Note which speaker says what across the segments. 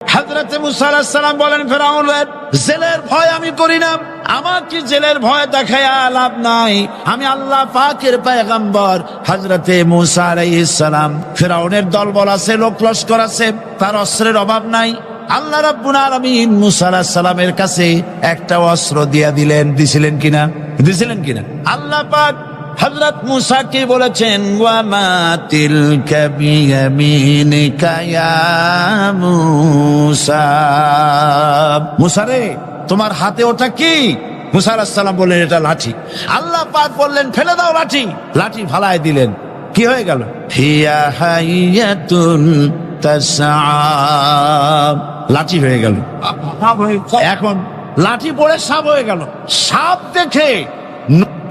Speaker 1: হযরত মুসা আলাইহিস সালাম বলেন, ফেরাউনের জেলের ভয় আমি করি না, আমাকে জেলের ভয় দেখায়া লাভ নাই, আমি আল্লাহ পাকের পয়গম্বর হযরত মুসা আলাইহিস সালাম। ফেরাউনের দলবল আছে, লোক লস্কর আছে, তার অস্ত্রের অভাব নাই। আল্লাহ রাব্বুল আলামিন মুসা আলাইহিস সালামের কাছে একটা অস্ত্র দিছিলেন কিনা আল্লাহ পাক হযরত মুসা কে বলেছেন, ওয়া মা তিলকা বিয়ামিনিকা ইয়া মুসা, মুসা রে তোমার হাতে ওটা কি? মুসা আলাইহিস সালাম বললেন, এটা লাঠি। আল্লাহ পাক বললেন, ফেলে দাও লাঠি। লাঠি ফালায় দিলেন, কি হয়ে গেল? হিয়া হাইয়াতুন তাসআ, লাঠি হয়ে গেল। এখন লাঠি পড়ে সাপ হয়ে গেল। সাপ দেখে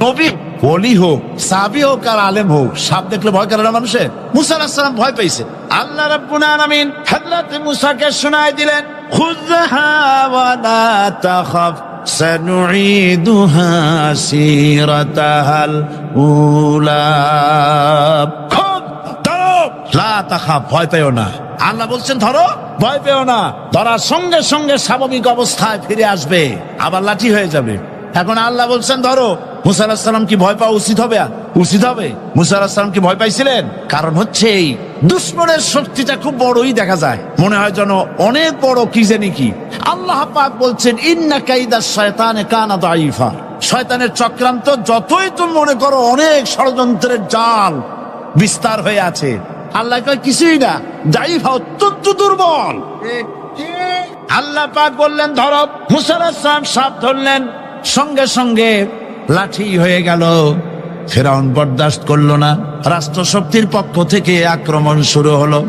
Speaker 1: নবী ওলি হোক, সাহাবী হোক আর আলেম হোক, সাপ দেখলে ভয় করে না মানুষের? মুসা আলাইহিস সালাম ভয় পেয়েছে। আল্লাহ রাব্বুল আলামিন হযরত মুসাকে শোনায় দিলেন, খুযহা ওয়া লা তাখাফ সানুঈদুহা সিরাতাহাল উলা, খুব ধরো, লা তাখাফ, ভয় পেও না। আল্লাহ বলছেন ধরো, ভয় পেও না। ধরার সঙ্গে সঙ্গে স্বাভাবিক অবস্থায় ফিরে আসবে, আবার লাঠি হয়ে যাবে। এখন আল্লাহ বলছেন ধরো। মুসা আলাইহিস সালাম কি ভয় পাওয়া উচিত হবে? মুসা আলাইহিস সালাম কি ভয় পাইছিলেন? কারণ হচ্ছে এই দুশমনের শক্তিটা খুব বড়ই দেখা যায়, মনে হয় যেন অনেক বড়, কি জানি কি। আল্লাহ পাক বলছেন, ইন্না কাইদাশ শয়তানে কানা দাঈফা, শয়তানের চক্রান্ত যতই তুমি মনে করো অনেক ষড়যন্ত্রের জাল বিস্তার হয়ে আছে, আল্লাহ কয় কিছুই না, দাঈফা, অত্যন্ত দুর্বল। আল্লাহ পাক বললেন ধরো। মুসা আলাইহিস সালাম সাপ ধরলেন, সঙ্গে সঙ্গে লাঠি হয়ে গেল। ফেরাউন বরদাস্ত করলো না, রাষ্ট্রশক্তির পক্ষ থেকে আক্রমণ শুরু হলো।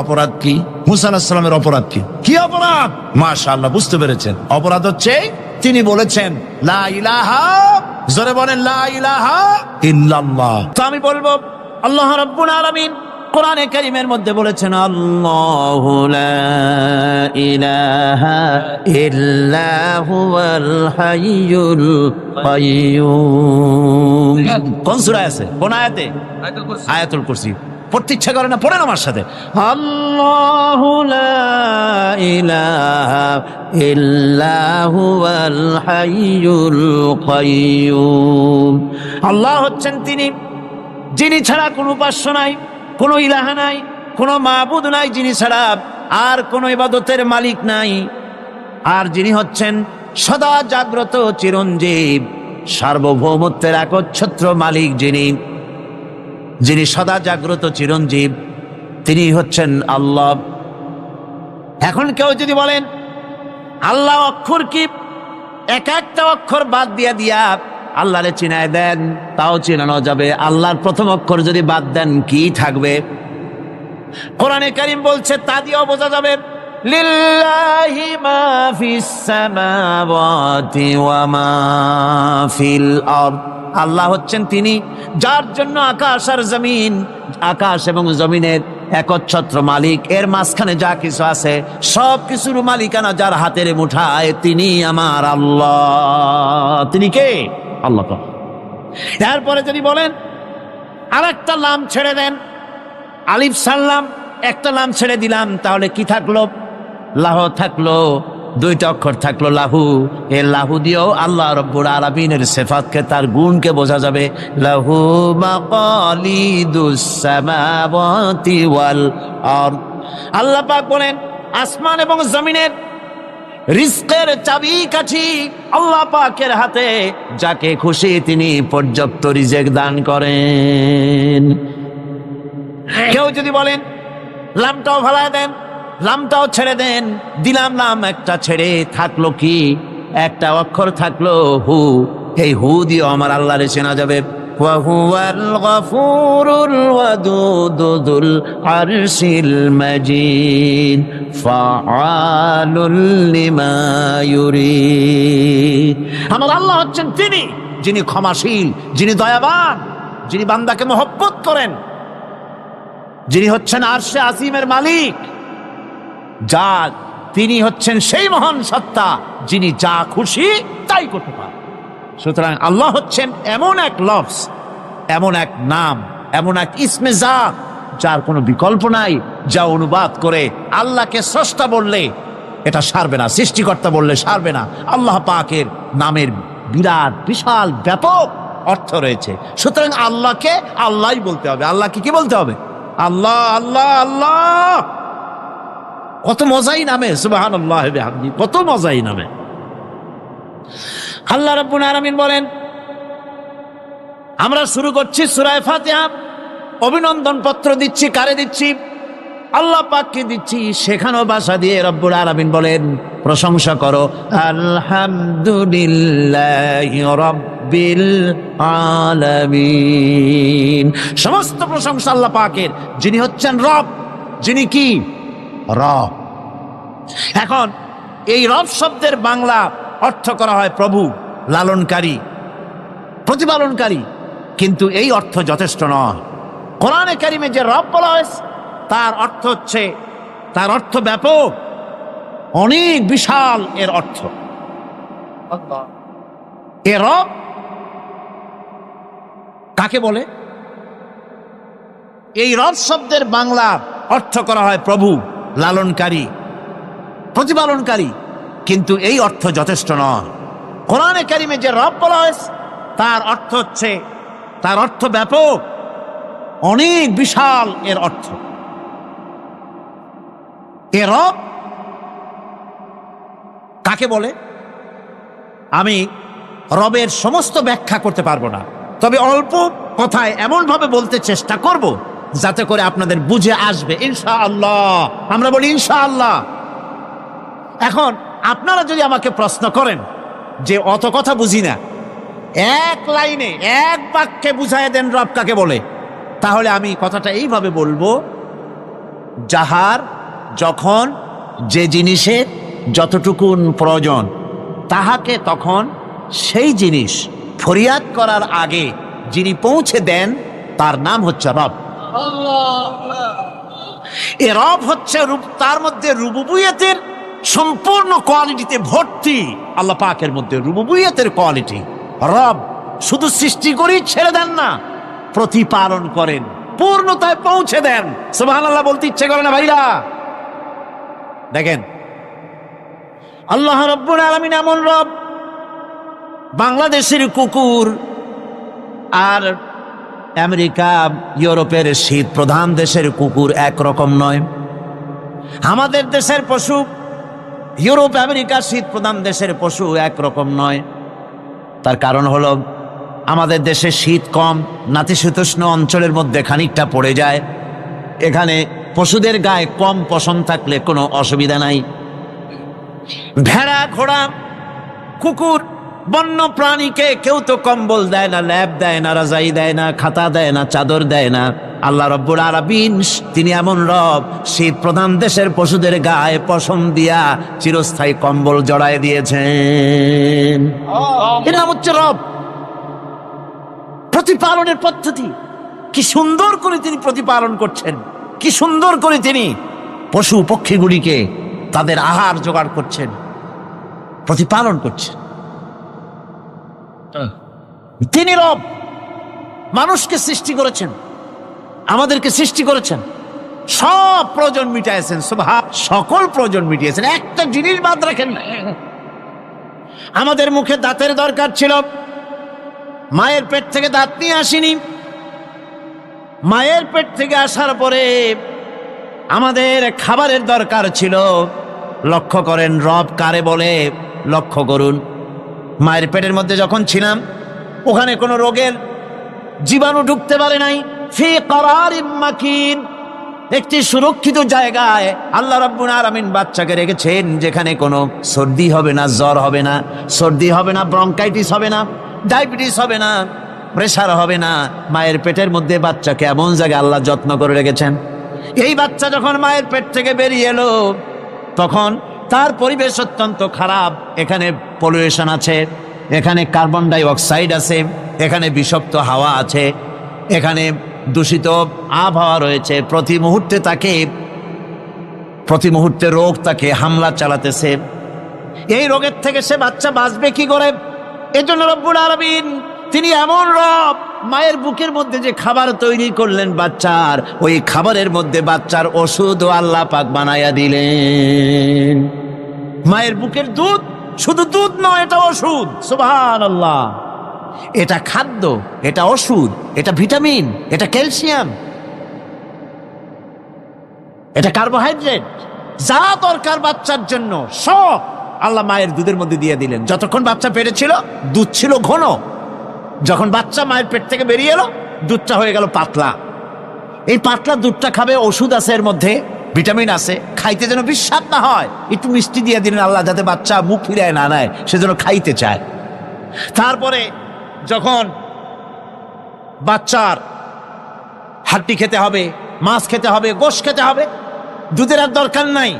Speaker 1: অপরাধ কি? মুসা আলাইহিস সালামের অপরাধ কি অপরাধ? মাশাআল্লাহ, বুঝতে পেরেছেন। অপরাধ হচ্ছে তিনি বলেছেন লা ইলাহা, জোরে বলেন লা ইলাহা ইল্লাল্লাহ। তো আমি বলবো, আল্লাহ রাব্বুল আলামিন কোরআনে কারীমের মধ্যে বলেছেন, আল্লাহু লা ইলাহা ইল্লা হুয়াল হাইয়ুল কাইয়্যুম। কোন সূরা আছে? কোন আয়াতে? আয়াতুল কুরসি। পড়তে ইচ্ছা করে না? পড়েন আমার সাথে, আল্লাহু লা ইলাহা ইল্লা হুয়াল হাইয়ুল কাইয়্যুম। আল্লাহ হচ্ছেন তিনি যিনি ছাড়া কোনো উপাস্য নাই, কোনো ইলাহা নাই, কোনো মাবুদ নাই, যিনি ছাড়া আর কোনো ইবাদতের মালিক নাই, আর যিনি হচ্ছেন সদা জাগ্রত চিরঞ্জীব, সার্বভৌমত্বের একচ্ছত্র মালিক, যিনি সদা জাগ্রত চিরঞ্জীব, তিনি হচ্ছেন আল্লাহ। এখন কেউ যদি বলেন আল্লাহ অক্ষর কি, এক একটা অক্ষর বাদ দিয়া আল্লাহরে চিনায় দেন, তাও চিনানো যাবে। আল্লাহর প্রথম অক্ষর যদি বাদ দেন, কি থাকবে? কোরআনে কারীম বলছে, তা দিয়েও বোঝা যাবে, লিল্লাহি মা ফিস সামাওয়াতি ওয়া মা ফিল আরদ। আল্লাহ হচ্ছেন তিনি যার জন্য আকাশ আর জমিন, আকাশ এবং জমিনের একচ্ছত্র মালিক। এর মাঝখানে যা কিছু আছে সব কিছুর মালিকানা যার হাতের মুঠায়, তিনি আমার আল্লাহ। তিনি কে? আল্লাহ। এরপরে যদি বলেন আর একটা নাম ছেড়ে দেন, আলিফ সাল্লাম, একটা নাম ছেড়ে দিলাম, তাহলে কি থাকলো? লাহু থাকলো, দুইটা অক্ষর থাকলো লাহু। এই লাহু দিয়েও আল্লাহ রাব্বুল আলামিনের সিফাতকে, তার গুণকে বোঝা যাবে। লাহু মাকালিদুস সামাওয়াতি ওয়াল আরদ। আল্লাহ পাক বলেন, আসমান এবং জমিনের রিজকের চাবি কাঠি আল্লাহ পাকের হাতে, যাকে খুশি তিনি পর্যাপ্ত রিজেক দান করেন। কেউ যদি বলেন লামটাও ভালায় দেন, লামটাও ছেড়ে দেন, দিলাম নাম একটা ছেড়ে, থাকলো কি? একটা অক্ষর থাকলো হু। এই হু দিয়ে আমার আল্লাহরে চেনা যাবে। ওয়া হুয়াল গফুরুল ওয়াদুদুল আরশিল মাজিদ ফাআলুল লিমা ইউরিদ। আমার আল্লাহ হচ্ছেন তিনি যিনি ক্ষমাশীল, যিনি দয়াবান, যিনি বান্দাকে মহব্বত করেন, যিনি হচ্ছেন আরশে আজিমের মালিক, তিনি হচ্ছেন সেই মহান সত্তা যিনি যা খুশি তাই করতে পারেন। সুতরাং আল্লাহ হচ্ছেন এমন এক লফজ, এমন এক নাম, এমন এক ইসমে জাত, যার কোনো বিকল্প নাই, যা অনুবাদ করে আল্লাহকে স্রষ্টা বললে এটা সারবে না, সৃষ্টিকর্তা বললে সারবে না। আল্লাহ পাকের নামের বিরাট বিশাল ব্যাপক অর্থ রয়েছে। সুতরাং আল্লাহকে আল্লাহই বলতে হবে। আল্লাহকে কি বলতে হবে? আল্লাহ আল্লাহ আল্লাহ। কত মজাই নামে, সুবহানাল্লাহ বিহামদিহি, কত মজাই নামে। আল্লাহ রাব্বুল আলামিন বলেন, আমরা শুরু করছি সূরা ফাতিহা। অভিনন্দন পত্র দিচ্ছি, কারে দিচ্ছি? আল্লাহ পাককে দিচ্ছি। সেখানেও ভাষা দিয়ে রব্বুল আলামিন বলেন, প্রশংসা করো আলহামদুলিল্লাহি রাব্বিল আলামিন। সমস্ত প্রশংসা আল্লাহ পাকের, যিনি হচ্ছেন রব, যিনি কি? রব। এখন এই রব শব্দের বাংলা অর্থ করা হয় প্রভু, লালনকারী, প্রতিপালনকারী, কিন্তু এই অর্থ যথেষ্ট নয়। কোরআনে কারিমে যে রব বলা হয়েছে তার অর্থ হচ্ছে, তার অর্থ ব্যাপক, অনেক বিশাল এর অর্থ। এ রব কাকে বলে? এই রব শব্দের বাংলা অর্থ করা হয় প্রভু, লালনকারী, প্রতিপালনকারী, কিন্তু এই অর্থ যথেষ্ট নয়। কোরআনে কারিমে যে রব বলা হয়েছে তার অর্থ হচ্ছে, তার অর্থ ব্যাপক, অনেক বিশাল এর অর্থ। এ রব কাকে বলে? আমি রবের সমস্ত ব্যাখ্যা করতে পারবো না, তবে অল্প কথায় এমন ভাবে বলতে চেষ্টা করব যাতে করে আপনাদের বুঝে আসবে ইনশাআল্লাহ। আমরা বলি ইনশাআল্লাহ। এখন আপনারা যদি আমাকে প্রশ্ন করেন যে অত কথা বুঝি না, এক লাইনে এক বাক্যে বুঝায় দেন রব কাকে বলে, তাহলে আমি কথাটা এইভাবে বলবো, যাহার যখন যে জিনিসের যতটুকুন প্রয়োজন তাহাকে তখন সেই জিনিস ফরিয়াদ করার আগে যিনি পৌঁছে দেন তার নাম হচ্ছে রব। এ রব হচ্ছে তার মধ্যে রুবুবিয়তের সম্পূর্ণ কোয়ালিটিতে ভর্তি। আল্লাহ পাকের মধ্যে রুবুবিয়তের কোয়ালিটি। রব শুধু সৃষ্টি করেই ছেড়ে দেন না, প্রতিপালন করেন, পূর্ণতায় পৌঁছে দেন। সুবহানাল্লাহ বলতে ইচ্ছে করে না ভাইরা? দেখেন, আল্লাহ রাব্বুল আলামিন এমন রব, বাংলাদেশের কুকুর আর আমেরিকা ইউরোপের শীত প্রধান দেশের কুকুর একরকম নয়। আমাদের দেশের পশু ইউরোপ আমেরিকা শীত প্রধান দেশের পশু একরকম নয়। তার কারণ হলো আমাদের দেশে শীত কম, নাতিশীতোষ্ণ অঞ্চলের মধ্যে খানিকটা পড়ে যায়। এখানে পশুদের গায়ে কম পশম থাকলে কোনো অসুবিধা নাই। ভেড়া, ঘোড়া, কুকুর, বন্য প্রাণীকে কেউ তো কম্বল দেয় না, ল্যাপ দেয় না, রাজাই দেয় না, খাতা দেয় না, চাদর দেয় না। আল্লাহ রাব্বুল আলামিন তিনি এমন রব, শীত প্রধান দেশের পশুদের গায়ে পশম দিয়া চিরস্থায়ী কম্বল জড়ায় দিয়েছেন। এটা হচ্ছে রব। প্রতিপালনের পদ্ধতি কি সুন্দর করে তিনি প্রতিপালন করছেন, কি সুন্দর করে তিনি পশু পক্ষীগুলিকে তাদের আহার জোগাড় করছেন, প্রতিপালন করছেন। তিনি রব। মানুষকে সৃষ্টি করেছেন, আমাদেরকে সৃষ্টি করেছেন, সব প্রয়োজন মিটাইছেন, সকল প্রয়োজন মিটিয়েছেন, একটা জিনিস বাদ রাখেন না। আমাদের মুখে দাঁতের দরকার ছিল, মায়ের পেট থেকে দাঁত নিয়ে আসিনি। মায়ের পেট থেকে আসার পরে আমাদের খাবারের দরকার ছিল। লক্ষ্য করেন রব কারে বলে, লক্ষ্য করুন। মায়ের পেটের মধ্যে যখন ছিলাম ওখানে কোনো রোগের জীবাণু ঢুকতে পারে নাই। ফি করারিম মাকিন, একটি সুরক্ষিত জায়গায় আল্লাহ রাব্বুল আলামিন বাচ্চাকে রেখেছেন, যেখানে কোনো সর্দি হবে না, জ্বর হবে না, সর্দি হবে না, ব্রঙ্কাইটিস হবে না, ডায়াবেটিস হবে না, প্রেসার হবে না। মায়ের পেটের মধ্যে বাচ্চাকে এমন জায়গায় আল্লাহ যত্ন করে রেখেছেন। এই বাচ্চা যখন মায়ের পেট থেকে বেরিয়ে এলো তখন তার পরিবেশ অত্যন্ত খারাপ। এখানে পলিউশন আছে, এখানে কার্বন ডাই অক্সাইড আছে, এখানে বিষাক্ত হাওয়া আছে, এখানে দূষিত আবহাওয়া রয়েছে। প্রতি মুহূর্তে রোগ তাকে হামলা চালাতেছে। এই রোগের থেকে সে বাচ্চা বাঁচবে কি করে? এজন্য রব্বুল আলামিন তিনি এমন রব, মায়ের বুকের মধ্যে যে খাবার তৈরি করলেন বাচ্চার, ওই খাবারের মধ্যে বাচ্চার ওষুধও আল্লাহ পাক বানায়া দিলেন। মায়ের বুকের দুধ শুধু দুধ নয়, এটা ওষুধ। সুবহানাল্লাহ। এটা খাদ্য, এটা ওষুধ, এটা ভিটামিন, এটা ক্যালসিয়াম, এটা কার্বোহাইড্রেট, যা দরকার বাচ্চার জন্য সব আল্লাহ মায়ের দুধের মধ্যে দিয়ে দিলেন। যতক্ষণ বাচ্চা পেটে ছিল দুধ ছিল ঘন, যখন বাচ্চা মায়ের পেট থেকে বেরিয়ে এলো দুধটা হয়ে গেল পাতলা। এই পাতলা দুধটা খাবে, ওষুধ আছে এর মধ্যে, ভিটামিন আছে, খাইতে যেন বিস্বাদ না হয় একটু মিষ্টি দিয়ে দিলেন আল্লাহ, যাতে বাচ্চা মুখ ফিরায় না নেয়, সেজন্য খাইতে চায়। তারপরে যখন বাচ্চার হাড্ডি খেতে হবে, মাছ খেতে হবে, গোশত খেতে হবে, দুধের আর দরকার নাই,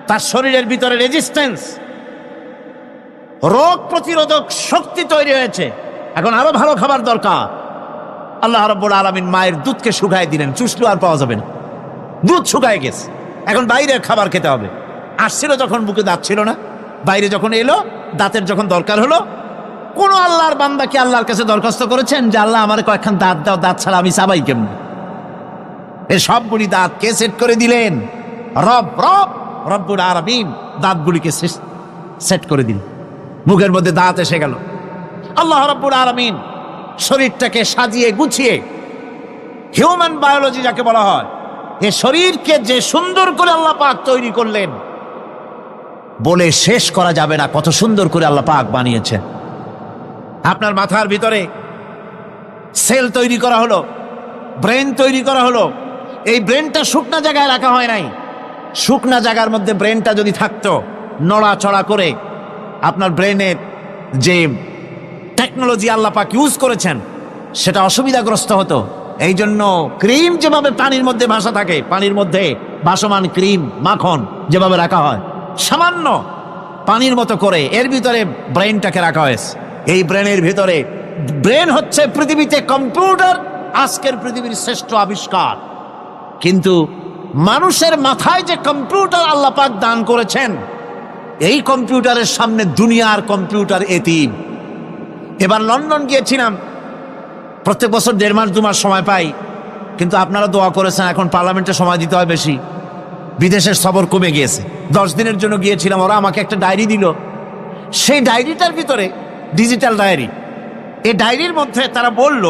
Speaker 1: তার শরীরের ভিতরে রেজিস্ট্যান্স, রোগ প্রতিরোধক শক্তি তৈরি হয়েছে, এখন আরো ভালো খাবার দরকার। আল্লাহ রাব্বুল আলামিন মায়ের দুধকে শুকায় দিলেন, চুষলো আর পাওয়া যাবে না, দুধ শুকায় গেছে, এখন বাইরের খাবার খেতে হবে। আসছিল যখন বুকে দাঁত ছিল না, বাইরে যখন এলো দাঁতের যখন দরকার হলো, কোন আল্লাহর বান্দা কি আল্লাহর কাছে দরখাস্ত করেছেন যে আল্লাহ আমার কয়েকখান দাঁত দাও, দাঁত ছাড়া আমি চাবাই কেমন? এই সবগুলি দাঁত কে সেট করে দিলেন? রব্বুল আলামিন দাঁতগুলিকে সেট করে দিলেন, মুখের মধ্যে দাঁত এসে গেল। আল্লাহ রব্বুল আলামিন শরীরটাকে সাজিয়ে গুছিয়ে, হিউম্যান বায়োলজি যাকে বলা হয়, এই শরীরকে যে সুন্দর করে আল্লাহ পাক তৈরি করলেন বলে শেষ করা যাবে না, কত সুন্দর করে আল্লাহ পাক বানিয়েছেন। আপনার মাথার ভিতরে সেল তৈরি করা হলো, ব্রেন তৈরি করা হলো। এই ব্রেনটা শুকনা জায়গায় রাখা হয় নাই। শুকনা জায়গার মধ্যে ব্রেনটা যদি থাকতো, নড়াচড়া করে আপনার ব্রেনের যে টেকনোলজি আল্লাহ পাক ইউজ করেছেন সেটা অসুবিধাগ্রস্ত হতো। এই জন্য ক্রিম যেভাবে পানির মধ্যে ভাসা থাকে, পানির মধ্যে ভাসমান ক্রিম মাখন যেভাবে রাখা হয়, সামান্য পানির মতো করে এর ভিতরে ব্রেনটাকে রাখা হয়েছে। এই ব্রেনের ভিতরে, ব্রেন হচ্ছে পৃথিবীতে কম্পিউটার, আজকের পৃথিবীর শ্রেষ্ঠ আবিষ্কার। কিন্তু মানুষের মাথায় যে কম্পিউটার আল্লাহ পাক দান করেছেন, এই কম্পিউটারের সামনে দুনিয়ার কম্পিউটার এতিম। এবার লন্ডন গিয়েছিলাম, প্রত্যেক বছর 1.5 মাস 2 মাস সময় পাই, কিন্তু আপনারা দোয়া করেছেন এখন পার্লামেন্টে সময় দিতে হয় বেশি, বিদেশের সফর কমে গিয়েছে। 10 দিনের জন্য গিয়েছিলাম, ওরা আমাকে একটা ডায়েরি দিল। সেই ডায়েরিটার ভিতরে, ডিজিটাল ডায়েরি, এই ডায়েরির মধ্যে তারা বলল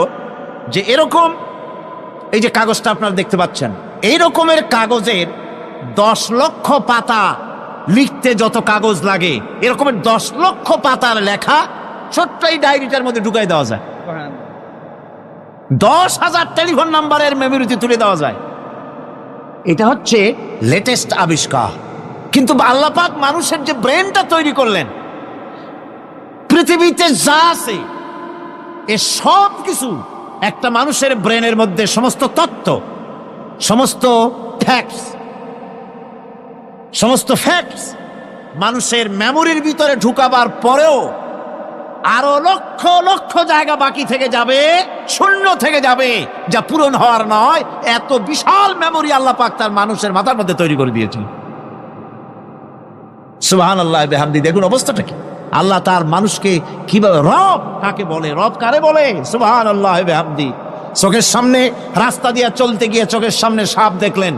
Speaker 1: যে এরকম, এই যে কাগজটা আপনারা দেখতে পাচ্ছেন, এই রকমের কাগজের 10 লক্ষ পাতা লিখতে যত কাগজ লাগে, এরকমের 10 লক্ষ পাতার লেখা ছোট্ট এই ডায়েরিটার মধ্যে ঢুকাই দেওয়া যায়। 10,000 টেলিফোন নাম্বারের মেমোরিতে তুলে দেওয়া যায়। এটা হচ্ছে লেটেস্ট আবিষ্কার। কিন্তু আল্লাহ পাক মানুষের যে ব্রেনটা তৈরি করলেন, পৃথিবীতে যা আছে এ সব কিছু একটা মানুষের ব্রেনের মধ্যে, সমস্ত তথ্য, সমস্ত ফ্যাক্টস মানুষের মেমোরির ভিতরে ঢুকাবার পরেও আরো লক্ষ লক্ষ জায়গা বাকি থেকে যাবে, শূন্য থেকে যাবে, যা পূরণ হওয়ার নয়। এত বিশাল মেমোরি আল্লাহ পাক তার মানুষের মাথার মধ্যে তৈরি করে দিয়েছেন। সুবহানাল্লাহ বিহামদি। দেখুন অবস্থাটা কি, আল্লাহ তার মানুষকে কিভাবে, রব কাকে বলে, রব কারে বলে, সুবহানাল্লাহ বিহামদি। চোখের সামনে রাস্তা দিয়ে চলতে গিয়ে চোখের সামনে সাপ দেখলেন,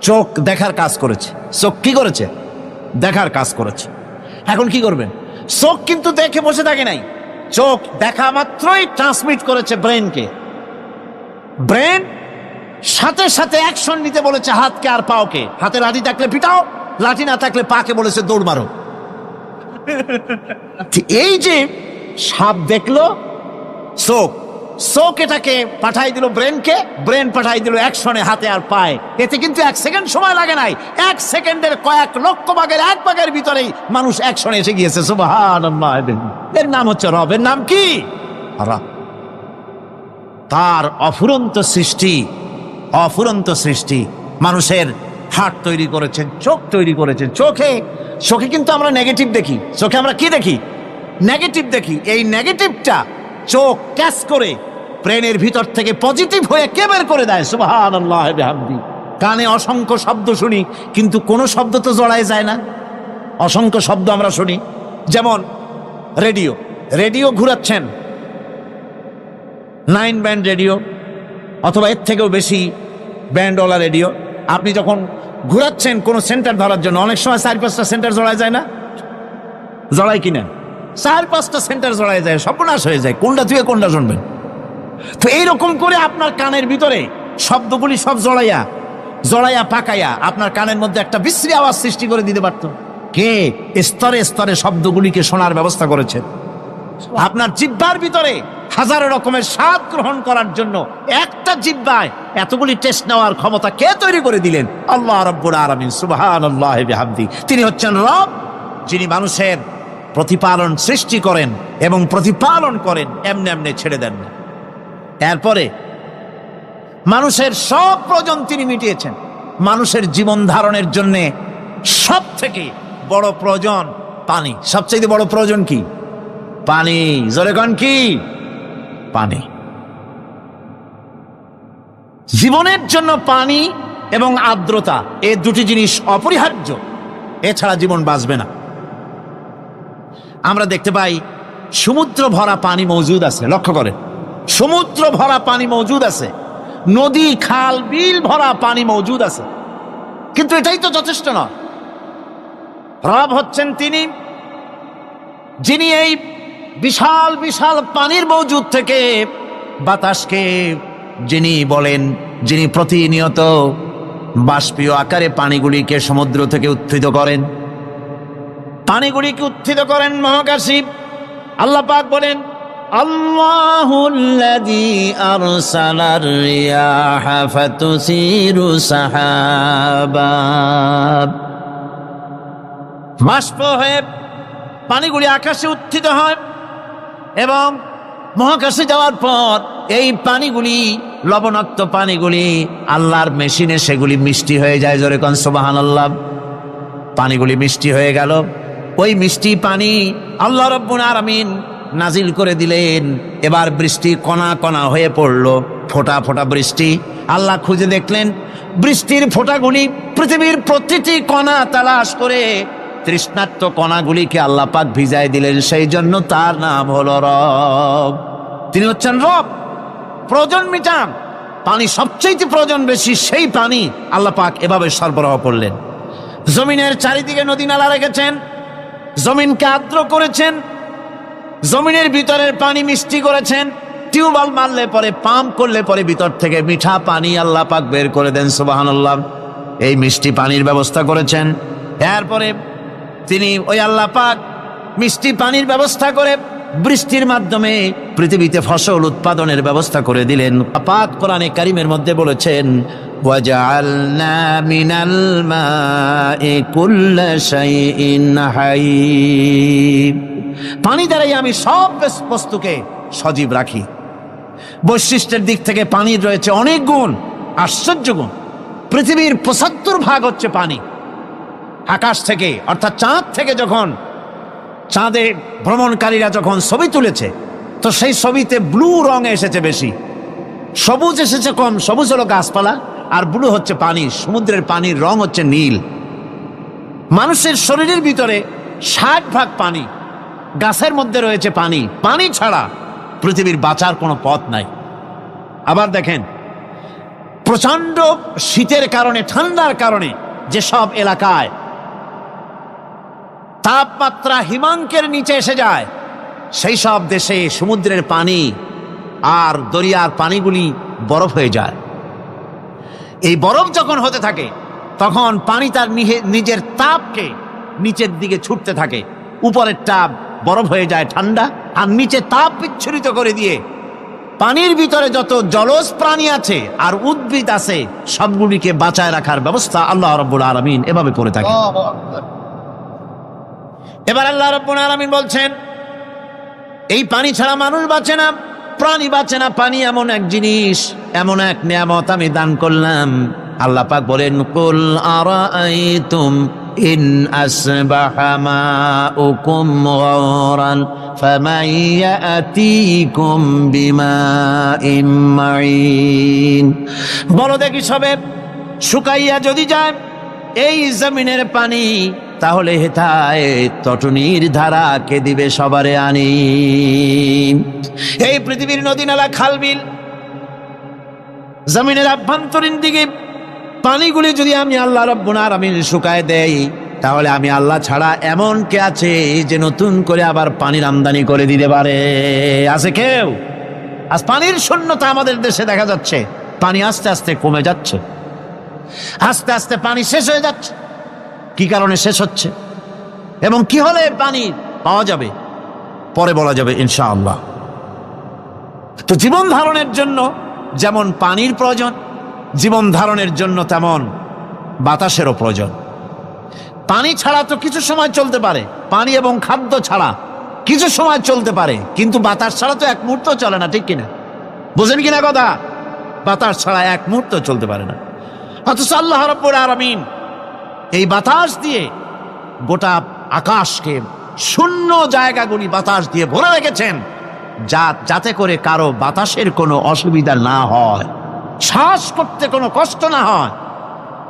Speaker 1: চোখ দেখার কাজ করেছে। চোখ কি করেছে? দেখার কাজ করেছে। এখন কি করবেন? চোখ কিন্তু দেখে বসে থাকে নাই, চোখ দেখা মাত্রই ট্রান্সমিট করেছে ব্রেনকে। ব্রেন সাথে সাথে অ্যাকশন নিতে বলেছে হাতকে আর পাওকে। হাতে লাঠি থাকলে পিটাও, লাঠি না থাকলে পাকে বলেছে দৌড় মারো। এই যে সাপ দেখলো, চোখ এটাকে পাঠাই দিল ব্রেনকে, ব্রেন পাঠাই দিল অ্যাকশনে হাতে আর পায়ে। এতে কিন্তু 1 সেকেন্ড সময় লাগে নাই, 1 সেকেন্ডের কয়েক লক্ষ ভাগের 1 ভাগের ভিতরেই মানুষ অ্যাকশনে এসে গিয়েছে। সুবহানাল্লাহ। এর নাম হচ্ছে রব। এর নাম কি? রব। তার অফুরন্ত সৃষ্টি। মানুষের হার্ট তৈরি করেছেন, চোখ তৈরি করেছেন। চোখে কিন্তু আমরা নেগেটিভ দেখি, চোখে আমরা কি দেখি? নেগেটিভ দেখি। এই নেগেটিভটা চোখ ক্যাচ করে ব্রেনের ভিতর থেকে পজিটিভ হয়ে কে বের করে দেয়? সুবহানাল্লাহ বিহামদি। কানে অসংখ্য শব্দ শুনি, কিন্তু কোনো শব্দ তো জড়ায় যায় না। অসংখ্য শব্দ আমরা শুনি, যেমন রেডিও। রেডিও ঘুরাচ্ছেন, 9 ব্যান্ড রেডিও অথবা এর থেকেও বেশি ব্যান্ডওয়ালা রেডিও, আপনি যখন ঘুরাচ্ছেন কোনো সেন্টার ধরার জন্য, অনেক সময় 4-5টা সেন্টার জড়ায় যায় না? জড়ায় কিনা? 4-5টা সেন্টার জড়ায় যায়, সর্বনাশ হয়ে যায়, কোনটা থেকে কোনটা শুনবেন। তো এইরকম করে আপনার কানের ভিতরে শব্দগুলি সব জড়াইয়া পাকাইয়া আপনার কানের মধ্যে একটা বিশ্রী আওয়াজ সৃষ্টি করে দিতে পারত। কে স্তরে স্তরে শব্দগুলিকে শোনার ব্যবস্থা করেছে? আপনার জিহ্বার ভিতরে হাজারো রকমের স্বাদ গ্রহণ করার জন্য একটা জিহ্বায় এতগুলি টেস্ট নেওয়ার ক্ষমতা কে তৈরি করে দিলেন? আল্লাহ রাব্বুল আলামিন সুবহানাল্লাহি বিহামদি। তিনি হচ্ছেন রব, যিনি মানুষের প্রতিপালন সৃষ্টি করেন এবং প্রতিপালন করেন, এমনি এমনি ছেড়ে দেন না। এরপরে মানুষের সব প্রয়োজন তিনি মিটিয়েছেন। মানুষের জীবন ধারণের জন্য সব থেকে বড় প্রয়োজন পানি। সবচেয়ে বড় প্রয়োজন কি? পানি। জোরে কোন কি? পানি। জীবনের জন্য পানি এবং আর্দ্রতা, এই দুটি জিনিস অপরিহার্য, এছাড়া জীবন বাঁচবে না। আমরা দেখতে পাই সমুদ্র ভরা পানি মজুদ আছে, লক্ষ্য করেন, সমুদ্র ভরা পানি মজুদ আছে, নদী খাল বিল ভরা পানি মজুদ আছে, কিন্তু এটাই তো যথেষ্ট নয়। রব হচ্ছেন তিনি যিনি এই বিশাল বিশাল পানির মজুদ থেকে বাতাসকে যিনি বলেন, যিনি প্রতিনিয়ত বাষ্পীয় আকারে পানিগুলিকে সমুদ্র থেকে উত্থিত করেন, পানিগুলিকে উত্থিত করেন মহাকাশে। আল্লাহ পাক বলেন, আল্লাহুল্লাযী আরসালার রিয়াহা ফাতুসিরু সাহাবা, বাষ্প হয়ে পানিগুলি আকাশে উত্থিত হয় এবং মহাকাশে যাওয়ার পর এই পানিগুলি, লবণাক্ত পানিগুলি আল্লাহর মেশিনে সেগুলি মিষ্টি হয়ে যায়। জোরে কোন সুবহানাল্লাহ। পানিগুলি মিষ্টি হয়ে গেল, ওই মিষ্টি পানি আল্লাহ রাব্বুল আলামিন নাজিল করে দিলেন। এবার বৃষ্টি কণা কণা হয়ে পড়লো, ফোঁটা ফোঁটা বৃষ্টি। আল্লাহ খুঁজে দেখলেন বৃষ্টির ফোঁটাগুলি পৃথিবীর প্রতিটি কণা তালাশ করে তৃষ্ণার্ত কণাগুলিকে আল্লাহ পাক ভিজায় দিলেন। সেই জন্য তার নাম হলো রব। তিনি হচ্ছেন রব, প্রয়োজন মিটান। পানি সবচেয়ে প্রয়োজন বেশি, সেই পানি আল্লাহ পাক এভাবে সরবরাহ করলেন। জমিনের চারিদিকে নদী নালা রেখেছেন, জমিনকে আর্দ্র করেছেন, জমিনের ভিতরের পানি মিষ্টি করেছেন। টিউবওয়েল মারলে পরে, পাম্প করলে পরে ভিতর থেকে মিঠা পানি আল্লাহ পাক বের করে দেন। সুবহানাল্লাহ। এই মিষ্টি পানির ব্যবস্থা করেছেন। এরপরে তিনি ওই আল্লাহ পাক মিষ্টি পানির ব্যবস্থা করে বৃষ্টির মাধ্যমে পৃথিবীতে ফসল উৎপাদনের ব্যবস্থা করে দিলেন। পাক কোরআনে কারীমের মধ্যে বলেছেন, ওয়াজআলনা মিনাল মাই কুল্লা শাইইন হাই, পানি দ্বারাই আমি সব বস্তুকে সজীব রাখি। বৈশিষ্ট্যের দিক থেকে পানির রয়েছে অনেক গুণ, আশ্চর্য গুণ। পৃথিবীর ৭৫% হচ্ছে পানি। আকাশ থেকে অর্থাৎ চাঁদ থেকে যখন চাঁদে ভ্রমণকারীরা যখন ছবি তুলেছে, তো সেই ছবিতে ব্লু রং এসেছে বেশি, সবুজ এসেছে কম। সবুজ হলো গাছপালা আর ব্লু হচ্ছে পানি। সমুদ্রের পানির রং হচ্ছে নীল। মানুষের শরীরের ভিতরে ৬০% পানি, গাছের মধ্যে রয়েছে পানি। পানি ছাড়া পৃথিবীর বাঁচার কোনো পথ নাই। আবার দেখেন, প্রচন্ড শীতের কারণে, ঠান্ডার কারণে যেসব এলাকায় তাপমাত্রা হিমাঙ্কের নিচে এসে যায়, সেই সব দেশে সমুদ্রের পানি আর দরিয়ার পানিগুলি বরফ হয়ে যায়। এই বরফ যখন হতে থাকে, তখন পানি তার নিজের তাপকে নিচের দিকে ছুটতে থাকে। উপরের তাপ বরফ হয়ে যায় ঠান্ডা, আর নিচে তাপ বিচ্ছুরিত করে দিয়ে পানির ভিতরে যত জলজ প্রাণী আছে আর উদ্ভিদ আছে, সবগুলিকে বাঁচায় রাখার ব্যবস্থা আল্লাহ রাব্বুল আলামিন এভাবে করে থাকে। এবার আল্লাহ রাব্বুল আলামিন বলছেন, এই পানি ছাড়া মানুষ বাঁচে না, প্রাণী বাঁচে না। পানি এমন এক জিনিস, এমন এক নিয়ামত আমি দান করলাম। আল্লাহ পাক বলেন, কুল আরাআইতুম ইন আসবাহা মাউকুম গাওরান ফামান ইয়াতিকুম বিমাইন মাইন। বলো দেখি, সবে শুকাইয়া যদি যায় এই জমিনের পানি,
Speaker 2: তাহলে হেথায় তটনির ধারা কে দিবে সবারে আনি। এই পৃথিবীর নদী নালা খাল বিল জমিনের আভ্যন্তরীণ দিকে পানিগুলি যদি আমি আল্লাহ রাব্বুল আলামিন শুকায় দেই, তাহলে আমি আল্লাহ ছাড়া এমন কে আছে যে নতুন করে আবার পানির আমদানি করে দিতে পারে? আছে কেউ? আজ পানির শূন্যতা আমাদের দেশে দেখা যাচ্ছে। পানি আস্তে আস্তে কমে যাচ্ছে, আস্তে আস্তে পানি শেষ হয়ে যাচ্ছে। কি কারণে শেষ হচ্ছে এবং কি হলে পানি পাওয়া যাবে পরে বলা যাবে ইনশাআল্লাহ। তো জীবন ধারণের জন্য যেমন পানির প্রয়োজন, জীবন ধারণের জন্য তেমন বাতাসেরও প্রয়োজন। পানি ছাড়া তো কিছু সময় চলতে পারে, পানি এবং খাদ্য ছাড়া কিছু সময় চলতে পারে, কিন্তু বাতাস ছাড়া তো এক মুহূর্ত চলে না, ঠিক কিনা? বুঝেন কিনা কথা? বাতাস ছাড়া এক মুহূর্ত চলতে পারে না। অথচ আল্লাহ রাব্বুল আলামিন এই বাতাস দিয়ে গোটা আকাশকে, শূন্য জায়গাগুলি বাতাস দিয়ে ভরে রেখেছেন, যাতে করে কারো বাতাসের কোনো অসুবিধা না হয়, শ্বাস করতে কোনো কষ্ট না হয়।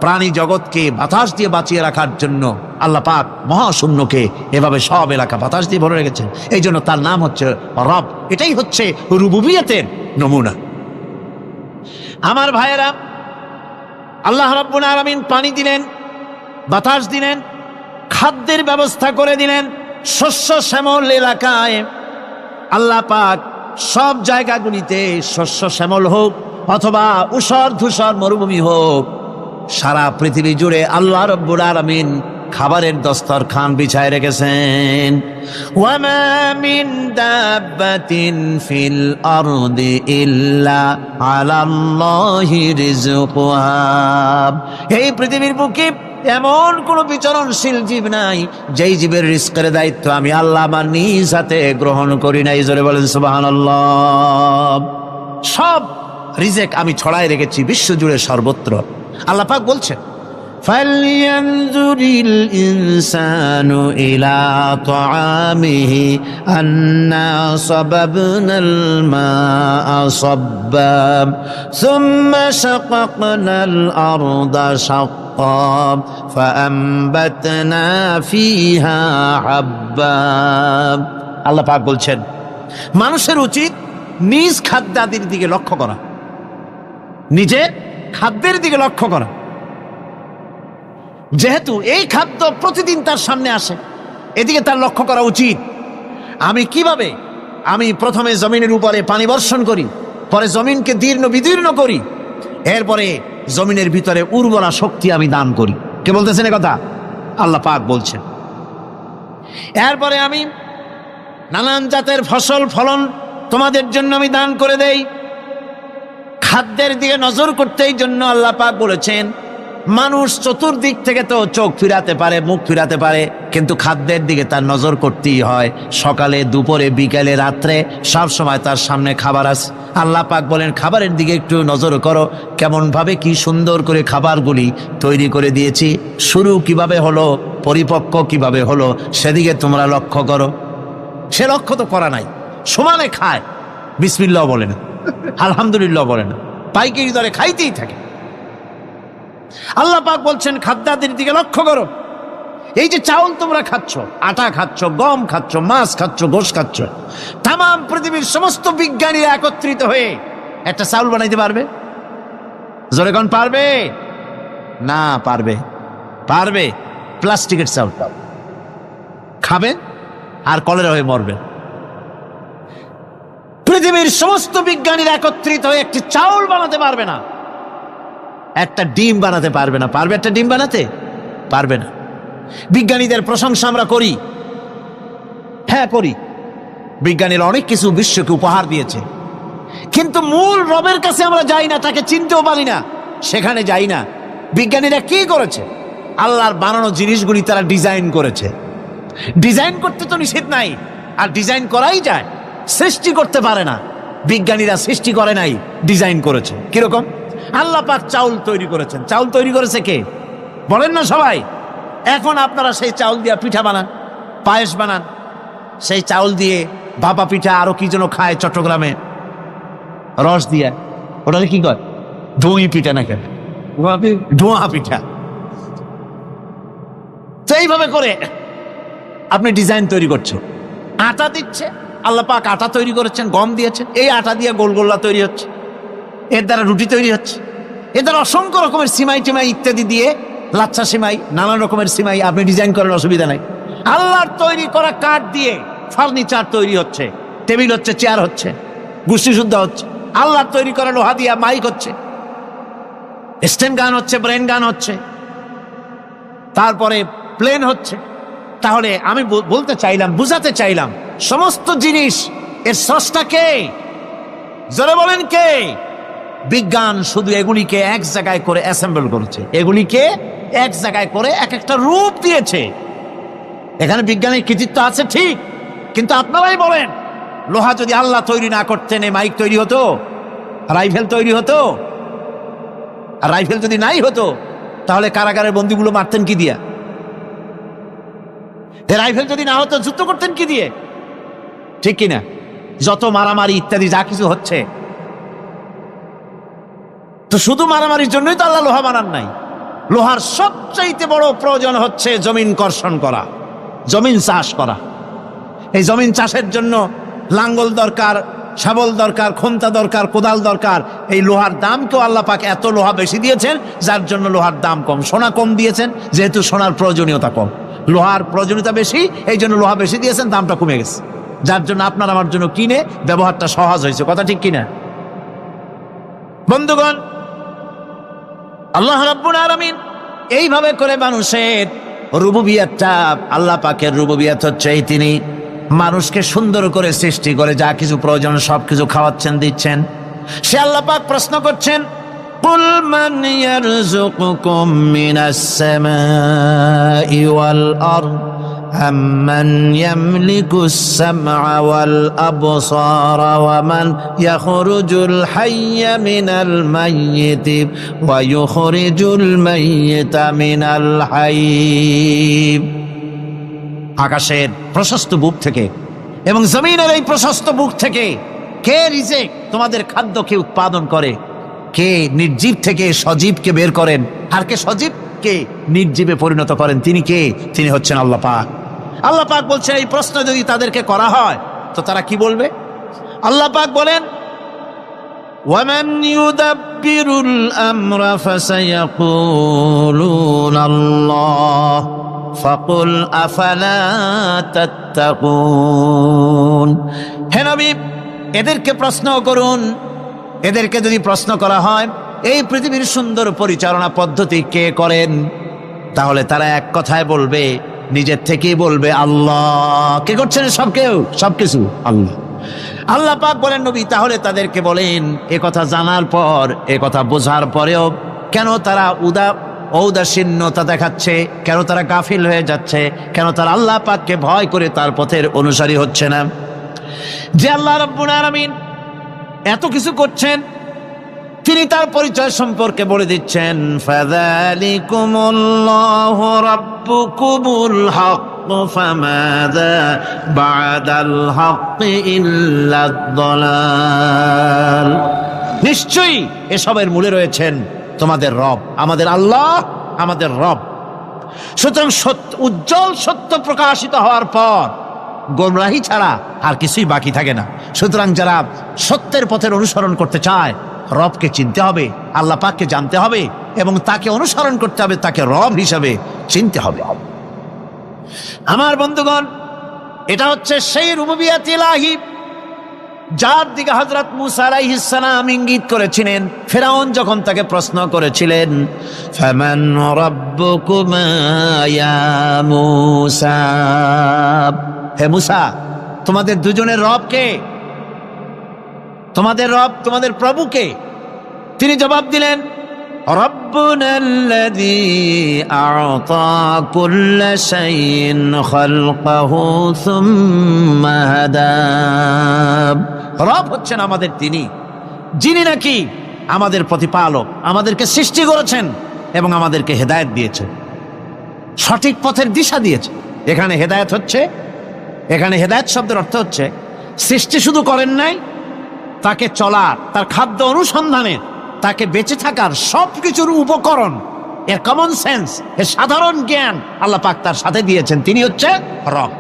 Speaker 2: প্রাণী জগৎকে বাতাস দিয়ে বাঁচিয়ে রাখার জন্য আল্লাহ পাক মহাশূন্যকে এভাবে সব এলাকা বাতাস দিয়ে ভরে রেখেছেন। এই জন্য তার নাম হচ্ছে রব। এটাই হচ্ছে রুবুবিয়তের নমুনা। আমার ভাইয়েরা, আল্লাহ রাব্বুল আলামিন পানি দিলেন, বাতাস দিলেন, খাদ্যের ব্যবস্থা করে দিলেন। শস্য শ্যামল এলাকায় আল্লাহ পাক সব জায়গাগুলিতে শস্য শ্যামল হোক অথবা উষর ধূসর মরুভূমি হোক, সারা পৃথিবী জুড়ে আল্লাহ রাব্বুল আলামিন খাবারের দস্তরখান বিছায় রেখেছেন। ওয়ামা মিন দাব্বাতিন ফিল আরদি ইল্লা আলাল্লাহি রিজকুহা। এই পৃথিবীর বুকে এমন কোন বিচরণশীল জীব নাই যেই জীবের রিজকের দায়িত্ব আমি আল্লাহ আমার নিজ হাতে গ্রহণ করি নাই। জোরে বলেন সুবহানাল্লাহ। সব রিজেক আমি ছড়াই রেখেছি বিশ্বজুড়ে সর্বত্র। আল্লাহ পাক বলছেন, ফালইয়ানজুরিল ইনসানু ইলা তাআমিহি আন্না সাবাবনাল মাআ সাব্বা সুম্মা শাকাকনাল আরদা শাক্কা ফাআমবাতনা ফিহা হাব্বা। আল্লাহ পাক বলছেন, মানুষের উচিত নিজ খাদ্যাদির দিকে লক্ষ্য করা, নিজের খাদ্যের দিকে লক্ষ্য করা। যেহেতু এই খাদ্য প্রতিদিন তার সামনে আসে, এদিকে তার লক্ষ্য করা উচিত। আমি প্রথমে জমিনের উপরে পানি বর্ষণ করি, পরে জমিনকে দীর্ণ বিদীর্ণ করি, এরপরে জমিনের ভিতরে উর্বরা শক্তি আমি দান করি। কে বলতেছেন কথা? আল্লাহ পাক বলছেন। এরপরে আমি নানান জাতের ফসল ফলন তোমাদের জন্য আমি দান করে দেই। খাদ্যের দিকে নজর করতেই জন্য আল্লাহ পাক বলেছেন, মানুষ চতুর্দিক থেকে তো চোখ ফিরাতে পারে, মুখ ফিরাতে পারে, কিন্তু খাদ্যের দিকে তার নজর করতেই হয়। সকালে, দুপুরে, বিকালে, রাত্রে সব সময় তার সামনে খাবার আছে। আল্লাহ পাক বলেন, খাবারের দিকে একটু নজর করো, কেমন ভাবে কি সুন্দর করে খাবারগুলি তৈরি করে দিয়েছি, শুরু কিভাবে হলো, পরিপক্ক কিভাবে হলো, সেদিকে তোমরা লক্ষ্য করো। সে লক্ষ্য তো করা নাই, সমানে খায়, বিসমিল্লাহ বলে না, আলহামদুলিল্লাহ বলে না, পাইকারি দরে খাইতেই থাকে। আল্লাহ পাক বলছেন, খাদ্যাদির দিকে লক্ষ্য করো। এই যে চাউল তোমরা খাচ্ছ, আটা খাচ্ছ, গম খাচ্ছ, মাছ খাচ্ছ, গোশ খাচ্ছ, তাম পৃথিবীর সমস্ত বিজ্ঞানীরা একত্রিত হয়ে একটা চাউল বানাইতে পারবে? জোরে কোন পারবে? না পারবে। পারবে? প্লাস্টিকের চাউল খাবে আর কলেরা হয়ে মরবে। পৃথিবীর সমস্ত বিজ্ঞানীরা একত্রিত হয়ে একটি চাউল বানাতে পারবে না, একটা ডিম বানাতে পারবে না। পারবে একটা ডিম বানাতে? পারবে না। বিজ্ঞানীদের প্রশংসা আমরা করি, হ্যাঁ করি, বিজ্ঞানীরা অনেক কিছু বিশ্বকে উপহার দিয়েছে, কিন্তু মূল রবের কাছে আমরা যাই না, তাকে চিনতেও পারি না, সেখানে যাই না। বিজ্ঞানীরা কি করেছে? আল্লাহর বানানো জিনিসগুলি তারা ডিজাইন করেছে। ডিজাইন করতে তো নিষেধ নাই, আর ডিজাইন করাই যায়, সৃষ্টি করতে পারে না। বিজ্ঞানীরা সৃষ্টি করে নাই, ডিজাইন করেছে। কিরকম? আল্লাহ পাক চাউল তৈরি করেছেন। চাউল তৈরি করেছে কে? বলেন না সবাই। এখন আপনারা সেই চাউল দিয়ে পিঠা বানান, পায়েস বানান, সেই চাউল দিয়ে ভাপা পিঠা, আরো কি যেন খায় চট্টগ্রামে রস দিয়ে, ওটা কি কয়? ধুই পিঠা না কেন? ধোঁয়া পিঠা। তো এইভাবে করে আপনি ডিজাইন তৈরি করছেন, আটা দিচ্ছে, আল্লাহ পাক আটা তৈরি করেছেন, গম দিয়েছেন, এই আটা দিয়ে গোলগোল্লা তৈরি হচ্ছে, এর দ্বারা রুটি তৈরি হচ্ছে, এর দ্বারা অসংখ্য রকমের সিমাই টিমাই ইত্যাদি দিয়ে, লাচ্ছা সিমাই, নানান রকমের সিমাই আপনি ডিজাইন করেন, অসুবিধা নাই। আল্লাহর তৈরি করা কাঠ দিয়ে ফার্নিচার তৈরি হচ্ছে, টেবিল হচ্ছে, চেয়ার হচ্ছে, গোষ্ঠী শুদ্ধ হচ্ছে। আল্লাহর তৈরি করা লোহা দিয়ে মাইক হচ্ছে, স্ট্যান্ড গান হচ্ছে, ব্রেন গান হচ্ছে, তারপরে প্লেন হচ্ছে। তাহলে আমি বলতে চাইলাম, বুঝাতে চাইলাম, সমস্ত জিনিস এর স্রষ্টা কে? জোরে বলেন কে? বিজ্ঞান শুধু এগুলিকে এক জায়গায় করে অ্যাসেম্বল করেছে, এগুলিকে এক জায়গায় করে এক একটা রূপ দিয়েছে। এখানে বিজ্ঞানের কৃতিত্ব আছে ঠিক, কিন্তু আপনারাই বলেন, লোহা যদি আল্লাহ তৈরি না করতেন এই মাইক তৈরি হতো, রাইফেল তৈরি হতো? আর রাইফেল যদি নাই হতো তাহলে কারাগারের বন্দীগুলো মারতেন কি দিয়া? রাইফেল যদি না হতো যুদ্ধ করতেন কি দিয়ে? ঠিক কিনা? যত মারামারি ইত্যাদি যা কিছু হচ্ছে, তো শুধু মারামারির জন্যই তো আল্লাহ লোহা বানান নাই। লোহার সবচাইতে বড় প্রয়োজন হচ্ছে জমিন কর্ষণ করা, জমিন চাষ করা। এই জমিন চাষের জন্য লাঙ্গল দরকার, শাবল দরকার, খন্তা দরকার, কোদাল দরকার। এই লোহার দামকেও আল্লাহ পাক এত লোহা বেশি দিয়েছেন, যার জন্য লোহার দাম কম। সোনা কম দিয়েছেন, যেহেতু সোনার প্রয়োজনীয়তা কম। লোহার প্রয়োজনীয়তা বেশি, এই জন্য লোহা বেশি দিয়েছেন, দামটা কমে গেছে, যার জন্য আপনার আমার জন্য কিনে ব্যবহারটা সহজ হয়েছে। কথা ঠিক কিনা বন্ধুগণ? আল্লাহ রাব্বুল আলামিন এইভাবে করে মানুষের রুবুবিয়াতটা, আল্লাহ পাকের রুবুবিয়াত হচ্ছে এই, তিনি মানুষকে সুন্দর করে সৃষ্টি করে যা কিছু প্রয়োজন সবকিছু খাওয়াচ্ছেন, দিচ্ছেন। সে আল্লাহ পাক প্রশ্ন করছেন, কুল মান ইয়ারযুকুকুম মিনাস সামাই ওয়াল আরদ আম্মান ইয়ামলিকুস সামআ ওয়াল আবসারা ওয়া মান ইয়াখরুজুল হাইয়্যা মিনাল মাইয়িতি ওয়া ইউখরিজুল মাইয়িতা মিনাল হাইয়্য। আকাশের প্রশস্ত বুক থেকে এবং জমিনের এই প্রশস্ত বুক থেকে কে রিজেক, তোমাদের খাদ্যকে উৎপাদন করে? কে নির্জীব থেকে সজীবকে বের করেন? আর কে সজীবকে নির্জীবে পরিণত করেন? তিনি কে? তিনি হচ্ছেন আল্লাহ পাক। আল্লাহ পাক বলছেন, এই প্রশ্ন যদি তাদেরকে করা হয় তো তারা কি বলবে? আল্লাহ পাক বলেন, ওয়ামান ইউদাব্বিরুল আমরা ফাসায়াকুলুনা আল্লাহ ফাকুল আফালা তাত্তাকুন। হে নবী, এদেরকে প্রশ্ন করুন। এদেরকে যদি প্রশ্ন করা হয় এই পৃথিবীর সুন্দর পরিচালনা পদ্ধতি কে করেন, তাহলে তারা এক কথায় বলবে, নিজের থেকেই বলবে আল্লাহ। কে করছেন? সবকিছু আল্লাহ। আল্লাহ পাক বলেন, নবী তাহলে তাদেরকে বলেন, এ কথা জানার পর, এ কথা বোঝার পরেও কেন তারা ঔদাসীন্যতা দেখাচ্ছে? কেন তারা গাফিল হয়ে যাচ্ছে? কেন তারা আল্লাহ পাককে ভয় করে তার পথের অনুসারী হচ্ছে না? যে আল্লাহ রাব্বুল আলামিন এত কিছু করছেন, তিনি তার পরিচয় সম্পর্কে বলে দিচ্ছেন, ফাযালিকুমুল্লাহু রাব্বুকুমুল হক ফামাযা বা'দাল হক ইল্লাদ দালাল। নিশ্চয়ই এসবের মূলে রয়েছেন তোমাদের রব, আমাদের আল্লাহ, আমাদের রব। সুতরাং উজ্জ্বল সত্য প্রকাশিত হওয়ার পর গোমরাহি ছাড়া আর কিছুই বাকি থাকে না। সুতরাং যারা সত্যের পথের অনুসরণ করতে চায়, রবকে চিনতে হবে, আল্লাহ পাককে জানতে হবে এবং তাকে অনুসরণ করতে হবে, তাকে রব হিসাবে চিনতে হবে। আমার বন্ধুগণ, এটা হচ্ছে সেই রুবুবিয়াত ইলাহি যার দিকে হযরত মূসা আলাইহিস সালাম ইঙ্গিত করেছিলেন ফেরাউন যখন তাকে প্রশ্ন করেছিলেন, ফামান রাব্বুকুমা ইয়া মূসা। হে মূসা, তোমাদের দুজনের রব কে? তোমাদের রব, তোমাদের প্রভু কে? তিনি জবাব দিলেন, রব্বুনাল্লাযী আ'তা কুল্লা শাইইন খালকাহু সুম্মা হাদা। রব হচ্ছেন আমাদের তিনি, যিনি নাকি আমাদের প্রতিপালক, আমাদেরকে সৃষ্টি করেছেন এবং আমাদেরকে হেদায়েত দিয়েছেন, সঠিক পথের দিশা দিয়েছেন। এখানে হেদায়েত হচ্ছে, এখানে হেদায়েত শব্দের অর্থ হচ্ছে সৃষ্টি শুধু করেন নাই, তাকে চলার, তার খাদ্য অনুসন্ধানের, তাকে বেঁচে থাকার সবকিছুর উপকরণ এর কমন সেন্স, এর সাধারণ জ্ঞান আল্লাহ পাক তার সাথে দিয়েছেন, তিনি হচ্ছে রব।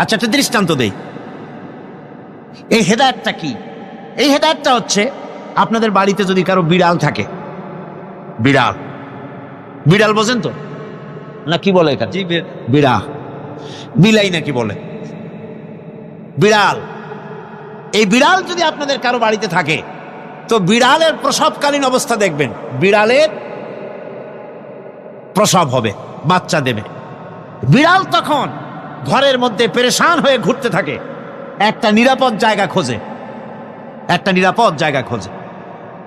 Speaker 2: আচ্ছা, একটা দৃষ্টান্ত দেই। এই হেদায়েতটা কি? এই হেদায়েতটা হচ্ছে, আপনাদের বাড়িতে যদি কারো বিড়াল থাকে, বিড়াল, বিড়াল বোঝেন তো না কি বলে এখানে? বিড়াল, বিলাই নাকি বলে, বিড়াল। এই বিড়াল যদি আপনাদের কারো বাড়িতে থাকে, তো বিড়ালের প্রসবকালীন অবস্থা দেখবেন, বিড়ালের প্রসব হবে, বাচ্চা দেবে। বিড়াল তখন ঘরের মধ্যে পেরেশান হয়ে ঘুরতে থাকে, একটা নিরাপদ জায়গা খোঁজে, একটা নিরাপদ জায়গা খোঁজে।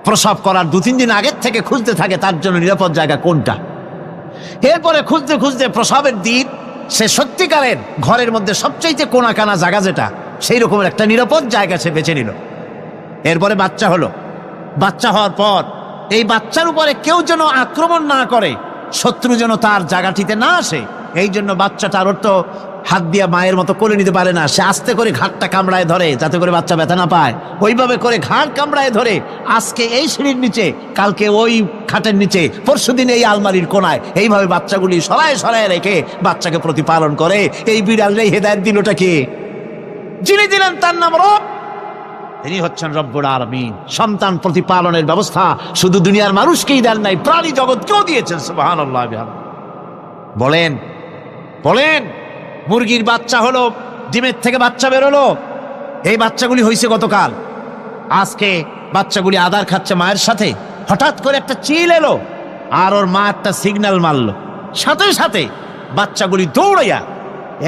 Speaker 2: প্রসব করার 2-3 দিন আগের থেকে খুঁজতে থাকে তার জন্য নিরাপদ জায়গা কোনটা। এরপরে খুঁজতে খুঁজতে প্রসবের দিন সে সত্যিকারের ঘরের মধ্যে সবচাইতে কোনা কানা জায়গা যেটা, সেই রকমের একটা নিরাপদ জায়গা সে বেছে নিল। এরপরে বাচ্চা হলো। বাচ্চা হওয়ার পর এই বাচ্চার উপরে কেউ যেন আক্রমণ না করে, শত্রু যেন তার জায়গাটিতে না আসে, এই জন্য বাচ্চাটার ওর তো হাত দিয়া মায়ের মতো কোলে নিতে পারে না, সে আস্তে করে ঘাটটা কামড়ায় ধরে যাতে করে বাচ্চা ব্যথা না পায়। ওইভাবে করে ঘাড় কামড়ায় ধরে, আজকে এই সিঁড়ির নিচে, কালকে ওই খাটের নিচে, পরশুদিন এই আলমারির কোনায়, এইভাবে বাচ্চাগুলি সরায় সরায় রেখে বাচ্চাকে প্রতিপালন করে। এই বিড়ালের হেদায়েত দিলটা কে? যিনি দিলেন তার নাম রব, তিনি হচ্ছেন রব্বুল আলামিন। সন্তান প্রতিপালনের ব্যবস্থা শুধু দুনিয়ার মানুষকেই দেন নাই, প্রাণী জগৎকেও দিয়েছেন। সুবহানাল্লাহ। বলেন বলেন, মুরগির বাচ্চা হলো, ডিমের থেকে বাচ্চা বেরোলো, এই বাচ্চাগুলি হয়েছে গতকাল, আজকে বাচ্চাগুলি আদার খাচ্ছে মায়ের সাথে। হঠাৎ করে একটা চিল এলো আর ওর মা একটা সিগন্যাল মারলো, সাথে সাথে বাচ্চাগুলি দৌড়াইয়া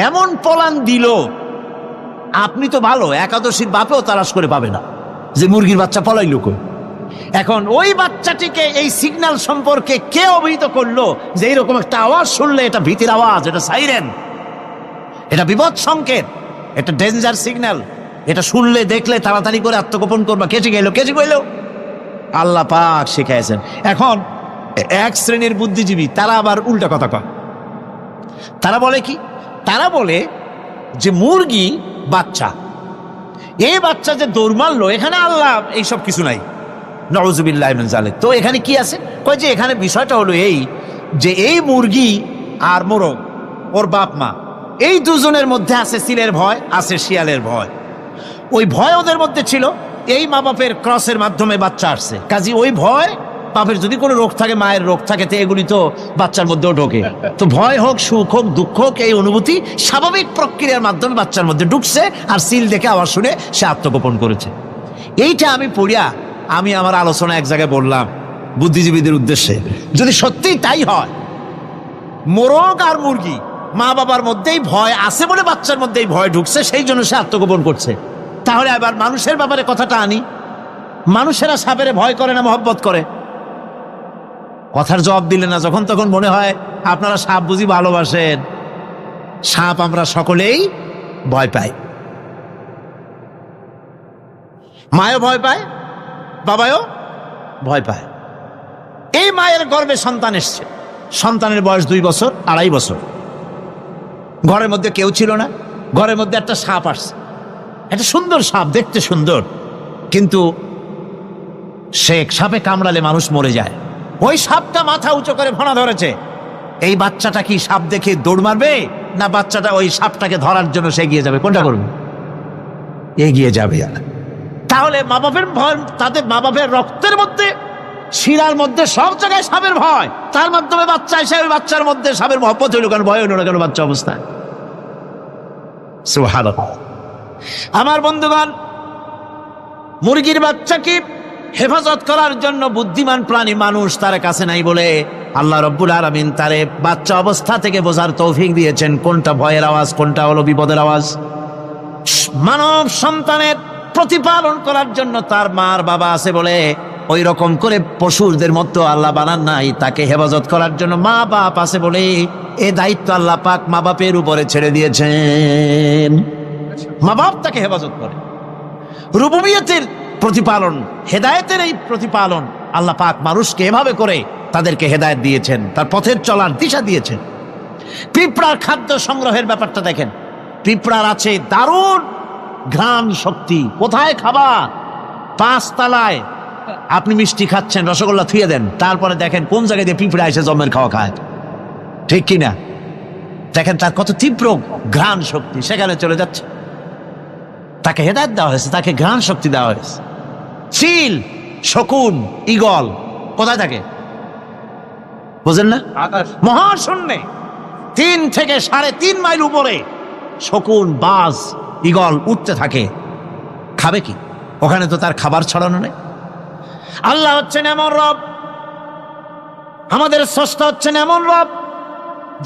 Speaker 2: এমন পলান দিল, আপনি তো ভালো একাদশীর বাপেও তালাশ করে পাবে না যে মুরগির বাচ্চা পলাইলো কই। এখন ওই বাচ্চাটিকে এই সিগন্যাল সম্পর্কে কে অবহিত করলো যে এইরকম একটা আওয়াজ শুনলে এটা ভীতির আওয়াজ, এটা সাইরেন, এটা বিপদ সংকেত, এটা ডেঞ্জার সিগন্যাল, এটা শুনলে দেখলে তাড়াতাড়ি করে আত্মগোপন করবা। কে শিখাইলো? কে শিখাইলো? আল্লাহ পাক শিখাইছেন। এখন এক শ্রেণীর বুদ্ধিজীবী তারা আবার উল্টা কথা কয়। তারা বলে কি? তারা বলে যে মুরগি বাচ্চা, এই বাচ্চা যে দৌড় মারলো, এখানে আল্লাহ এইসব কিছু নাই, নাউযুবিল্লাহ মিন যালিক। তো এখানে কি আছে? কয় যে এখানে বিষয়টা হলো এই যে এই মুরগি আর মোরগ, ওর বাপ মা, এই দুজনের মধ্যে আছে সিলের ভয়, আছে শিয়ালের ভয়। ওই ভয় ওদের মধ্যে ছিল, এই মা বাপের ক্রসের মাধ্যমে বাচ্চা আসছে, কাজী ওই ভয়, বাপের যদি কোনো রোগ থাকে, মায়ের রোগ থাকে, তো এগুলি তো বাচ্চার মধ্যেও ঢোকে। তো ভয় হোক, সুখ হোক, দুঃখ হোক, এই অনুভূতি স্বাভাবিক প্রক্রিয়ার মাধ্যমে বাচ্চার মধ্যে ঢুকছে, আর সিল দেখে আওয়াজ শুনে সে আত্মগোপন করেছে। এইটা আমি পড়িয়া আমি আমার আলোচনা এক জায়গায় বললাম বুদ্ধিজীবীদের উদ্দেশ্যে, যদি সত্যিই তাই হয়, মোরগ আর মুরগি মা বাবার মধ্যেই ভয় আছে বলে বাচ্চার মধ্যেই ভয় ঢুকছে, সেই জন্য সে আত্মগোপন করছে, তাহলে আবার মানুষের ব্যাপারে কথাটা আনি, মানুষেরা সাপেরে ভয় করে না মহব্বত করে? কথার জবাব দিলে না, যখন তখন মনে হয় আপনারা সাপ বুঝি ভালোবাসেন। সাপ আমরা সকলেই ভয় পাই, মায়ও ভয় পায়, বাবাও ভয় পায়। এই মায়ের গর্ভে সন্তান এসছে, সন্তানের বয়স 2 বছর, 2.5 বছর, ঘরের মধ্যে কেউ ছিল না, ঘরের মধ্যে একটা সাপ আসছে, একটা সুন্দর সাপ, দেখতে সুন্দর, কিন্তু সে সাপে কামড়ালে মানুষ মরে যায়। ওই সাপটা মাথা উঁচু করে ফোনা ধরেছে, এই বাচ্চাটা কি সাপ দেখে দৌড় মারবে, না বাচ্চাটা ওই সাপটাকে ধরার জন্য সে এগিয়ে যাবে? কোনটা করবে? এগিয়ে যাবে। তাহলে মা বাপের ভয়, তাদের মা বাপের রক্তের মধ্যে, শিরার মধ্যে, সব জায়গায় সাপের ভয়, তার মাধ্যমে বাচ্চা এসে ওই বাচ্চার মধ্যে সাপের মহব্বত হইল কেন, ভয় হইল না কেন বাচ্চা অবস্থায়? সুবহানাল্লাহ। আমার বন্ধুগণ, মুরগির বাচ্চাকে হেফাজত করার জন্য বুদ্ধিমান প্রাণী মানুষ তার কাছে নাই বলে আল্লাহ রব্বুল আলামিন তারে বাচ্চা অবস্থা থেকে বোঝার তৌফিক দিয়েছেন কোনটা ভয়ের আওয়াজ, কোনটা হলো বিপদের আওয়াজ। মানব সন্তানের প্রতিপালন করার জন্য তার মার বাবা আছে বলে ওই রকম করে পশুদের মতো আল্লাহ বানান নাই, তাকে হেফাজত করার জন্য মা বাপ আছে বলে এই দায়িত্ব আল্লাহ পাক মা বাপের উপরে ছেড়ে দিয়েছেন। মা বাপ তাকে হেফাজত করে। রুবুবিয়তের প্রতিপালন, হেদায়েতের এই প্রতিপালন আল্লাহ পাক মানুষকে এভাবে করে তাদেরকে হেদায়েত দিয়েছেন, তার পথের চলার দিশা দিয়েছেন। পিঁপড়ার খাদ্য সংগ্রহের ব্যাপারটা দেখেন, পিঁপড়ার আছে দারুণ ঘ্রাণ শক্তি, কোথায় খাবার? 5 তলায় আপনি মিষ্টি খাচ্ছেন, রসগোল্লা থুয়ে দেন, তারপরে দেখেন কোন জায়গায় দিয়ে পিঁপড়া এসে জমের খাওয়া খায়, ঠিক কিনা? দেখেন তার কত তীব্র ঘ্রাণ শক্তি, সেখানে চলে যাচ্ছে। তাকে হেদায়েত দেওয়া হয়েছে, তাকে ঘ্রাণ শক্তি দেওয়া হয়েছে। চিল, শকুন, ঈগল কোথায় থাকে বুঝেন না? মহাশূন্যে 3 থেকে 3.5 মাইল উপরে শকুন, বাজ, ঈগল উঠতে থাকে। খাবে কি? ওখানে তো তার খাবার ছড়ানো নেই। আল্লাহ হচ্ছেন এমন রব, আমাদের স্রষ্টা হচ্ছেন এমন রব,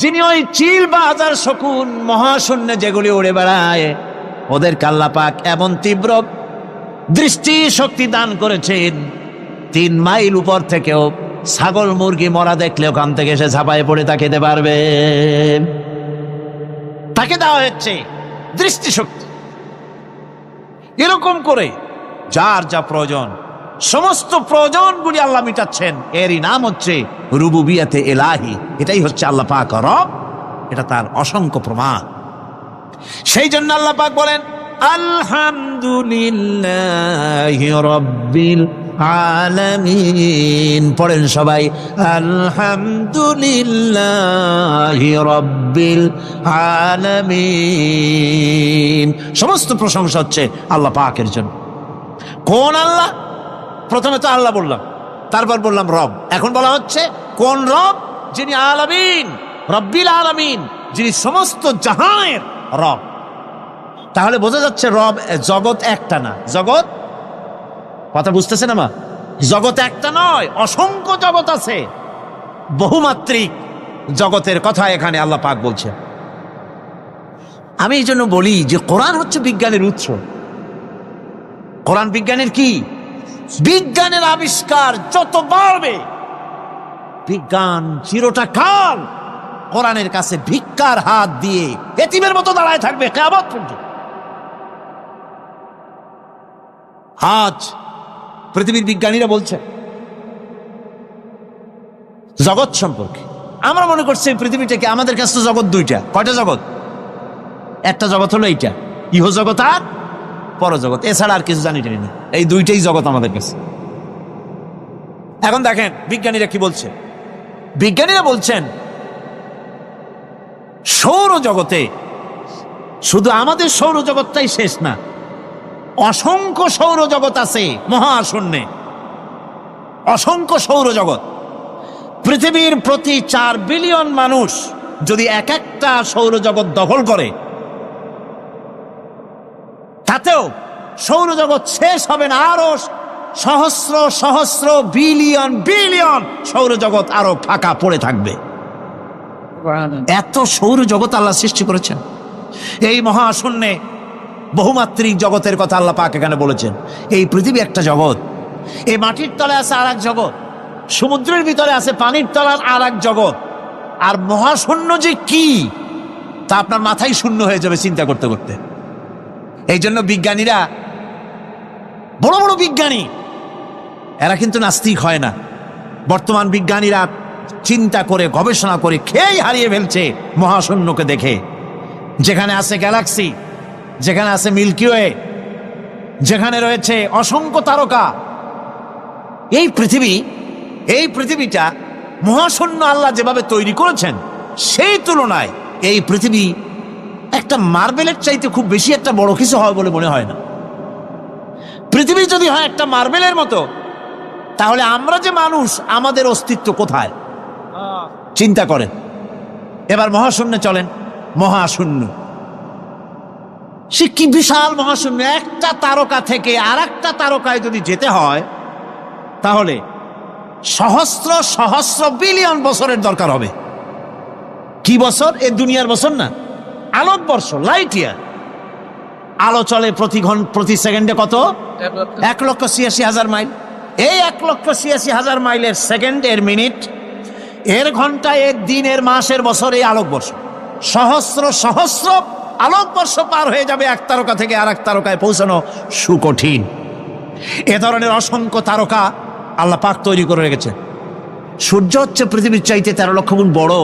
Speaker 2: যিনি ওই চিল, বাজ আর শকুন মহাশূন্যে যেগুলি উড়ে বেড়ায়, ওদেরকে আল্লাহ পাক এমন তীব্র দৃষ্টি শক্তি দান করেছেন, 3 মাইল উপর থেকেও ছাগল মুরগি মরা দেখলে ওখান থেকে এসে ঝাঁপায় পড়ে তা খেতে পারবে। তাকে দেওয়া হচ্ছে দৃষ্টিশক্তি। এরকম করে যার যা প্রয়োজন, সমস্ত প্রয়োজনগুলি আল্লাহ মিটাচ্ছেন। এরই নাম হচ্ছে রুবুবিয়াতে এলাহি। এটাই হচ্ছে আল্লাহ পাক রব, এটা তার অসংখ্য প্রমাণ। সেই জন্য আল্লাহ পাক বলেন আলহামদুলিল্লাহি রাব্বিল আলামিন। পড়েন সবাই, আলহামদুলিল্লাহি রাব্বিল আলামিন। সমস্ত প্রশংসা হচ্ছে আল্লাহ পাকের জন্য। কোন আল্লাহ? প্রথমে তো আল্লাহ বললাম, তারপর বললাম রব, এখন বলা হচ্ছে কোন রব? যিনি আলামিন, রব্বিল আলামিন, যিনি সমস্ত জাহানের রব। তাহলে বোঝা যাচ্ছে রব, জগৎ একটা না। জগৎ, কথা বুঝতেছেন আমার? জগৎ একটা নয়, অসংখ্য জগৎ আছে। বহুমাত্রিক জগতের কথা এখানে আল্লাহ পাক বলছেন। আমি এই জন্য বলি যে কোরআন হচ্ছে বিজ্ঞানের উৎস। কোরআন বিজ্ঞানের কি? বিজ্ঞানের আবিষ্কার যত বাড়বে, বিজ্ঞান চিরটা কাল কোরআনের কাছে ভিক্ষার হাত দিয়ে এতিমের মতো দাঁড়ায় থাকবে কিয়ামত পর্যন্ত। আজ পৃথিবীর বিজ্ঞানীরা বলছে জগৎ সম্পর্কে, আমরা মনে করছি পৃথিবীটাকে, আমাদের কাছে তো জগৎ 2টা। কয়টা জগৎ? একটা জগৎ হলো এইটা, ইহ জগৎ আর পরজগৎ, এছাড়া আর কিছু জানি না। এই 2টাই জগৎ আমাদের কাছে। এখন দেখেন বিজ্ঞানীরা কি বলছে। বিজ্ঞানীরা বলছেন সৌরজগতে শুধু আমাদের সৌরজগৎটাই শেষ না, অসংখ্য সৌরজগৎ আছে মহাশূন্যে, অসংখ্য সৌরজগৎ। পৃথিবীর প্রতি 4 বিলিয়ন মানুষ যদি এক একটা সৌরজগৎ দখল করে, তাতেও সৌরজগৎ শেষ হবে না। আরো সহস্র সহস্র বিলিয়ন বিলিয়ন সৌরজগৎ আরো ফাঁকা পড়ে থাকবে। এত সৌরজগৎ আল্লাহ সৃষ্টি করেছেন। এই মহাশূন্যে বহুমাত্রিক জগতের কথা আল্লাহ পাক এখানে বলেছেন। এই পৃথিবী একটা জগৎ, এই মাটির তলে আছে আর এক জগৎ, সমুদ্রের ভিতরে আছে পানির তলার আর এক জগৎ। আর মহাশূন্য যে কি তা আপনার মাথায় শূন্য হয়ে যাবে চিন্তা করতে করতে। এই জন্য বিজ্ঞানীরা, বড় বড় বিজ্ঞানী, এরা কিন্তু নাস্তিক হয় না। বর্তমান বিজ্ঞানীরা চিন্তা করে গবেষণা করে খেয়েই হারিয়ে ফেলছে মহাশূন্যকে দেখে। যেখানে আছে গ্যালাক্সি, যেখানে আছে মিল্কি ওয়ে, যেখানে রয়েছে অসংখ্য তারকা, এই পৃথিবীটা মহাশূন্য আল্লাহ যেভাবে তৈরি করেছেন, সেই তুলনায় এই পৃথিবী একটা মার্বেলের চাইতে খুব বেশি একটা বড় কিছু হয় বলে মনে হয় না। পৃথিবী যদি হয় একটা মার্বেলের মতো, তাহলে আমরা যে মানুষ, আমাদের অস্তিত্ব কোথায় চিন্তা করেন। এবার মহাশূন্যে চলেন। মহাশূন্য সে কি বিশাল মহাশূন্য। একটা তারকা থেকে আর একটা তারকায় যদি যেতে হয়, তাহলে সহস্র সহস্র বিলিয়ন বছরের দরকার হবে। কি বছর? এ দুনিয়ার বছর না, আলোকবর্ষ, লাইট ইয়ার। আলো চলে প্রতি সেকেন্ডে কত? 1,86,000 মাইল। এই 1,86,000 মাইলের সেকেন্ড, এর মিনিট, এর ঘন্টা, এর দিন, এর মাস, এর বছর, এই আলোকবর্ষ। সহস্র সহস্র আলোকবর্ষ পার হয়ে যাবে এক তারকা থেকে আর এক তারকায় পৌঁছানো সুকঠিন। এ ধরনের অসংখ্য তারকা আল্লাহ পাক তৈরি করে রেখেছে। সূর্য হচ্ছে পৃথিবীর চাইতে 13 লক্ষ গুণ বড়।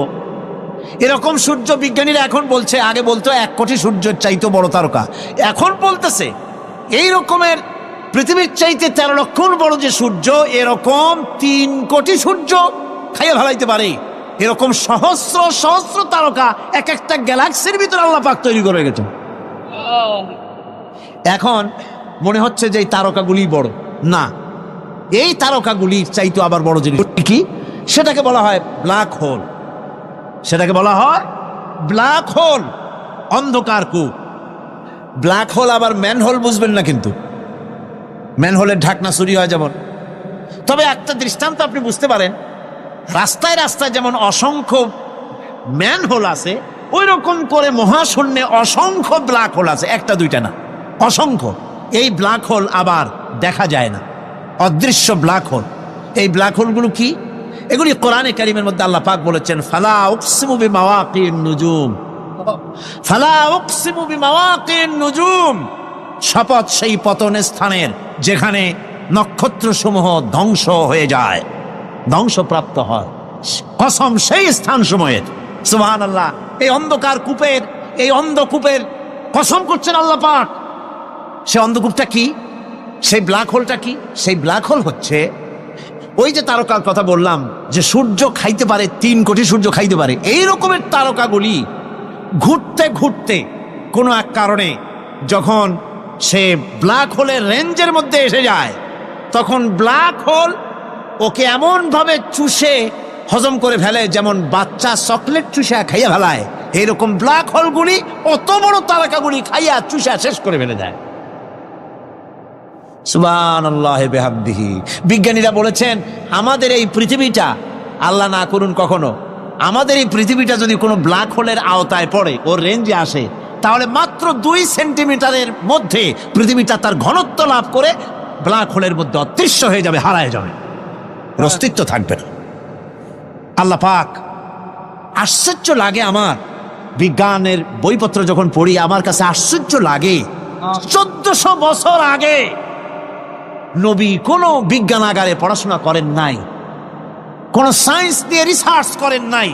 Speaker 2: এরকম সূর্য বিজ্ঞানীরা এখন বলছে, আগে বলতো 1 কোটি সূর্যের চাইতে বড় তারকা, এখন বলতেছে এই রকমের পৃথিবীর চাইতে 13 লক্ষ গুণ বড় যে সূর্য, এরকম 3 কোটি সূর্য খাইয়া ফেলাইতে পারে। এরকম সহস্র সহস্র তারকা এক একটা গ্যালাক্সির ভিতরে আল্লাহ পাক তৈরি করে গেছেন। এখন মনে হচ্ছে যে এই তারকাগুলি বড়, না, এই তারকাগুলির চাইতে আবার বড় জিনিস কি, সেটাকে বলা হয় ব্ল্যাক হোল। সেটাকে বলা হয় ব্ল্যাক হোল, অন্ধকার কূপ। ব্ল্যাক হোল আবার ম্যান হোল বুঝবেন না, কিন্তু ম্যান হোলের ঢাকনা চুরি হয় যেমন। তবে একটা দৃষ্টান্ত আপনি বুঝতে পারেন, রাস্তায় রাস্তায় যেমন অসংখ্য ম্যান হোল আছে, ওই রকম করে মহাশূন্যে অসংখ্য ব্ল্যাক হোল আছে, একটা দুইটা না, অসংখ্য। এই ব্ল্যাক হোল আবার দেখা যায় না, অদৃশ্য ব্ল্যাক হোল। এই ব্ল্যাক হোলগুলো কি? এগুলি কোরআনে কারীমের মধ্যে আল্লাহ পাক বলেছেন, ফালা উকসিমু বিমাওয়াকিন নুজুম, ফালা উকসিমু বিমাওয়াকিন নুজুম, শপথ সেই পতনের স্থানের যেখানে নক্ষত্রসমূহ ধ্বংস হয়ে যায়, ধ্বংসপ্রাপ্ত হয়, কসম সেই স্থান সময়ের। সুবহানাল্লাহ। এই অন্ধকার কূপের, এই অন্ধকূপের কসম করছেন আল্লাহ পাক। সে অন্ধকূপটা কি? সেই ব্ল্যাক হোলটা কি? সেই ব্ল্যাক হোল হচ্ছে ওই যে তারকার কথা বললাম, যে সূর্য খাইতে পারে, 3 কোটি সূর্য খাইতে পারে, এই রকমের তারকাগুলি ঘুরতে ঘুরতে কোনো এক কারণে যখন সে ব্ল্যাক হোলের রেঞ্জের মধ্যে এসে যায়, তখন ব্ল্যাক হোল ওকে এমন ভাবে চুষে হজম করে ফেলে, যেমন বাচ্চা চকলেট চুষা খাইয়া ফেলায়, এইরকম ব্ল্যাক হোলগুলি অত বড় তারকাগুলি খাইয়া চুষা শেষ করে ফেলে যায়। সুবহানাল্লাহ বিহামদিহি। বিজ্ঞানীরা বলেছেন, আমাদের এই পৃথিবীটা, আল্লাহ না করুন কখনো, আমাদের এই পৃথিবীটা যদি কোনো ব্ল্যাক হোলের আওতায় পড়ে, ওর রেঞ্জে আসে, তাহলে মাত্র 2 সেন্টিমিটারের মধ্যে পৃথিবীটা তার ঘনত্ব লাভ করে ব্ল্যাক হোলের মধ্যে অদৃশ্য হয়ে যাবে, হারায় যাবে, অস্তিত্ব থাকবে না। আল্লাহ পাক, আশ্চর্য লাগে আমার, বিজ্ঞানের বইপত্র যখন পড়ি আমার কাছে আশ্চর্য লাগে। 1400 বছর আগে নবী কোনো বিজ্ঞানাগারে পড়াশোনা করেন নাই, কোন সায়েন্স নিয়ে রিসার্চ করেন নাই,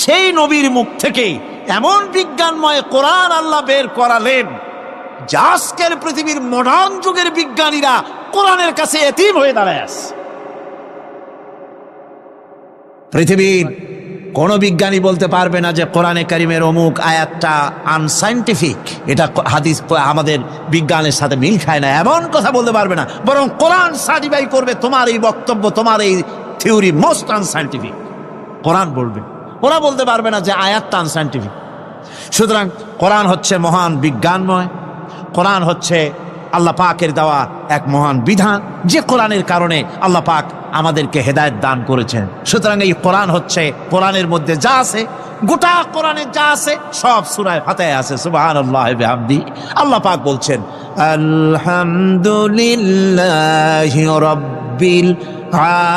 Speaker 2: সেই নবীর মুখ থেকে এমন বিজ্ঞানময় কোরআন আল্লাহ বের করালেন, যে আজকের পৃথিবীর মডার্ন যুগের বিজ্ঞানীরা কোরআনের কাছে এতিম হয়ে দাঁড়ায় আছে। পৃথিবীর কোন বিজ্ঞানী বলতে পারবে না যে কোরআনে কারিমের অমুক আয়াতটা আনসাইন্টিফিক, এটা হাদিস আমাদের বিজ্ঞানের সাথে মিল খায় না, এমন কথা বলতে পারবে না। বরং কোরআন সার্টিফাই করবে তোমার এই বক্তব্য, তোমার এই থিওরি মোস্ট আনসাইন্টিফিক, কোরআন বলবে। ওরা বলতে পারবে না যে আয়াতটা আনসাইন্টিফিক। সুতরাং কোরআন হচ্ছে মহান বিজ্ঞানময়, কোরআন হচ্ছে আল্লাহ পাকের দেওয়া এক মহান বিধান, যে কোরআনের কারণে আল্লাহ পাক আমাদেরকে হেদায়েত দান করেছেন। সুতরাং এই কোরআন হচ্ছে, কোরআনের মধ্যে যা আছে, গোটা কোরআনে যা আছে সব সূরা ফাতিহায় আছে। সুবহানাল্লাহ বিহামদিহি। আল্লাহ পাক বলছেন, আলহামদুলিল্লাহি রাব্বিল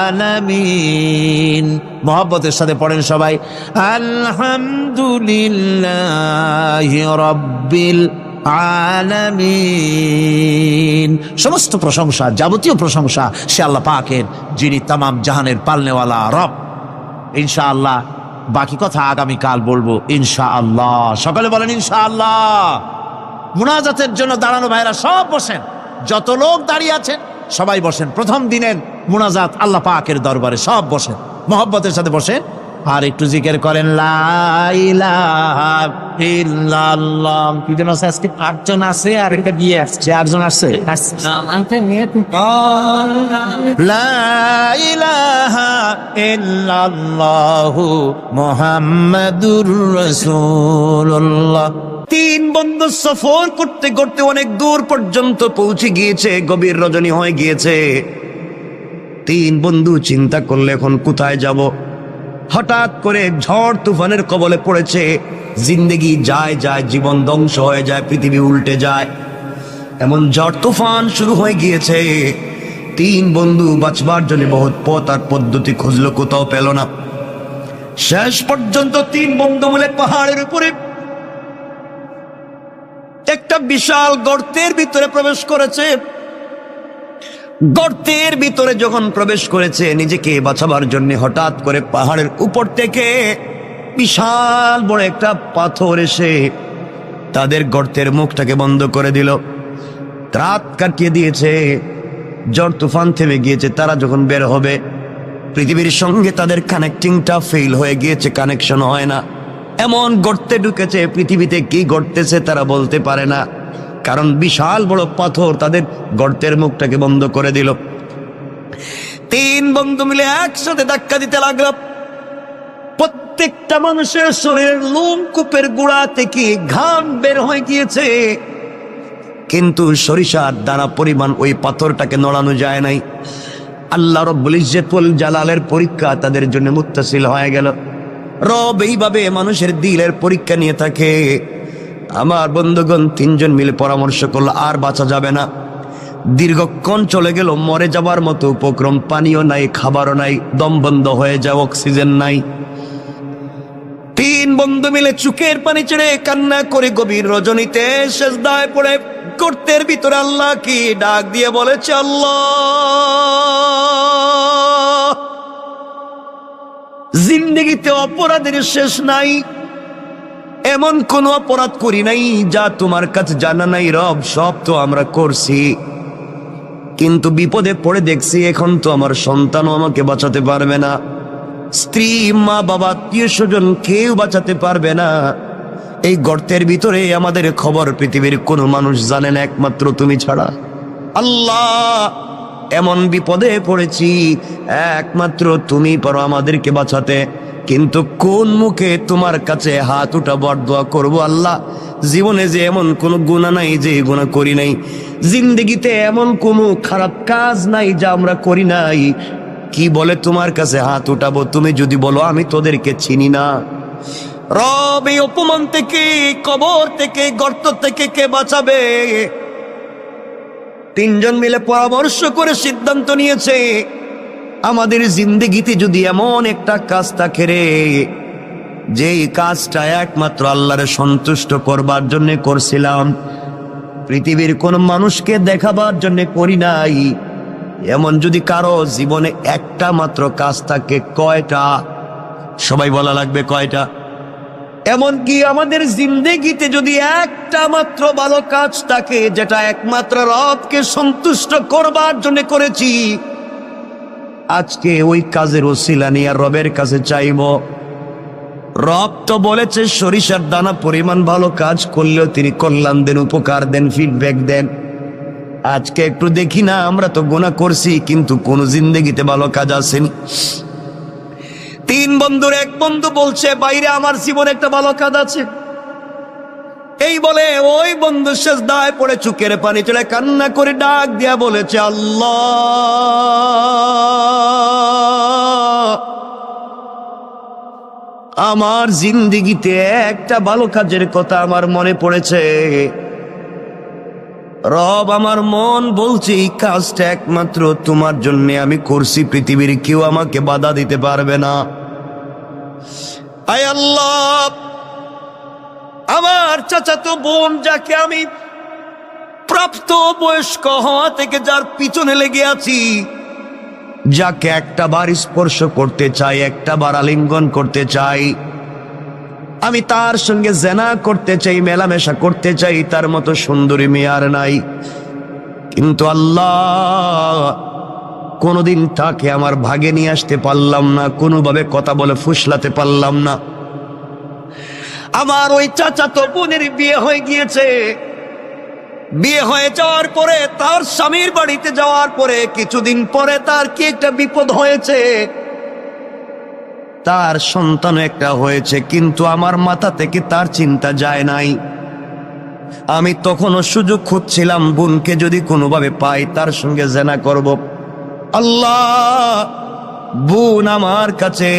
Speaker 2: আলামিন। মহব্বতের সাথে পড়েন সবাই, আলহামদুলিল্লাহি রাব্বিল আলামিন। সমস্ত প্রশংসা, যাবতীয় প্রশংসা সে আল্লাহ পাকের, যিনি তামাম জাহানের পালনেওয়ালা রব। ইনশাআল্লাহ বাকি কথা আগামীকাল বলবো ইনশাআল্লাহ। সকালে বলেন ইনশাআল্লাহ। মুনাজাতের জন্য দাঁড়ানো ভাইরা সব বসেন, যত লোক দাঁড়িয়ে আছেন সবাই বসেন। প্রথম দিনের মুনাজাত আল্লাহ পাকের দরবারে, সব বসেন, মহব্বতের সাথে বসেন, আর একটু জিকির করেন, লা ইলাহা ইল্লাল্লাহ। কিজন আছে আজকে? 8 জন আছে, আর এটা দিয়ে আসছে 8 জন আছে। লা ইলাহা ইল্লাল্লাহু মুহাম্মাদুর রাসূলুল্লাহ।
Speaker 3: 3 বন্ধু সফর করতে করতে অনেক দূর পর্যন্ত পৌঁছে গিয়েছে, গভীর রজনী হয়ে গিয়েছে। 3 বন্ধু চিন্তা করলে এখন কোথায় যাব। হঠাৎ করে ঝড় তুফানের কবলে পড়েছে, জিন্দেগি যায় যায়, জীবন ধ্বংস হয়ে যায়, পৃথিবী উল্টে যায়, এমন ঝড় তুফান শুরু হয়ে গিয়েছে। 3 বন্ধু বাঁচবার জন্য বহুত পথ আর পদ্ধতি খুঁজলো, কোথাও পেল না। শেষ পর্যন্ত 3 বন্ধু মিলে পাহাড়ের উপরে একটা বিশাল গর্তের ভিতরে প্রবেশ করেছে। গর্তের ভিতরে যখন প্রবেশ করেছে নিজেকে বাঁচাবার জন্য, হঠাৎ করে পাহাড়ের উপর থেকে বিশাল বড় একটা পাথর এসে তাদের গর্তের মুখটাকে বন্ধ করে দিল। রাত কাটিয়ে দিয়েছে, ঝড় তুফান থেমে গিয়েছে। তারা যখন বের হবে, পৃথিবীর সঙ্গে তাদের কানেক্টিংটা ফেল হয়ে গিয়েছে, কানেকশন হয় না। এমন গর্তে ঢুকেছে, পৃথিবীতে কি ঘটতেছে তারা বলতে পারে না, কারণ বিশাল বড় পাথর তাদের গর্তের মুখটাকে বন্ধ করে দিল। তিন বন্ধু মিলে একসাথে ধাক্কা দিতে লাগলো। প্রত্যেকটা মানুষের শরীরের লোমকূপের গোড়া থেকে ঘাম বের হয়ে গিয়েছে, কিন্তু সরিষার দানা পরিমাণ ওই পাথরটাকে নড়ানো যায় নাই। আল্লাহ রব্বুল ইজ্জতুল জালালের পরীক্ষা তাদের জন্য মুত্তাসিল হয়ে গেল। রব এইভাবে মানুষের দিলের পরীক্ষা নিয়ে থাকে। আমার বন্ধুগণ, তিনজন মিলে পরামর্শ করলো আর বাঁচা যাবে না। দীর্ঘক্ষণ চলে গেল, মরে যাবার মতো উপক্রম, পানিও নাই, খাবারও নাই, দম বন্ধ হয়ে যায়, অক্সিজেন নাই। তিন বন্ধু মিলে চোখের পানি ছেড়ে কান্না করে গভীর রজনীতে সেজদায় পড়ে গর্তের ভিতরে আল্লাহ কি ডাক দিয়ে বলেছে, আল্লাহ, জিন্দেগিতে অপরাধের শেষ নাই, এমন কোন অপরাধ করি নাই যা তোমার কাছে জানা নাই। রব, সব তো আমরা করছি, কিন্তু বিপদে পড়ে দেখছি এখন তো আমার সন্তানও আমাকে বাঁচাতে পারবে না, স্ত্রী, মা, বাবা, আত্মীয় স্বজন কেউ বাঁচাতে পারবে না। এই গর্তের ভিতরে আমাদের খবর পৃথিবীর কোনো মানুষ জানে না, একমাত্র তুমি ছাড়া। আল্লাহ, এমন বিপদে পড়েছি, একমাত্র তুমি পারো আমাদেরকে বাঁচাতে, কিন্তু কোন মুখে তোমার কাছে হাত উঠাবো আর দোয়া করবো? আল্লাহ, জীবনে যে এমন কোনো গুনাহ নাই যে গুনাহ করি নাই, জিন্দেগিতে এমন কোনো খারাপ কাজ নাই যা আমরা করি নাই, কি বলে তোমার কাছে হাত উঠাবো? তুমি যদি বলো আমি তোদেরকে চিনি না। রব, এই অপমান থেকে, কবর থেকে, গর্ত থেকে কে বাঁচাবে? তিনজন মিলে পরামর্শ করে সিদ্ধান্ত নিয়েছে, আমাদের জিন্দেগিতে যদি এমন একটা কাজ থাকে রে, যেই কাজটা একমাত্র আল্লাহরে সন্তুষ্ট করবার জন্য করছিলাম, পৃথিবীর কোন মানুষকে দেখাবার জন্য করি নাই, এমন যদি কারো জীবনে একটা মাত্র কাজ থাকে, কয়টা? সবাই বলা লাগবে কয়টা? এমন কি আমাদের জিন্দেগিতে যদি একটা মাত্র ভালো কাজ থাকে যেটা একমাত্র রবকে সন্তুষ্ট করবার জন্য করেছি, আজকে ওই কাজের ওসিলা নিয়ে রবের কাছে চাইব। রব তো বলেছে সরিষার দানা পরিমাণ ভালো কাজ করলেও তিনি কল্যাণ দেন, উপকার দেন, ফিডব্যাক দেন। আজকে একটু দেখি না, আমরা তো গুনাহ করছি কিন্তু কোন জিন্দেগিতে ভালো কাজ আসেনি। তিন বন্ধুর এক বন্ধু বলছে, বাইরে আমার জীবনে একটা ভালো কাজ আছে। এই বলে ওই বন্ধু সেজদায় পড়ে চোখের পানি চলে কান্না করে ডাক দিয়া বলেছে, আল্লাহ, আমার জিন্দেগিতে একটা ভালো কাজের কথা আমার মনে পড়েছে। রব, আমার মন বলছে এই কাজটা একমাত্র তোমার জন্য আমি করছি, পৃথিবীর কেউ আমাকে বাধা দিতে পারবে না। আয় আল্লাহ, আমার চাচাতো বোন, যাকে আমি প্রাপ্ত বয়স্ক হওয়া থেকে যার পিছনে লেগে আছি, যাকে একটা বার স্পর্শ করতে চাই, একটা বার আলিঙ্গন করতে চাই, আমি তার সঙ্গে জেনা করতে চাই, মেলামেশা করতে চাই, তার মতো সুন্দরী মেয়ে আর নাই। কিন্তু আল্লাহ, কোনোদিন তাকে আমার ভাগে নিয়ে আসতে পারলাম না, কোনোভাবে কথা বলে ফুসলাতে পারলাম না। আমার ওই চাচাতো বোনের বিয়ে হয়ে গিয়েছে। বিয়ে হয়ে যাওয়ার পরে, তার স্বামীর বাড়িতে যাওয়ার পরে কিছুদিন পরে তার কি একটা বিপদ হয়েছে, তার সন্তান একটা হয়েছে, কিন্তু আমার মাথা থেকে তার চিন্তা যায় নাই। আমি তখনও সুযোগ খুঁজছিলাম, বোনকে যদি কোনোভাবে পাই তার সঙ্গে জেনা করব। আল্লাহ, বোন আমার কাছে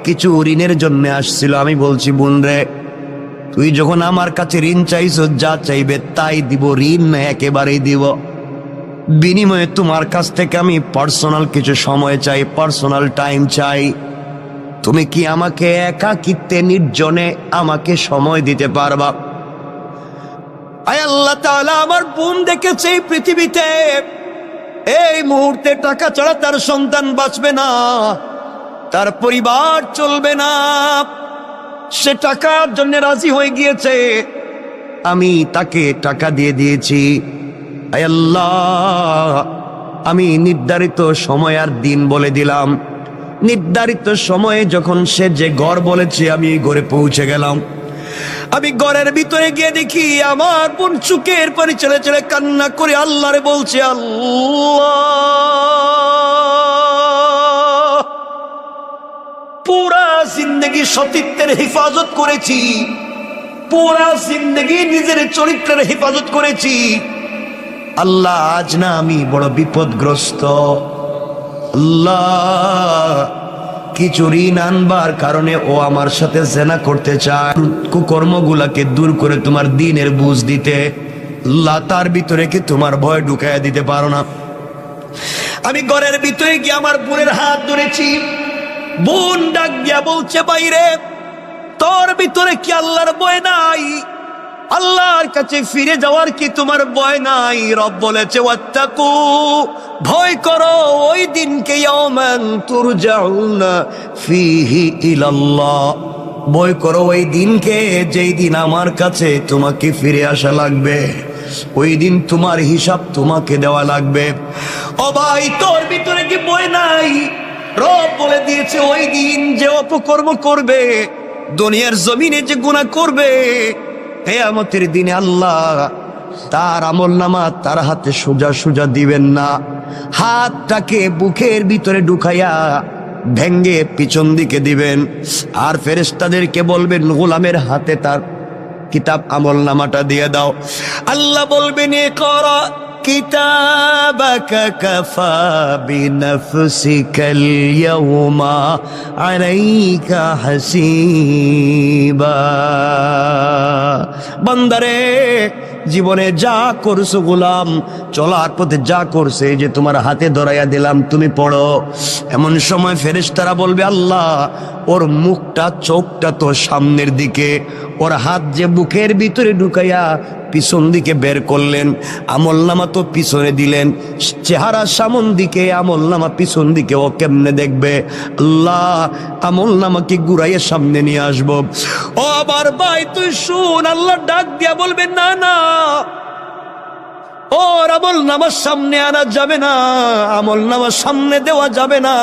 Speaker 3: কিছু ঋণের জন্য আসছিল। আমি বলছি, বোন রে, তুই যখন আমার কাছে ঋণ চাইছ, যা চাইবে তাই দিব, ঋণ না একেবারেই দিব। বিনিময়ে তোমার কাছ থেকে আমি পার্সোনাল কিছু সময় চাই, পার্সোনাল টাইম চাই। তুমি কি আমাকে একাকিত্বে, নির্জনে আমাকে সময় দিতে পারবা? আয় আল্লাহ তাআলা, আমার বোন দেখেছে এই পৃথিবীতে এই মুহূর্তে টাকা ছাড়া তার সন্তান বাঁচবে না, তার পরিবার চলবে না। সে টাকার জন্য রাজি হয়ে গিয়েছে। আমি তাকে টাকা দিয়ে দিয়েছি, আয় আল্লাহ, আমি নির্ধারিত সময় আর দিন বলে দিলাম। নির্ধারিত সময়ে যখন সে যে ঘর বলেছে আমি এই ঘরে পৌঁছে গেলাম। আমি ঘরের ভিতরে গিয়ে দেখি আমার বোন চুকের পানি ছেড়ে ছেড়ে কান্না করে আল্লাহরে বলছে, আল্লাহ, পুরা জিন্দগি সতীত্বের হেফাজত করেছি, পুরা জিন্দগি নিজের চরিত্রের হেফাজত করেছি। আল্লাহ, আজ না আমি বড় বিপদগ্রস্ত। আল্লাহ, কিছু ঋণ আনবার কারণে ও আমার সাথে জেনা করতে চায়, কুকর্মগুলাকে দূর করে তোমার দ্বীনের বুঝ দিতে। আল্লাহ, তার ভিতরে কি তোমার ভয় ঢুকাইয়া দিতে পারো না? আমি ঘরের ভিতরে গিয়ে আমার বোনের হাত ধরেছি। বোন ডাক দিয়া বলছে, বাইরে তোর ভিতরে কি আল্লাহর ভয় নাই? আল্লাহর কাছে ফিরে যাওয়ার কি তোমার ভয় নাই? রব বলেছে, ওয়াত্তাকু, ভয় করো ওই দিনকে, ইয়াওমান তুরজাউনা ফীহি ইলাল্লাহ, ভয় করো ওই দিনকে যেই দিন আমার কাছে তোমাকে ফিরে আসা লাগবে, ওই দিন তোমার হিসাব তোমাকে দেওয়া লাগবে। ও ভাই, তোর ভিতরে কি ভয় নাই? রব বলে দিয়েছে, ওই দিন যে অপকর্ম করবে, দুনিয়ার জমিনে যে গুনাহ করবে, কিয়ামতের দিনে আল্লাহ তার আমলনামা তার হাতে সোজা সোজা দিবেন না। হাতটাকে বুকের ভিতরে ঢুকাইয়া ভেঙ্গে পিছন দিকে দিবেন, আর ফেরেশতাদেরকে বলবেন, গোলামের হাতে তার কিতাব আমলনামাটা দিয়ে দাও। আল্লাহ বলবেন, ইকরা কিতাবাকা কাফা বিনাফসিকাল ইয়াওমা আলাইকা হাসিবা। বান্দারে, জীবনে যা করছো গোলাম, চলার পথে যা করছে, যে তোমার হাতে ধরাইয়া দিলাম, তুমি পড়ো। এমন সময় ফেরেশতারা বলবে, আল্লাহ, ওর মুখটা চোখটা তো সামনের দিকে, ওর হাত যে বুকের ভিতরে ঢুকাইয়া পিছন দিকে বের করলেন, আমলনামা তো পিছনে দিলেন, চেহারা সামন দিকে, আমলনামা পিছন দিকে, ও কেমনে দেখবে? আল্লাহ, আমলনামাকে ঘুরাইয়া সামনে নিয়ে আসবো। ও আবার ভাই, তুই শুন, আল্লাহ ডাক দিয়া বলবেন, না না, ওর আমলনামার সামনে আনা যাবে না, আমলনামার সামনে দেওয়া যাবে না।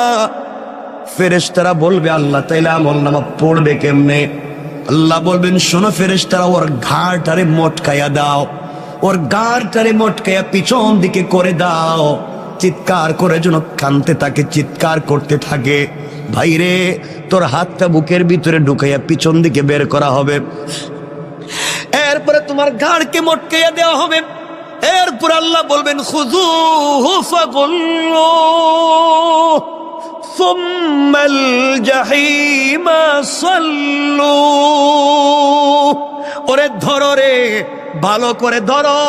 Speaker 3: ফেরেশতারা বলবে, আল্লাহ, তাইলে আমলনামা পড়বে কেমনে? আল্লাহ বলবেন, শোনো ফেরেশতারা, ওর ঘাড়টারে মটকাইয়া দাও, ওর ঘাড়টারে মটকাইয়া পিছন দিকে করে দাও, চিৎকার করে যেন কানতে থাকে, চিৎকার করতে থাকে। ভাইরে, তোর হাতটা বুকের ভিতরে ঢুকাইয়া পিছন দিকে বের করা হবে, এরপরে তোমার ঘাড়কে মটকাইয়া দেওয়া হবে। এরপর আল্লাহ বলবেন, খুযূহু ফাগুল্লুহু সুম্মাল জাহিমা সাল্লু। ওরে ধরো রে, ভালো করে ধরো,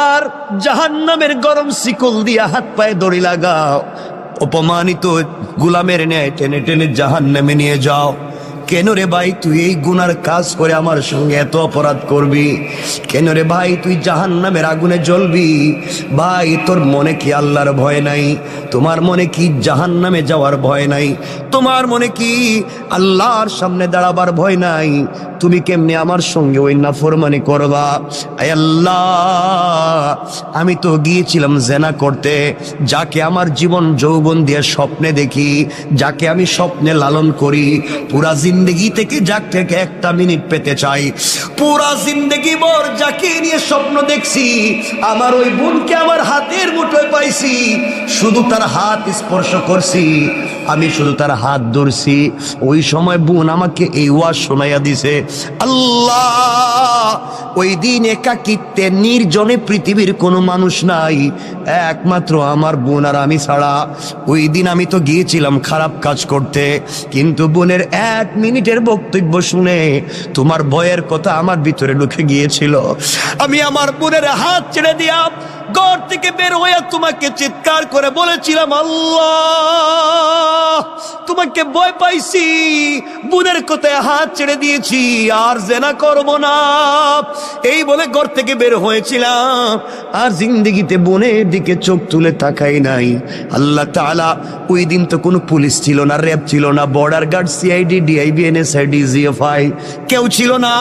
Speaker 3: আর জাহান্নামের গরম শিকল দিয়া হাত পায়ে দড়ি লাগাও, অপমানিত গোলামের ন্যায় টেনে টেনে জাহান্নামে নিয়ে যাও। কেন রে ভাই, তুই এই গুনার কাজ করে আমার সঙ্গে এত অপরাধ করবি? কেন রে ভাই, তুই জাহান্নামের আগুনে জ্বলবি? ভাই, তোর মনে কি আল্লাহর ভয় নাই? তোমার মনে কি জাহান্নামে যাওয়ার ভয় নাই? তোমার মনে কি আল্লাহর সামনে দাঁড়াবার ভয় নাই? তুমি কেমনে আমার সঙ্গে ওই নাফরমানি করবা? আয় আল্লাহ, আমি তো গিয়েছিলাম জেনা করতে, যাকে আমার জীবন যৌবন দিয়ে স্বপ্নে দেখি, যাকে আমি স্বপ্নে লালন করি, পুরা জিন্দগি থেকে যাক থেকে একটা মিনিট পেতে চাই, পুরা জিন্দগি ভর যাকে নিয়ে স্বপ্ন দেখছি, আমার ওই বোনকে আমার হাতের মুঠোয় পাইছি, শুধু তার হাত স্পর্শ করছি, আমি শুধু তার হাত ধরছি। ওই সময় বোন আমাকে এই ওয়াজ শোনাইয়া দিছে, আল্লাহ, ওই দিন একাকিত্বে নির্জনে পৃথিবীর কোনো মানুষ নাই, একমাত্র আমার বোন আর আমি ছাড়া। ওই দিন আমি তো গিয়েছিলাম খারাপ কাজ করতে, কিন্তু বোনের 1 মিনিটের বক্তব্য শুনে তোমার ভয়ের কথা আমার ভিতরে ঢুকে গিয়েছিল। আমি আমার বোনের হাত ছেড়ে দিয়া ঘর থেকে বের হয়ে তোমাকে চিৎকার করে বলেছিলাম, আল্লাহ তোমাকে ভয় পাইছি, বোনের কথায় হাত ছেড়ে দিয়েছি, আর জেনা করব না, এই বলে ঘর থেকে বের হয়েছিলাম, আর জিন্দেগিতে বোনের দিকে চোখ তুলে তাকাই নাই। আল্লাহ তাআলা ওই দিন তো কোনো পুলিশ ছিল না, র্যাব ছিল না, border guard, CID, DIB, NSI, DGFI কেউ ছিল না।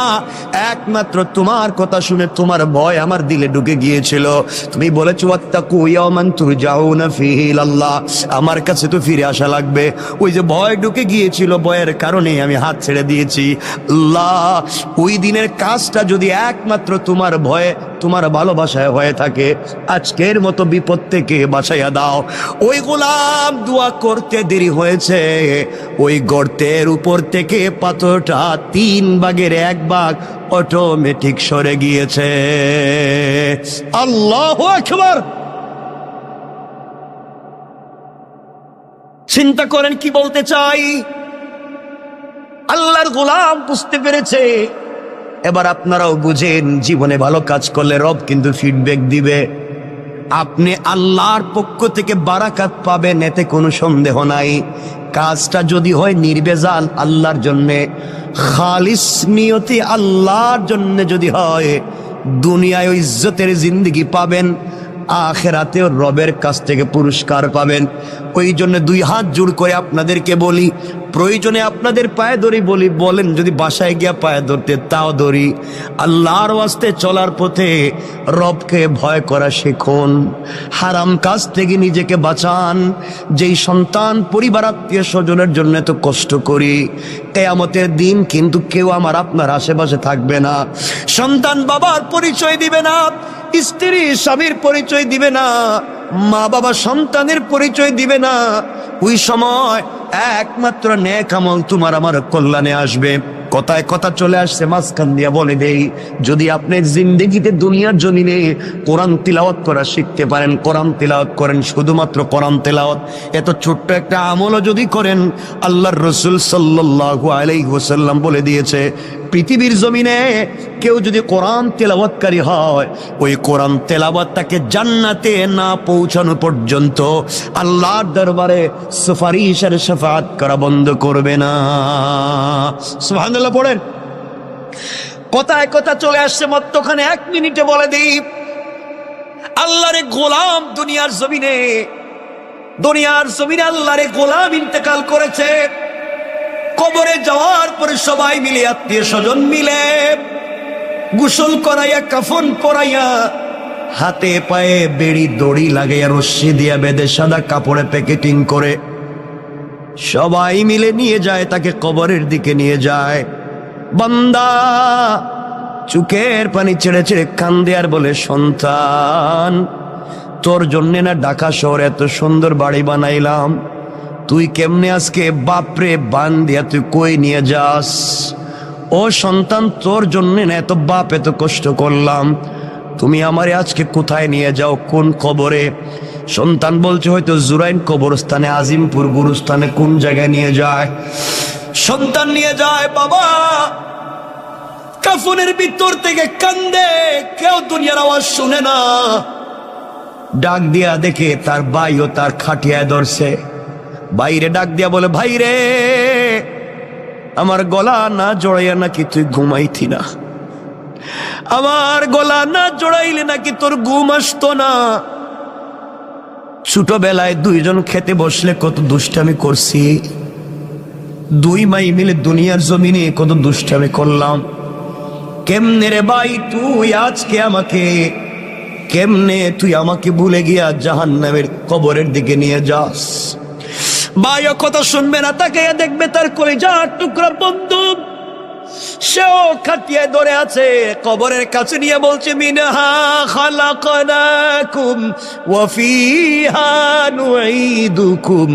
Speaker 3: একমাত্র তোমার কথা শুনে তোমার ভয় আমার দিলে ঢুকে গিয়েছিল। তুমি বলেছো ওয়াত্তাকু ইয়াওমান তুরজাউনা ফীহি ইলাল্লাহ, আমার কাছে তো ফিরে আসা লাগবে। ওই যে ভয় ঢুকে গিয়েছিল, ভয়ের কারণে আমি হাত ছেড়ে দিয়েছি। আল্লাহ ওই দিনের কাজটা যদি একমাত্র তোমার ভয়ে, তোমার ভালোবাসায় হয়ে থাকে, আজকের মতো বিপদ থেকে বাঁচাইয়া দাও। ওই গোলাম দোয়া করতে দেরি হয়েছে, ওই গর্তের উপর থেকে পাথরটা 3 ভাগের 1 ভাগ অটোমেটিক সরে গিয়েছে। আল্লাহু আকবার। চিন্তা করেন কি বলতে চাই। আল্লাহর গোলাম বুঝতে পেরেছে। এবার আপনারাও বুঝেন, জীবনে ভালো কাজ করলে রব কিন্তু ফিডব্যাক দিবে। আপনি আল্লাহর পক্ষ থেকে বারাকাত পাবেন, এতে কোনো সন্দেহ নাই। কাজটা যদি হয় নির্বেজাল আল্লাহর জন্যে, খালিস নিয়তি আল্লাহর জন্য যদি হয়, দুনিয়ায় ইজ্জতের জিন্দেগি পাবেন, আখিরাতেও রবের কাছ থেকে পুরস্কার পাবেন। ওই জন্য 2 হাত জোড় করে আপনাদেরকে বলি, প্রয়োজনে আপনাদের পায়ে ধরি বলি, বলেন যদি বাসায় গিয়া পায়ে ধরতে তাও ধরি। আল্লাহর ওয়াস্তে চলার পথে রবকে ভয় করা শিখুন, হারাম কাজ থেকে নিজেকে বাঁচান। যেই সন্তান পরিবার আত্মীয় স্বজনের জন্য এত কষ্ট করি, কিয়ামতের দিন কিন্তু কেউ আমার আপনার আশেপাশে থাকবে না। সন্তান বাবার পরিচয় দিবে না, স্ত্রী স্বামীর পরিচয় দিবে না, মা বাবা সন্তানের পরিচয় দিবে না। ওই সময় একমাত্র নেক আমল তোমার আমার কল্যাণে আসবে। কথায় কথা চলে আসছে, মাঝখান দিয়া বলে দেই, যদি আপনি জিন্দেগিতে দুনিয়ার জমিনে কোরআন তিলাওয়াত করা শিখতে পারেন, কোরআন তিলাওয়াত করেন, শুধুমাত্র কোরআন তিলাওয়াত, এত ছোট্ট একটা আমলও যদি করেন, আল্লাহর রাসূল সাল্লাল্লাহু আলাইহি ওয়াসাল্লাম বলে দিয়েছে, পৃথিবীর জমিনে কেউ যদি কোরআন তেলাওয়াতকারী হয়, ওই কোরআন তেলাওয়াত তাকে জান্নাতে না পৌঁছানো পর্যন্ত আল্লাহর দরবারে সুপারিশের শাফাআত করা বন্ধ করবে না। সুবহানাল্লাহ পড়েন। কথায় কথা চলে আসছে, মধ্যখানে 1 মিনিটে বলে দিই, আল্লাহর গোলাম দুনিয়ার জমিনে আল্লাহর গোলাম ইন্তেকাল করেছে। কবরে যাওয়ার পরে সবাই মিলে, আত্মীয় স্বজন মিলে গোসল করাইয়া, কাফন পরাইয়া, হাতে পায়ে বেড়ি দড়ি লাগাইয়া, রশ্মি দিয়া বেঁধে সাদা কাপড়ে প্যাকেটিং করে সবাই মিলে নিয়ে যায়, তাকে কবরের দিকে নিয়ে যায়। বান্দা চোখের পানি ছেড়ে ছেড়ে কান্দে আর বলে, সন্তান তোর জন্য না ঢাকা শহরে এত সুন্দর বাড়ি বানাইলাম, তুই কেমনে আজকে বাপরে বান দিয়া তুই কই নিয়ে যাস? ও সন্তান, তোর জন্য না এত বাপ এত কষ্ট করলাম, তুমি আমারে আজকে কোথায় নিয়ে যাও, কোন কবরে? সন্তান বলছে, হয়তো জুরাইন কবরস্থানে, আজিমপুর গুরুস্থানে, কোন জায়গায় নিয়ে যায়? সন্তান নিয়ে যায়। বাবা কাফনের ভিতর থেকে কান্দে, কেউ দুনিয়ার আওয়াজ শুনে না। ডাক দিয়া দেখে তার ভাইও তার খাটিয়ায় ধরছে। বাইরে ডাক দিয়া বলে, ভাই রে, আমার গলা না জড়াইয়া নাকি তুই ঘুমাইতি না? আমার গলা না জড়াইলে নাকি তোর ঘুম আসতো না? ছোটবেলায় 2 জন খেতে বসলে কত দুষ্টামি করছি, 2 ভাই মিলে দুনিয়ার জমিনে কত দুষ্টামি করলাম। কেমনে রে ভাই তুই আজকে আমাকে, কেমনে তুই আমাকে ভুলে গিয়া জাহান্নামের কবরের দিকে নিয়ে যাস? ভাই ও কথা শুনবে না, তাকে দেখবে তার কলিজার টুকরা বন্ধু, সেও খাটিয়ে ধরে আছে, কবরের কাছে নিয়ে বলছে, মিনহা খালাকনাকুম ওয়া ফিহা নুঈদুকুম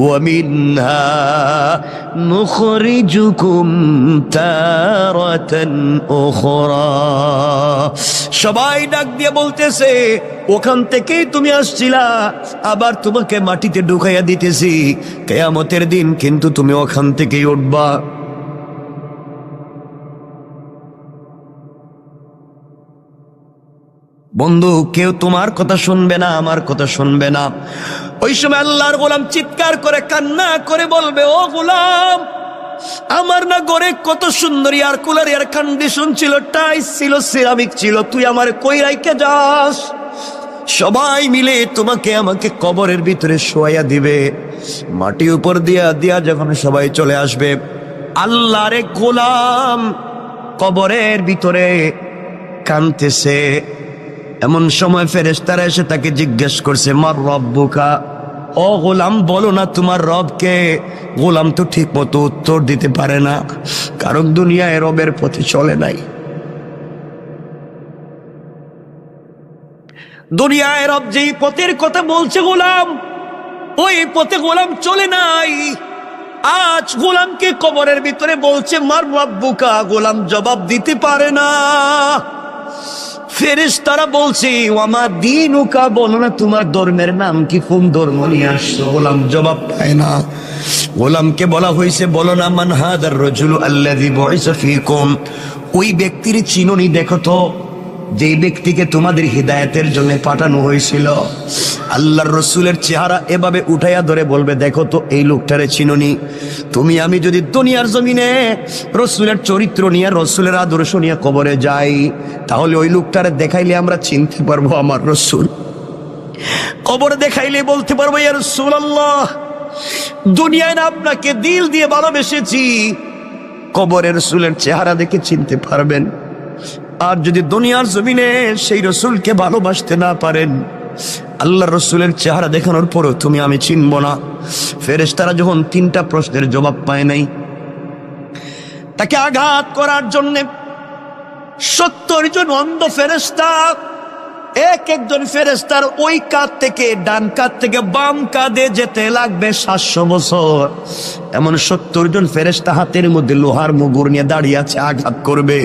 Speaker 3: ওয়া মিনহা নুখরিজুকুম তারাতান উখরা। সবাই ডাক দিয়ে বলতেছে, ওখান থেকেই তুমি আসছিলা, আবার তোমাকে মাটিতে ঢুকাইয়া দিতেছি, কিয়ামতের দিন কিন্তু তুমি ওখান থেকেই উঠবা। বন্ধু, কেউ তোমার কথা শুনবে না, আমার কথা শুনবে না। ওই সময় আল্লাহর গোলাম চিৎকার করে কান্না করে বলবে, ও গোলাম, আমার না ঘরে কত সুন্দর এয়ার কুলার, এয়ার কন্ডিশন ছিল, টাইস ছিল, সিরামিক ছিল, তুই আমার কই রাইখে যাস? সবাই মিলে তোমাকে আমাকে কবরের ভিতরে শোয়া দিবে। মাটি উপর দিয়া দিয়া যখন সবাই চলে আসবে, আল্লাহরে গোলাম কবরের ভিতরে কাঁদতেছে। এমন সময় ফেরেশতারা এসে তাকে জিজ্ঞেস করছে, মার রব্বুকা, ও গোলাম বলো না তোমার রবকে। গোলাম তো ঠিক মতো উত্তর দিতে পারে না, কারণ দুনিয়ায় রবের পথে চলে নাই। দুনিয়ায় রব যেই পথের কথা বলছে গোলাম, ওই পথে গোলাম চলে নাই। আজ গোলামকে কবরের ভিতরে বলছে মার রব্বুকা, গোলাম জবাব দিতে পারে না। ফেরেশতারা বলছে ওয়ামা দীনুকা, বলো না তোমার ধর্মের নাম কি, কোন ধর্ম নিয়ে আসছো? গোলাম জবাব পায় না। গোলামকে বলা হয়েছে, বলো না মান হাদার রাজুলু আল্লাযী বুইসা ফীকুম, ওই ব্যক্তির চিনুনি দেখো তো, যেই ব্যক্তিকে তোমাদের হিদায়াতের জন্য পাঠানো হয়েছিল। আল্লাহর রসুলের চেহারা এভাবে উঠাইয়া ধরে বলবে, দেখো তো এই লোকটারে চিনুনি? তুমি আমি যদি দুনিয়ার জমিনে রসুলের চরিত্র নিয়ে, রসুলের আদর্শ নিয়ে কবরে যাই, তাহলে ওই লোকটারে দেখাইলে আমরা চিনতে পারবো আমার রসুল। কবরে দেখাইলে বলতে পারবো, ইয়া রাসূলুল্লাহ, দুনিয়ায় না আপনাকে দিল দিয়ে ভালোবেসেছি, কবরে রসুলের চেহারা দেখে চিনতে পারবেন। আর যদি দুনিয়ার জমিনে সেই রসুলকে ভালোবাসতে না পারেন, আল্লাহ রসুলের চেহারা দেখানোর পরও তুমি আমি চিনব না। ফেরেশতারা যখন 3টা প্রশ্নের জবাব পায় নাই, তাকে আঘাত করার জন্য 70 জন অন্ধ ফেরেশতা, এক একজন ফেরেশতার ওই কাঁধ থেকে ডান কাঁধ থেকে বাম কাঁধে যেতে লাগবে 700 বছর। এমন 70 জন ফেরেশতা হাতের মধ্যে লোহার মুগুর নিয়ে দাঁড়িয়ে আছে, আঘাত করবে।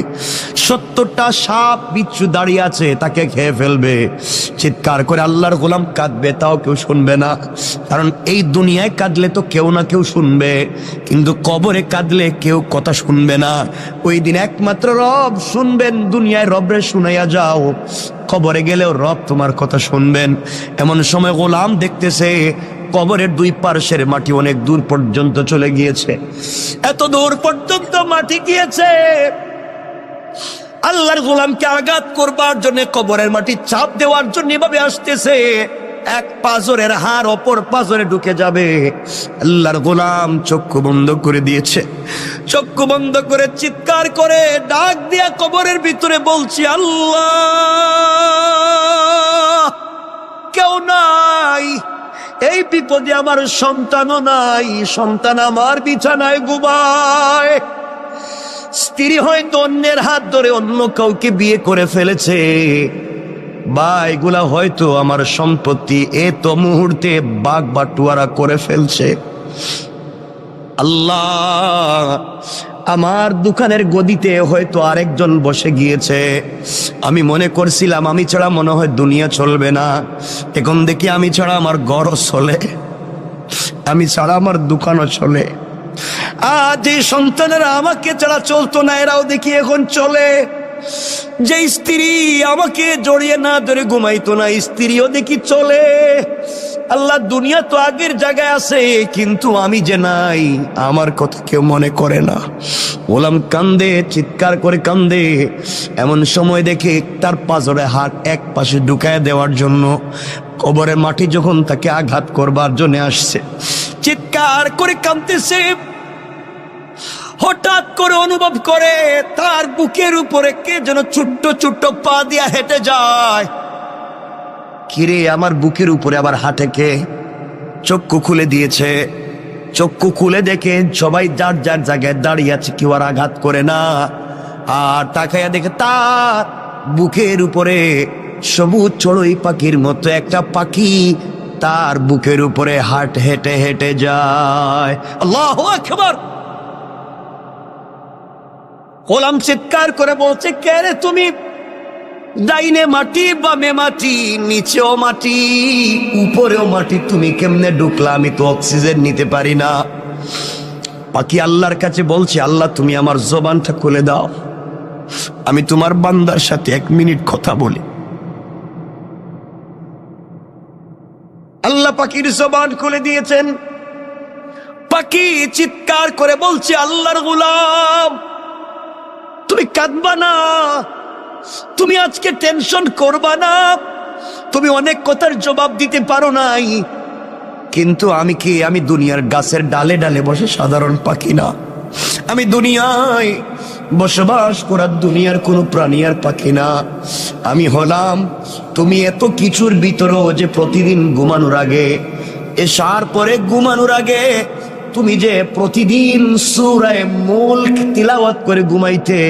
Speaker 3: 70টা সাপ বিচ্ছু দাঁড়িয়ে আছে, তাকে খেয়ে ফেলবে। চিৎকার করে আল্লাহর গোলাম কাঁদবে, তাও কেউ শুনবে না, কারণ এই দুনিয়ায় কাঁদলে তো কেউ না কেউ শুনবে, কিন্তু কবরে কাঁদলে কেউ কথা শুনবে না। ওই দিন একমাত্র রব শুনবেন। দুনিয়ায় রবরে শুনাইয়া যাও, কবরে গেলেও রব তোমার কথা শুনবেন। এমন সময় গোলাম দেখতেছে কবরের 2 পার্শ্বের মাটি অনেক দূর পর্যন্ত চলে গিয়েছে। এত দূর পর্যন্ত মাটি গিয়েছে, আল্লাহর গোলামকে আঘাত করবার জন্য, কবরের মাটি চাপ দেওয়ার জন্য এভাবে আসতেছে। এক পাঁজরের হাড় অপর পাঁজরে ঢুকে যাবে। আল্লাহর গোলাম চক্ষু বন্ধ করে দিয়েছে। চক্ষু বন্ধ করে চিৎকার করে ডাক দিয়া কবরের ভিতরে বলছি, আল্লাহ, কেউ নাই, এই বিপদে আমার সন্তানও নাই, সন্তান আমার বিছানায় ঘুমায়, স্ত্রী হয়তো অন্যের হাত ধরে অন্য কাউকে বিয়ে করে ফেলেছে, বা এগুলা হয়তো আমার সম্পত্তি এত মুহূর্তে বাগ বাটুয়ারা করে ফেলছে। আল্লাহ, আমার দোকানের গদিতে হয়তো আরেকজন বসে গিয়েছে। আমি মনে করছিলাম আমি ছাড়া মনে হয় দুনিয়া চলবে না, এখন দেখি আমি ছাড়া আমার ঘরও চলে, আমি ছাড়া আমার দোকানও চলে। আজ এই সন্তানেরা আমাকে ছাড়া চলতো না, এরাও দেখি এখন চলে। যে স্ত্রী আমাকে জড়িয়ে না ধরে ঘুমাইতো না, স্ত্রীও দেখি চলে। আল্লাহ, দুনিয়া তো আগের জায়গায় আছে, কিন্তু আমি যে নাই, আমার কথা কেউ মনে করে না। গোলাম কান্দে, চিৎকার করে কান্দে। এমন সময় দেখে তার পাঁজরে হাত এক পাশে ঢুকায় দেওয়ার জন্য কবরের মাটি যখন তাকে আঘাত করবার জন্য আসছে, চিৎকার করে কাঁদতেছে। হঠাৎ করে অনুভব করে তার বুকের উপরে কে যেন ছোট্ট ছোট্ট পা দিয়া হেঁটে যায়। কিরে, আমার বুকের উপরে আবার হাঁটে কে? চক্ষু খুলে দিয়েছে। চক্ষু খুলে দেখে সবাই যার যার জায়গায় দাঁড়িয়ে আছে, কেউ আর আঘাত করে না। আর তাকাইয়া দেখে তার বুকের উপরে সবুজ চড়ুই পাখির মতো একটা পাখি তার বুকের উপরে হেঁটে হেঁটে যায়। আল্লাহু আকবার। গোলাম চিৎকার করে বলছে, কে রে তুমি? ডাইনে মাটি, বামে মাটি, নিচেও মাটি, উপরেও মাটি, তুমি কেমনে ঢুকলা? আমি তো অক্সিজেন নিতে পারি না। পাখি আল্লাহর কাছে বলছে, আল্লাহ তুমি আমার জবানটা খুলে দাও, আমি তোমার বান্দার সাথে 1 মিনিট কথা বলি। পাখির জবান খুলে দিয়েছেন। পাখি চিৎকার করে বলছে, আল্লাহর গোলাম, তুমি কাঁদবা না, তুমি আজকে টেনশন করবা না, তুমি অনেক কথার জবাব দিতে পারো নাই, কিন্তু আমি কি, আমি দুনিয়ার গাছের ডালে ডালে বসে সাধারণ পাখি না, আমি দুনিয়ায় বসবাস করার দুনিয়ার কোনো প্রাণী আর পাখি না, আমি হলাম তুমি এত কিছুর ভিতরেও যে প্রতিদিন ঘুমানোর আগে, এশার পরে ঘুমানোর আগে তুমি যে প্রতিদিন সূরা মুলক তিলাওয়াত করে ঘুমাইতে,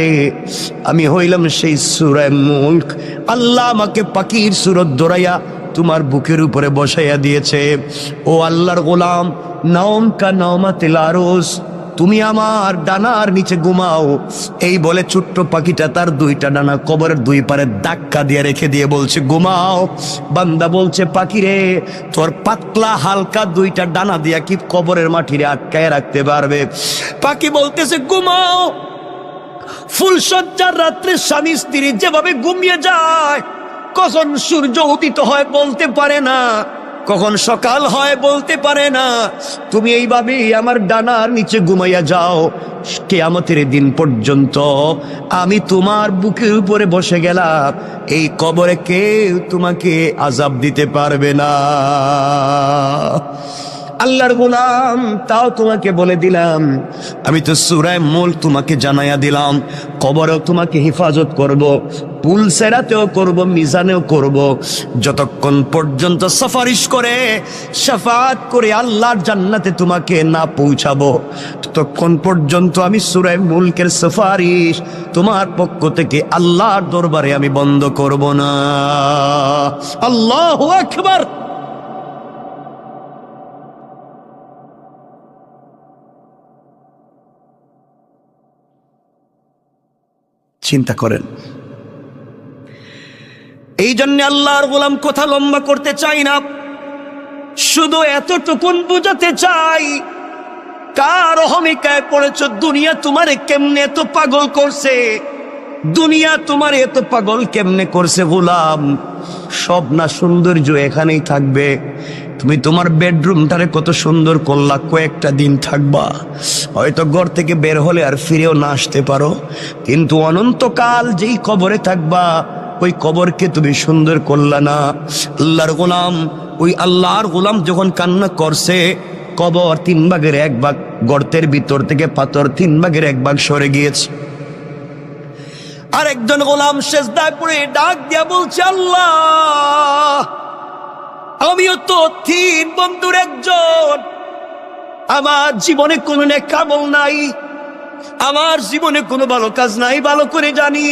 Speaker 3: আমি হইলাম সেই সূরা মুলক। আল্লাহ আমাকে পাখির সূরত ধরাইয়া তোমার বুকের উপরে বসাইয়া দিয়েছে। ও আল্লাহর গোলাম, নাওম কা নাওমাতিল আরুস, তুমি আমার ডানার নিচে ঘুমাও। এই বলে ছোট্ট পাখিটা তার দুইটা ডানা কবরের দুই পারে ধাক্কা দিয়ে রেখে দিয়ে বলছে, ঘুমাও। বান্দা বলছে, পাখি রে, তোর পাতলা হালকা দুইটা ডানা দিয়া কি কবরের মাটিরে আটকায় রাখতে পারবে? পাখি বলতেছে, ঘুমাও। ফুলসজ্জার রাত্রে স্বামী স্ত্রী যেভাবে ঘুমিয়ে যায়, কখন সূর্য উদিত হয় বলতে পারে না, কখন সকাল হয় বলতে পারে না, তুমি এইভাবেই আমার ডানার নিচে ঘুমাইয়া যাও, কিয়ামতের দিন পর্যন্ত আমি তোমার বুকের উপরে বসে গেলাম, এই কবরে কেউ তোমাকে আযাব দিতে পারবে না। আল্লাহর গোলাম, তাও তোমাকে বলে দিলাম, আমি তো সূরা মুলক তোমাকে জানাইয়া দিলাম, কবরেও তোমাকে হেফাজত করব, পুল সেরাতেও করব, মিজানেও করব, যতক্ষণ পর্যন্ত সুপারিশ করে শাফাআত করে আল্লাহর জান্নাতে তোমাকে না পৌঁছাবো, ততক্ষণ পর্যন্ত আমি সূরা মুলকের সুপারিশ তোমার পক্ষ থেকে আল্লাহর দরবারে আমি বন্ধ করব না। আল্লাহু আকবার। চিন্তা করেন। এই জন্য আল্লাহর গোলাম কথা লম্বা করতে চাই না, শুধু এতটুকুন বুঝাতে চাই, কার অহমিকায় পড়েছ? দুনিয়া তোমারে কেমনে এত পাগল করছে? দুনিয়া তোমার এত পাগল কেমনে করছে গোলাম? সব না সৌন্দর্য এখানেই থাকবে। তুমি তোমার বেডরুমটারে কত সুন্দর করলা, কয়েকটা দিন থাকবা, হয়তো ঘর থেকে বের হলে আর ফিরেও না আসতে পারো, কিন্তু অনন্তকাল যেই কবরে থাকবা, ওই কবরকে তুমি সুন্দর করলা না। আল্লাহর গোলাম, ওই আল্লাহর গোলাম যখন কান্না করছে, কবর 3 ভাগের 1 ভাগ, গর্তের ভিতর থেকে পাথর 3 ভাগের 1 ভাগ সরে গিয়েছে। আর একজন গোলাম সেজদায় পড়ে ডাক দিয়া বলছে, আল্লাহ, আমিও তো 3 বন্ধুর একজন, আমার জীবনে কোনো নেক আমল নাই, আমার জীবনে কোনো ভালো কাজ নাই, ভালো করে জানি,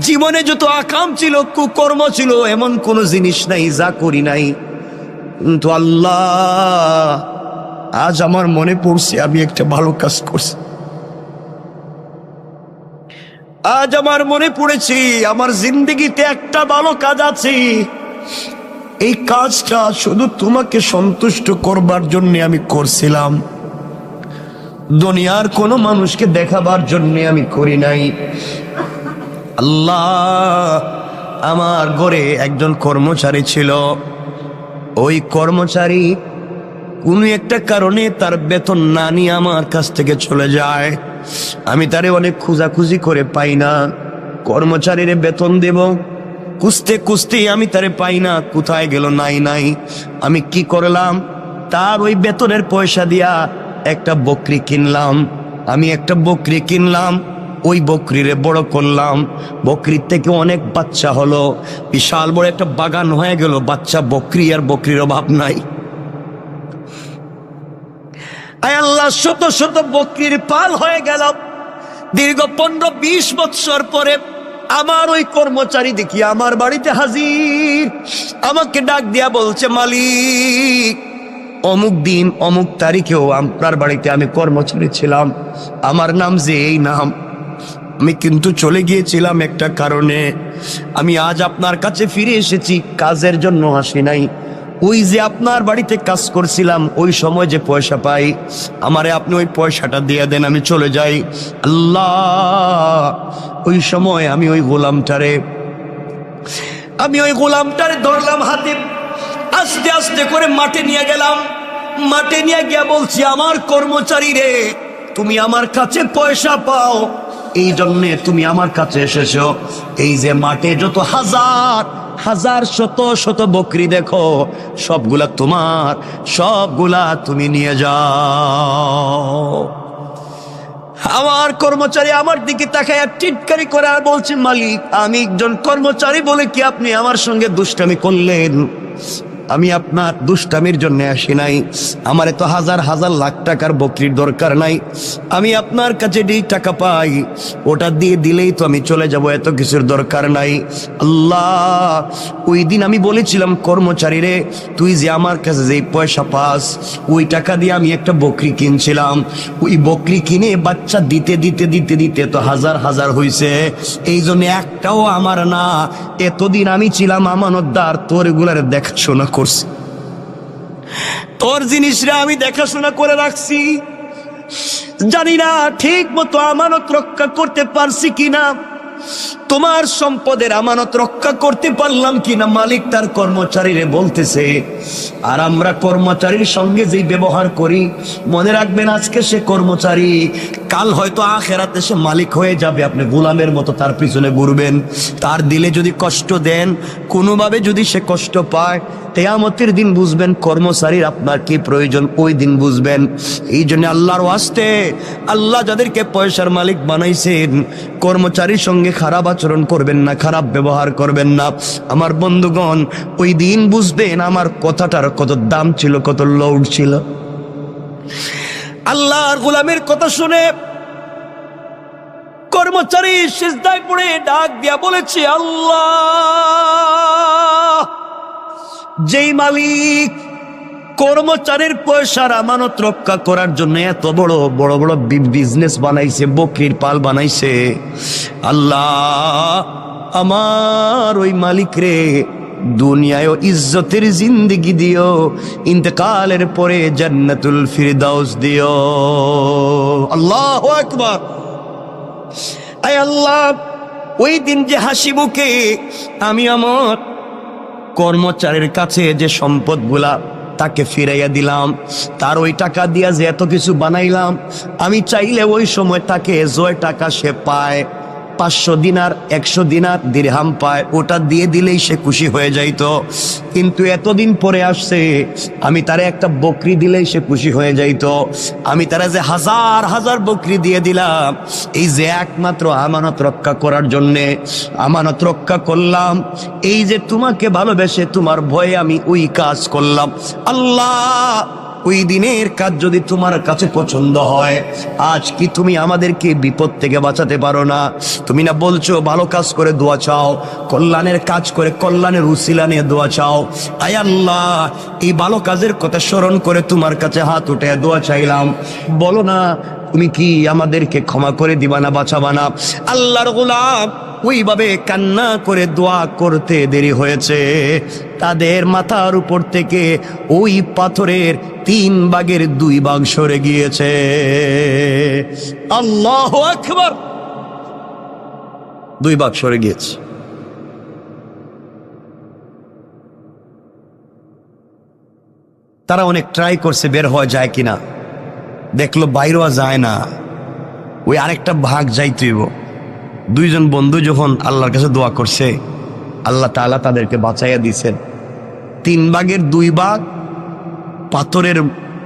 Speaker 3: জীবনে যত আকাম ছিল, কুকর্ম ছিল, এমন কোন জিনিস নাই যা করি নাই, কিন্তু আল্লাহ, আজ আমার মনে পড়ছে আমি একটা ভালো কাজ করছি। আজ আমার মনে পড়েছি আমার জিন্দেগিতে একটা ভালো কাজ আছে, এই কাজটা শুধু তোমাকে সন্তুষ্ট করবার জন্য আমি করছিলাম, দুনিয়ার কোনো মানুষকে দেখাবার জন্য আমি করি নাই। আল্লাহ, আমার ঘরে একজন কর্মচারী ছিল, ওই কর্মচারী কোনো একটা কারণে তার বেতন না নিয়ে আমার কাছ থেকে চলে যায়, আমি তারে অনেক খোঁজাখুঁজি করে পাই না, কর্মচারীর বেতন দেব, খুঁজতে খুঁজতে আমি তারে পাই না, কোথায় গেল নাই নাই। আমি কি করলাম, তার ওই বেতনের পয়সা দিয়া একটা বকরি কিনলাম, আমি একটা বকরি কিনলাম, ওই বকরিরে বড় করলাম, বকরির থেকে অনেক বাচ্চা হলো, বিশাল বড় একটা বাগান হয়ে গেল, বাচ্চা বকরি আর বকরির অভাব নাই। আয় আল্লাহ, শত শত বকরির পাল হয়ে গেল। দীর্ঘ 15-20 বৎসর পরে আমার ওই কর্মচারী দেখি আমার বাড়িতে হাজির, আমাকে ডাক দিয়া বলছে, মালিক, অমুক দিন অমুক তারিখেও আপনার বাড়িতে আমি কর্মচারী ছিলাম, আমার নাম যে এই নাম, আমি কিন্তু চলে গিয়েছিলাম একটা কারণে, আমি আজ আপনার কাছে ফিরে এসেছি, কাজের জন্য আসি নাই, ওই যে আপনার বাড়িতে কাজ করছিলাম, ওই সময় যে পয়সা পাই, আমারে আপনি ওই পয়সাটা দিয়ে দেন, আমি চলে যাই। আল্লাহ, ওই সময় আমি ওই গোলামটারে ধরলাম হাতে, আস্তে আস্তে করে মাঠে নিয়ে গেলাম। মাঠে নিয়ে গিয়া বলছি, আমার কর্মচারী রে, তুমি আমার কাছে পয়সা পাও, এই জন্যে তুমি আমার কাছে এসেছো। এই যে মাঠে যত হাজার হাজার শত শত বকরি দেখো, সবগুলা তোমার, সবগুলা তুমি নিয়ে যাও। আমার কর্মচারী আমার দিকে তাকায় টিটকারি করে আর বলছে, মালিক, আমি একজন কর্মচারী বলে কি আপনি আমার সঙ্গে দুষ্টামি করলেন? আমি আপনার দুষ্টামির জন্য আসি নাই। আমার এত হাজার হাজার লাখ টাকার বকরির দরকার নাই। আমি আপনার কাছে যেই টাকা পাই ওটা দিয়ে দিলেই তো আমি চলে যাব, এত কিছুর দরকার নাই। আল্লাহ, ওই দিন আমি বলেছিলাম, কর্মচারী রে, তুই যে আমার কাছে যেই পয়সা পাস ওই টাকা দিয়ে আমি একটা বকরি কিনছিলাম। ওই বকরি কিনে বাচ্চা দিতে দিতে দিতে দিতে তো হাজার হাজার হইছে। এই জন্য একটাও আমার না। এতদিন আমি ছিলাম আমানতদার, তোর এগুলার দেখাশোনা করছি, তোর জিনিসরা আমি দেখাশোনা করে রাখছি। জানি না ঠিক মতো আমানত রক্ষা করতে পারছি কিনা, তোমার সম্পদের আমানত রক্ষা করতে পারলাম কিনা। মালিক তার কর্মচারীরে বলতেছে, আর আমরা কর্মচারীর সঙ্গে যেই ব্যবহার করি, মনে রাখবেন আজকে সে কর্মচারী, কাল হয়তো আখেরাতে সে মালিক হয়ে যাবে। আপনি গোলামের মতো তার পিছনে ঘুরবেন। তার দিলে যদি কষ্ট দেন, কোনোভাবে যদি সে কষ্ট পায়, কিয়ামতের দিন বুঝবেন কর্মচারীর আপনার কি প্রয়োজন, ওই দিন বুঝবেন। এই জন্য আল্লাহর ওয়াস্তে, আল্লাহ যাদেরকে পয়সার মালিক বানাইছেন, কর্মচারীর সঙ্গে খারাপ আচরণ করবেন না, খারাপ ব্যবহার করবেন না। আমার বন্ধুগণ, ওই দিন বুঝবেন আমার কথাটার কত দাম ছিল, কত লৌড ছিল। আল্লাহর গোলামের কথা শুনে কর্মচারী সিজদায় পড়ে ডাক দিয়া বলেছে, আল্লাহ, যেই মালিক কর্মচারীর পয়সার আমানত রক্ষা করার জন্য এত বড় বড় বড় বিজনেস বানাইছে, বকরির পাল বানাইছে, আল্লাহ, আমার ওই মালিক রে দুনিয়ায় ইজ্জতের জিন্দেগি দিও, ইন্তেকালের পরে জান্নাতুল ফিরদাউস দিও। আল্লাহু আকবার। আয় আল্লাহ, ওই দিন যে হাসি মুখে আমি আমার কর্মচারীর কাছে যে সম্পদগুলা তাকে ফিরাইয়া দিলাম, তার ওই টাকা দিয়া যে এত কিছু বানাইলাম, আমি চাইলে ওই সময় তাকে যে টাকা সে পায়, 500 দিনার 100 দিনার দিরহাম পায়, ওটা দিয়ে দিলেই সে খুশি হয়ে যাইতো। কিন্তু এতদিন পরে আসছে, আমি তারে একটা বকরি দিলেই সে খুশি হয়ে যাইতো। আমি তারা যে হাজার হাজার বকরি দিয়ে দিলাম, এই যে একমাত্র আমানত রক্ষা করার জন্যে, আমানত রক্ষা করলাম। এই যে তোমাকে ভালোবেসে তোমার ভয়ে আমি ওই কাজ করলাম। আল্লাহ, ওই দিনের কাজ যদি তোমার কাছে পছন্দ হয়, আজ কি তুমি আমাদেরকে বিপদ থেকে বাঁচাতে পারো না? তুমি না বলছো ভালো কাজ করে দোয়া চাও, কল্যাণের কাজ করে কল্যাণের উসিলা নিয়ে দোয়া চাও। আয় আল্লাহ, এই ভালো কাজের কথা স্মরণ করে তোমার কাছে হাত উঠে দোয়া চাইলাম। বলো না, তুমি কি আমাদেরকে ক্ষমা করে দিবা না, বাঁচাবা না? আল্লাহর গোলাম ওইভাবে কান্না করে দোয়া করতে দেরি হয়েছে, তাদের মাথার উপর থেকে ওই পাথরের 3 ভাগের 2 ভাগ সরে গিয়েছে। আল্লাহু আকবার। 2 ভাগ সরে গিয়েছে। তারা অনেক ট্রাই করছে বের হওয়া যায় কিনা, দেখলো বাইরেও যায় না, ওই আরেকটা ভাগ যাইতেইব। 2 জন বন্ধু যখন আল্লাহর কাছে দোয়া করছে, আল্লাহ তাআলা তাদেরকে বাঁচাইয়া দিয়েছেন। 3 ভাগের 2 ভাগ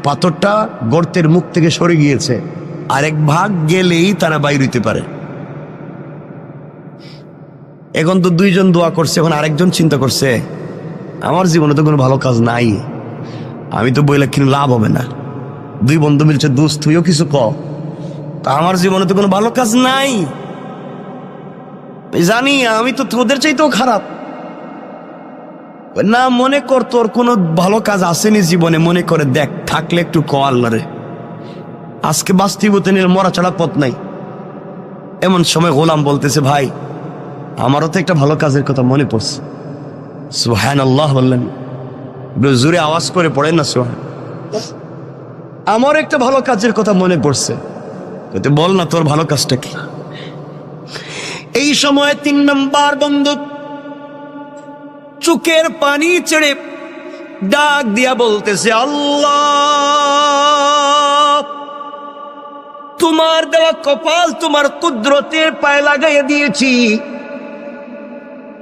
Speaker 3: পাথরটা গর্তের মুখ থেকে সরে গিয়েছে, আরেক ভাগ গেলেই তারা বাইর হইতে পারে। এখন তো 2 জন দোয়া করছে, এখন আরেকজন চিন্তা করছে, আমার জীবনে তো কোনো ভালো কাজ নাই, আমি তো বইলে কিন্তু লাভ হবে না। 2 বন্ধু মিলছে, দোস্ত তুইও কিছু কর, আমার জীবনে তো কোনো ভালো কাজ নাই, জানি আমি তো তোদের চাইতেও খারাপ। না, মনে কর তোর কোনো ভালো কাজ আসেনি জীবনে, মনে করে দেখ, থাকলে একটু ক আল্লাহরে, আজকে বাস্তবতে নিলে মরা ছাড়া পথ নাই। এমন সময় গোলাম বলতেছে, ভাই আমারও তো একটা ভালো কাজের কথা মনে পড়ছে। সুবহানাল্লাহ বললেন, জোরে আওয়াজ করে পড়েন না সুবহান। আমার একটা ভালো কাজের কথা মনে পড়ছে। বল না তোর ভালো কাজটা কি? এই সময় 3 নম্বর বন্ধু চোখের পানি ছেড়ে ডাক দিয়া বলতেছে, আল্লাহ, তোমার দেওয়া কপাল তোমার কুদরতের পায়ে লাগাইয়া দিয়েছি,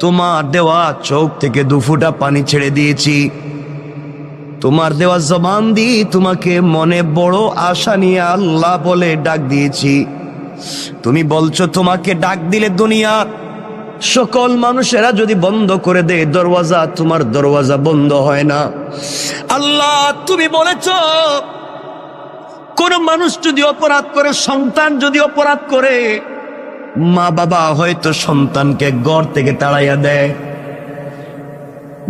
Speaker 3: তোমার দেওয়া চোখ থেকে দুফুটা পানি ছেড়ে দিয়েছি, তোমার দেওয়া জবান দিয়ে তোমাকে মনে বড় আশা নিয়ে আল্লাহ বলে ডাক দিয়েছি। তুমি বলছো তোমাকে ডাক দিলে দুনিয়ার সকল মানুষেরা যদি বন্ধ করে দেয় দরওয়াজা, তোমার দরওয়াজা বন্ধ হয় না। আল্লাহ, তুমি বলেছ কোন মানুষ যদি অপরাধ করে, সন্তান যদি অপরাধ করে, মা বাবা হয়তো সন্তানকে ঘর থেকে তাড়াইয়া দেয়।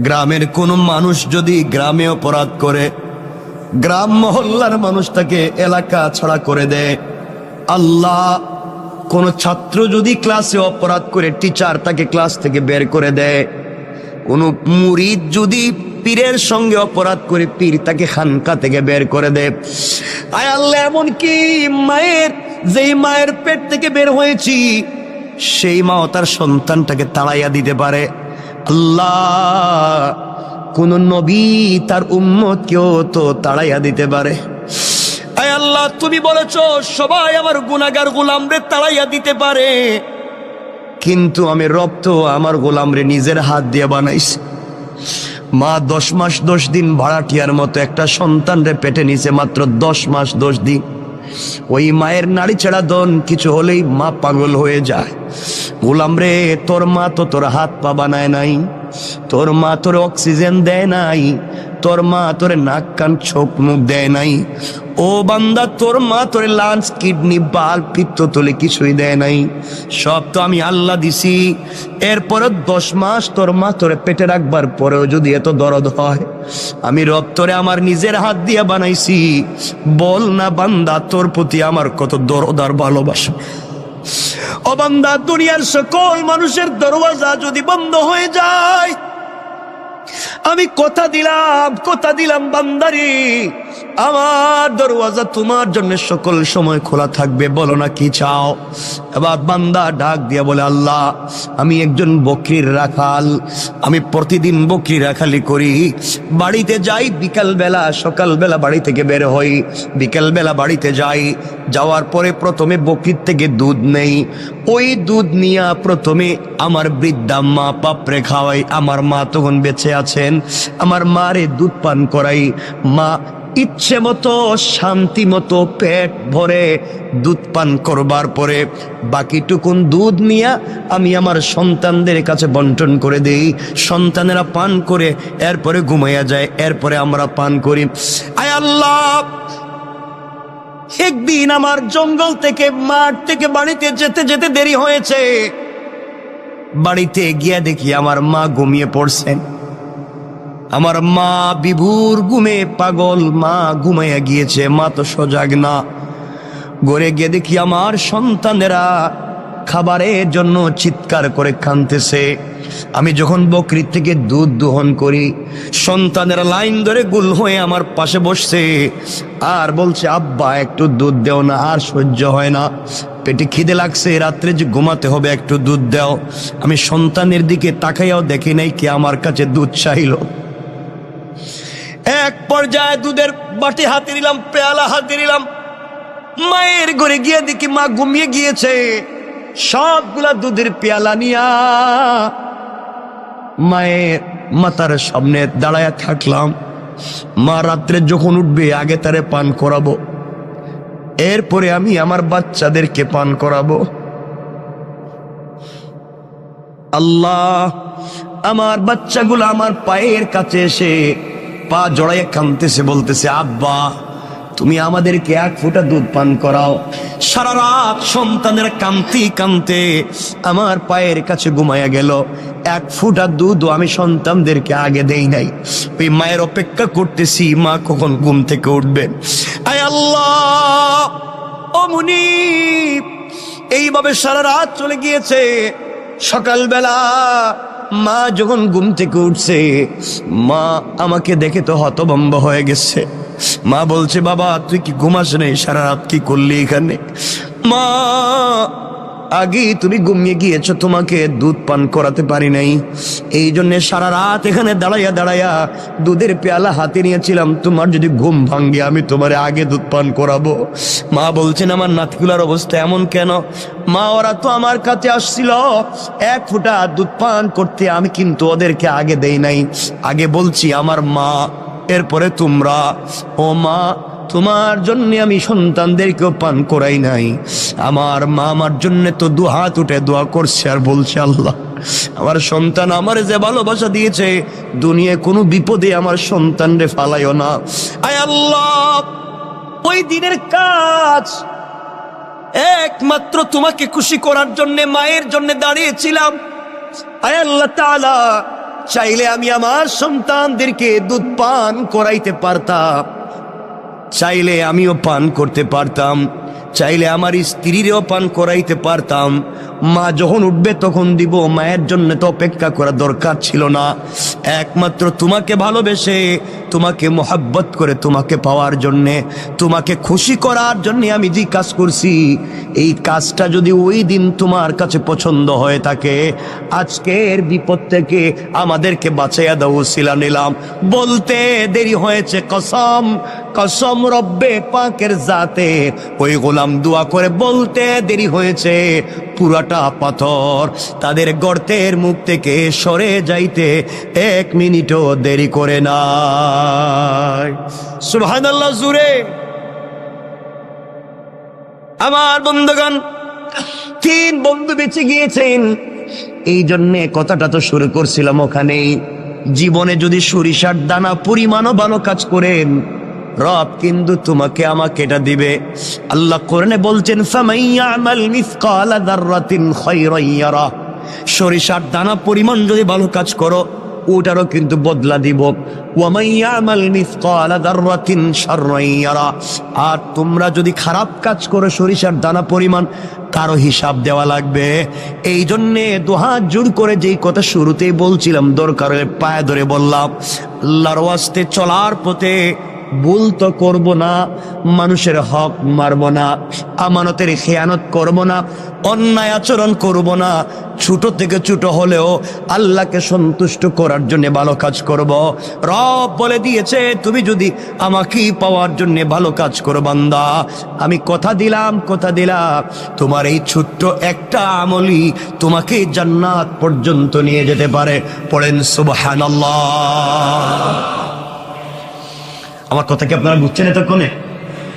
Speaker 3: গ্রামের কোন মানুষ যদি গ্রামে অপরাধ করে, গ্রাম মহল্লার মানুষ তাকে এলাকা ছাড়া করে দেয়। আল্লাহ, কোন ছাত্র যদি ক্লাসে অপরাধ করে, টিচার তাকে ক্লাস থেকে বের করে দেয়। কোন মুরিদ যদি পীরের সঙ্গে অপরাধ করে, পীর তাকে খানকা থেকে বের করে দেয়। আয় আল্লাহ, এমনকি মায়ের, যেই মায়ের পেট থেকে বের হয়েছি, সেই মাও তার সন্তানটাকে তাড়াইয়া দিতে পারে। আল্লাহ, কোন নবী তার উম্মতকেও তো তাড়াইয়া দিতে পারে। আয় আল্লাহ, তুমি বলেছো সবাই আমার গুনাহগার গোলামরে তাড়াইয়া দিতে পারে, কিন্তু আমি রব তো আমার গোলামরে নিজের হাত দিয়ে বানাইছি। মা 10 মাস 10 দিন ভাড়াটিয়ার মতো একটা সন্তানরে পেটে নিছে, মাত্র 10 মাস 10 দিন। ওই মায়ের নাড়ি ছেড়া দন কিছু হলেই মা পাগল হয়ে যায়। গোলাম রে, তোর মা তো তোর হাত পা বানায় নাই, তোর মা তোর অক্সিজেন দেয় নাই, তোর মা তোর নাক কান চোখ মুখ দেয় নাই। ও বান্দা, তোর মা তোর লাঞ্চ, কিডনি, বাল, পিত্ত তোলে কিছুই দেয় নাই, সব তো আমি আল্লাহ দিছি। এরপরে 10 মাস তোর মা তোরে পেটে রাখবার পরেও যদি এত দরদ হয়, আমি রব তোরে আমার নিজের হাত দিয়ে বানাইছি। বল না বান্দা, তোর প্রতি আমার কত দরদ আর ভালোবাসা। ও বান্দা, দুনিয়ার সকল মানুষের দরওয়াজা যদি বন্ধ হয়ে যায়, আমি কথা দিলাম বান্দারি, আমার দরওয়াজা তোমার জন্য সকল সময় খোলা থাকবে। বলো না কি চাও? এবার বান্দা ডাক দিয়া বলে, আল্লাহ, আমি একজন বকরির রাখাল, আমি প্রতিদিন বকরি রাখালি করি। বাড়িতে যাই বিকাল বেলা, সকাল বেলা বাড়ি থেকে বের হই, বিকাল বেলা বাড়িতে যাই। যাওয়ার পরে প্রথমে বকরির থেকে দুধ নেই, ওই দুধ নিয়ে প্রথমে আমার বৃদ্ধা মা পাপড়ে খাওয়াই। আমার মা তখন বেঁচে আছেন, আমার মারে দুধ পান করাই। মা ইচ্ছে মতো শান্তি মতো পেট ভরে দুধ পান করবার পরে বাকিটুকুন দুধ নিয়ে আমি আমার সন্তানদের কাছে বন্টন করে দেই। সন্তানেরা পান করে এরপরে ঘুমাইয়া যায়, এরপরে আমরা পান করি। আয় আল্লাহ, একদিন আমার জঙ্গল থেকে, মাঠ থেকে বাড়িতে যেতে যেতে দেরি হয়েছে। বাড়িতে গিয়ে দেখি আমার মা ঘুমিয়ে পড়ছেন। আমার মা বিভোর ঘুমে পাগল, মা ঘুমাইয়া গিয়েছে, মা তো সজাগ না। ঘরে গিয়ে দেখি আমার সন্তানেরা খাবারের জন্য চিৎকার করে কাঁদতেছে। আমি যখন বকরির থেকে দুধ দোহন করি, সন্তানেরা লাইন ধরে গুল হয়ে আমার পাশে বসছে আর বলছে, আব্বা একটু দুধ দেও না, আর সহ্য হয় না, পেটে খিদে লাগছে, রাত্রে যে ঘুমাতে হবে, একটু দুধ দাও। আমি সন্তানের দিকে তাকাইয়াও দেখি নাই কে আমার কাছে দুধ চাইল। এক পর্যায়ে দুধের বাটি হাতে নিলাম, পেয়ালা হাতে নিলাম, মায়ের ঘরে গিয়ে দেখি মা ঘুমিয়ে গিয়েছে। সবগুলা দুধের পেয়ালা নিয়া মায়ের মাথার সামনে দাঁড়ায়া থাকলাম। মা রাত্রে যখন উঠবে আগে তারে পান করাবো, এরপরে আমি আমার বাচ্চাদেরকে পান করাবো। আল্লাহ, আমার বাচ্চাগুলো আমার পায়ের কাছে এসে পা জড়াইয়া কাঁদতেছে, বলতেছে, আব্বা তুমি আমাদেরকে 1 ফোঁটা দুধ পান করাও। সারা রাত সন্তানের কাঁদতে কাঁদতে আমার পায়ের কাছে ঘুমাইয়া গেল। 1 ফোঁটা দুধও আমি সন্তানদেরকে আগে দেই নাই। ওই মায়ের অপেক্ষা করতেছি মা কখন ঘুম থেকে উঠবে। আয় আল্লাহ, ও মুনিব, এইভাবে সারা রাত চলে গিয়েছে। সকালবেলা মা যখন ঘুম থেকে উঠছে, মা আমাকে দেখে তো হতভম্ব হয়ে গেছে। মা বলছে, বাবা তুই কি ঘুমাস নেই? সারা রাত কি করলি এখানে? মা আগে তুমি ঘুমিয়ে গিয়েছো, তোমাকে দুধ পান করাতে পারি নাই, এই জন্য সারা রাত এখানে দাঁড়াইয়া দাঁড়াইয়া দুধের পেয়ালা হাতে নিয়েছিলাম, তোমার যদি ঘুম ভাঙ্গে আমি তোমার আগে দুধ পান করাবো। মা বলছেন আমার নাতিগুলার অবস্থা এমন কেন? মা ওরা তো আমার কাছে আসছিল এক ফোঁটা দুধ পান করতে, আমি কিন্তু ওদেরকে আগে দেই নাই, আগে বলছি আমার মা, এরপরে তোমরা। ও মা, তোমার জন্য আমি সন্তানদেরকেও পান করাই নাই। আমার মা আমার জন্য তো দু হাত উঠে দোয়া করছে আর বলছে, আল্লাহ আমার সন্তান আমার যে ভালোবাসা দিয়েছে, দুনিয়ায় কোনো বিপদে আমার সন্তানরে ফালাইও না। আয় আল্লাহ, ওই দিনের কাজ একমাত্র তোমাকে খুশি করার জন্য মায়ের জন্য দাঁড়িয়েছিলাম। আয় আল্লাহ তাআলা, চাইলে আমি আমার সন্তানদেরকে দুধ পান করাইতে পারতাম, চাইলে আমিও পান করতে পারতাম, চাইলে আমার স্ত্রীরও পান করাইতে পারতাম। মা যখন উঠবে তখন দিব, মায়ের জন্য তো অপেক্ষা করা দরকার ছিল না। একমাত্র তোমাকে ভালোবেসে, তোমাকে মোহাব্বত করে, তোমাকে পাওয়ার জন্যে, তোমাকে খুশি করার জন্যে আমি যে কাজ করছি, এই কাজটা যদি ওই দিন তোমার কাছে পছন্দ হয়ে থাকে, আজকের বিপদ থেকে আমাদেরকে বাঁচাইয়া দাও ওসিলা নিলাম। বলতে দেরি হয়েছে, কসম কসম রব্বে পাকের জাতে, ওই গোলাম দোয়া করে বলতে দেরি হয়েছে, পুরাটা পাথর তাদের গর্তের মুখ থেকে সরে যাইতে 1 মিনিটও দেরি করে নাই। সুবহানাল্লাহ জুরে। আমার বন্ধুগণ, 3 বন্ধু বেঁচে গিয়েছেন, এই জন্যে কথাটা তো শুরু করছিলাম ওখানেই। জীবনে যদি সরিষার দানা পরিমাণও ভালো কাজ করেন, রব কিন্তু তোমাকে আমাকে এটা দিবে। আল্লাহ কোরআনে বলছেন, ফামাইয়ামাল মিসকালা যাররাতিন খায়রান ইয়ারা, সরিষার দানা পরিমাণ যদি ভালো কাজ করো, ওটারও কিন্তু বদলা দিব। ওয়া মাইয়ামাল মিসকালা যাররাতিন শাররান ইয়ারা, আর তোমরা যদি খারাপ কাজ করো সরিষার দানা পরিমাণ, কারো হিসাব দেওয়া লাগবে। এই জন্যে দুহাত জোর করে যেই কথা শুরুতেই বলছিলাম, দরকারে পায়ে ধরে বললাম, আল্লাহর ওয়াস্তে চলার পথে ভুল তো করবো না, মানুষের হক মারবো না, আমানতের খেয়ানত করবো না, অন্যায় আচরণ করবো না, ছোট থেকে ছোট হলেও আল্লাহকে সন্তুষ্ট করার জন্য ভালো কাজ করব। রব বলে দিয়েছে, তুমি যদি আমাকে পাওয়ার জন্য ভালো কাজ করো বান্দা, আমি কথা দিলাম তোমার এই ছোট্ট একটা আমলই তোমাকে জান্নাত পর্যন্ত নিয়ে যেতে পারে। পড়েন সুবহানাল্লাহ। আমার কথা কি আপনারা বুঝছেন এতক্ষণে?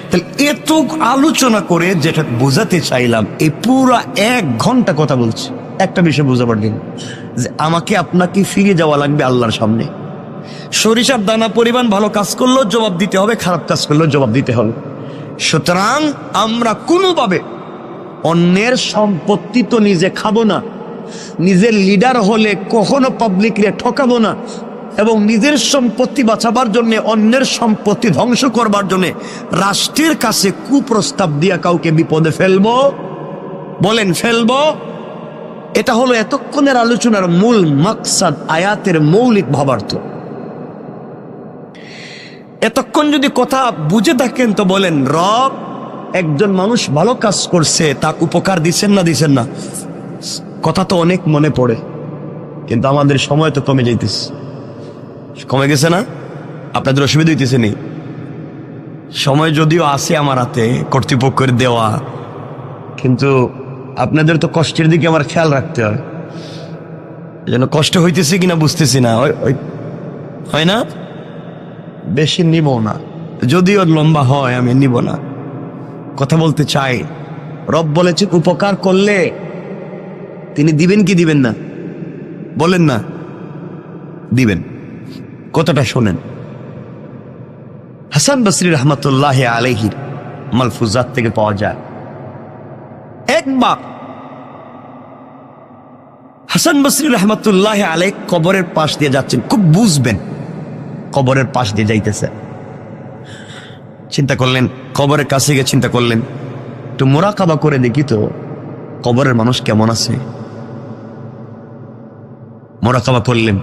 Speaker 3: তাহলে এত আলোচনা করে যেটা বোঝাতে চাইলাম, এই পুরো 1 ঘন্টা কথা বলছি, একটা বিষয় বোঝাবার দিন, যে আমাকে আপনাকে ফিরে যাওয়া লাগবে আল্লাহর সামনে। সরিষার দানা পরিমাণ ভালো কাজ করলেও জবাব দিতে হবে, খারাপ কাজ করলেও জবাব দিতে হবে। সুতরাং আমরা কোনোভাবে অন্যের সম্পত্তি তো নিজে খাবো না, নিজের লিডার হলে কখনো পাবলিকরে ঠকাবো না, এবং নিজের সম্পত্তি বাঁচাবার জন্য, অন্যের সম্পত্তি ধ্বংস করবার জন্য রাষ্ট্রের কাছে কুপ্রস্তাব দিয়া কাউকে বিপদে ফেলবো? বলেন ফেলবো? এটা হলো এতক্ষণের আলোচনার মূল মাকসাদ, আয়াতের মৌলিক ভাবার্থ। এতক্ষণ যদি কথা বুঝে থাকেন তো বলেন, রব একজন মানুষ ভালো কাজ করছে, তাকে উপকার দিচ্ছেন না? কথা তো অনেক মনে পড়ে, কিন্তু আমাদের সময় তো কমে যাইতেছে। কমে গেছে না? আপনাদের অসুবিধা হইতেছে নি? সময় যদিও আছে আমার হাতে, কর্তৃপক্ষের দেওয়া, কিন্তু আপনাদের তো কষ্টের দিকে আমার খেয়াল রাখতে হয়। যেন কষ্ট হইতেছে কিনা বুঝতেছি না, হয় না? বেশি নিব না, যদিও লম্বা হয় আমি নিব না। কথা বলতে চাই, রব বলেছে উপকার করলে তিনি দিবেন কি দিবেন না? বলেন না, দিবেন। কথাটা শোনেন, হাসান বসরি রহমতুল্লাহ আলাইহির মালফুজাত থেকে পাওয়া যায়। একবার হাসান বসরি রহমতুল্লাহ আলাইহ কবরের পাশ দিয়ে যাচ্ছেন, খুব বুঝবেন, কবরের পাশ দিয়ে যাইতেছে। চিন্তা করলেন, কবরের কাছে গিয়ে চিন্তা করলেন, একটু মোরাকাবা করে দেখি তো কবরের মানুষ কেমন আছে। মোরাকাবা করলেন,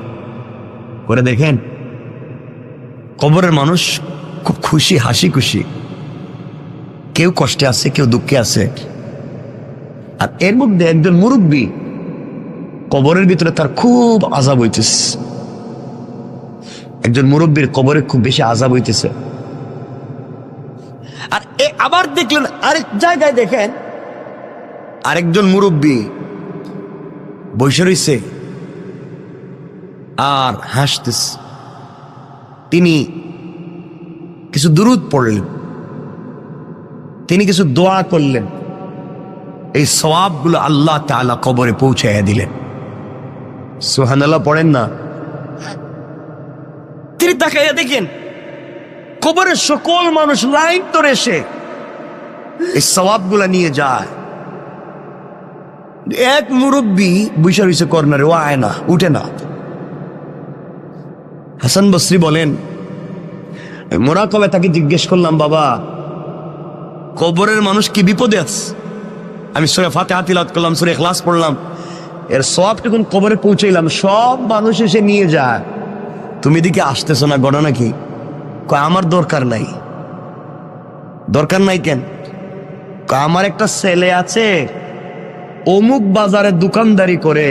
Speaker 3: করে দেখেন কবরের মানুষ খুব খুশি, হাসি খুশি, কেউ কষ্টে আছে, কেউ দুঃখে আছে। আর এর মধ্যে একজন মুরব্বী কবরের ভিতরে তার খুব আযাব হইতেছে, একজন মুরব্বীর কবরে খুব বেশি আযাব হইতেছে। আর আবার দেখলেন আরেক জায়গায়, দেখেন আরেকজন মুরব্বী বসে রইছে আর হাসতেছে। তিনি কিছু দুরূদ পড়লেন, তিনি কিছু দোয়া করলেন, এই সওয়াবগুলো আল্লাহ তাআলা কবরে পৌঁছাইয়া দিলেন। সুবহানাল্লাহ পড়েন না? তিনি তাকাইয়া দেখেন কবরের সকল মানুষ লাইন ধরে এসে এই সওয়াবগুলা নিয়ে যায়। এক মুরব্বী বসে রয়েছে কর্নারে, ও আয় না, উঠে না। হাসান বসরি বলেন, মোরাকাবায় তাকে জিজ্ঞেস করলাম, বাবা কবরের মানুষ কি বিপদে আছে? আমি সূরা ফাতিহা তিলাওয়াত করলাম, সূরা ইখলাস পড়লাম, এর সওয়াব যখন কবরে পৌঁছাইলাম সব মানুষ এসে নিয়ে যায়, তুমি এদিকে আসতেছো না, ঘটনা কি? কয় আমার দরকার নাই। দরকার নাই কেন? কয় আমার একটা ছেলে আছে, অমুক বাজারে দোকানদারি করে,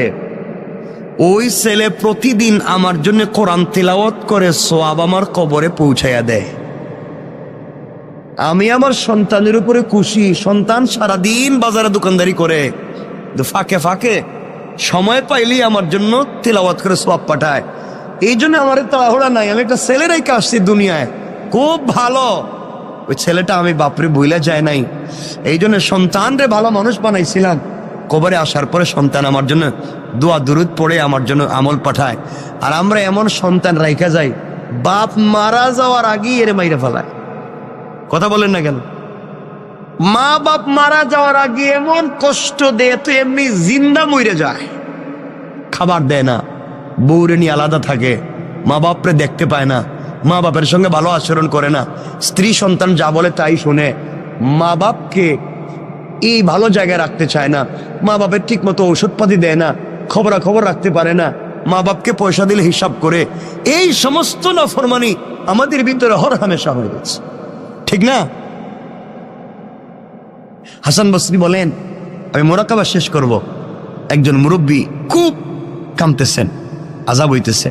Speaker 3: ওই ছেলে প্রতিদিন আমার জন্য কোরআন তিলাওয়াত করে সওয়াব আমার কবরে পৌঁছাইয়া দেয়। আমি আমার সন্তানের উপরে খুশি, সন্তান সারাদিন বাজারে দোকানদারি করে, ফাঁকে ফাঁকে সময় পাইলেই আমার জন্য তিলাওয়াত করে সওয়াব পাঠায়। এই জন্য আমার তাড়াহুড়া নাই, আমি একটা ছেলে রেখে আসছি দুনিয়ায়, খুব ভালো। ওই ছেলেটা আমি বাপরে বইলা যায় নাই, এই জন্য সন্তানরে ভালো মানুষ বানাইছিলাম। কবরে আসার পরে সন্তান আমার জন্য দোয়া দুরূদ পড়ে আমার জন্য আমল পাঠায়। আর আমরা এমন সন্তান রাইখা যাই, বাপ মারা যাওয়ার আগেই এর মাইরে ফেলায়। কথা বলেন না কেন? মা বাপ মারা যাওয়ার আগে এমন কষ্ট দেয়, তো এমনি জিন্দা মরে যায়, খাবার দেয় না, বউরে নিয়ে আলাদা থাকে, মা বাপরে দেখতে পায় না, মা বাপের সঙ্গে ভালো আচরণ করে না, স্ত্রী সন্তান যা বলে তাই শুনে, মা বাপকে এই ভালো জায়গায় রাখতে চায় না, মা বাপের ঠিক মতো ঔষধপাতি দেয় না, খবরাখবর রাখতে পারে না, মা বাপকে পয়সা দিলে হিসাব করে। এই সমস্ত নাফরমানি আমাদের ভিতরে হর হামেশা হয়ে গেছে, ঠিক না? হাসান বসরি বলেন, আমি মোরাকাবা শেষ করব, একজন মুরব্বী খুব কাঁদতেছেন, আযাব হইতেছে।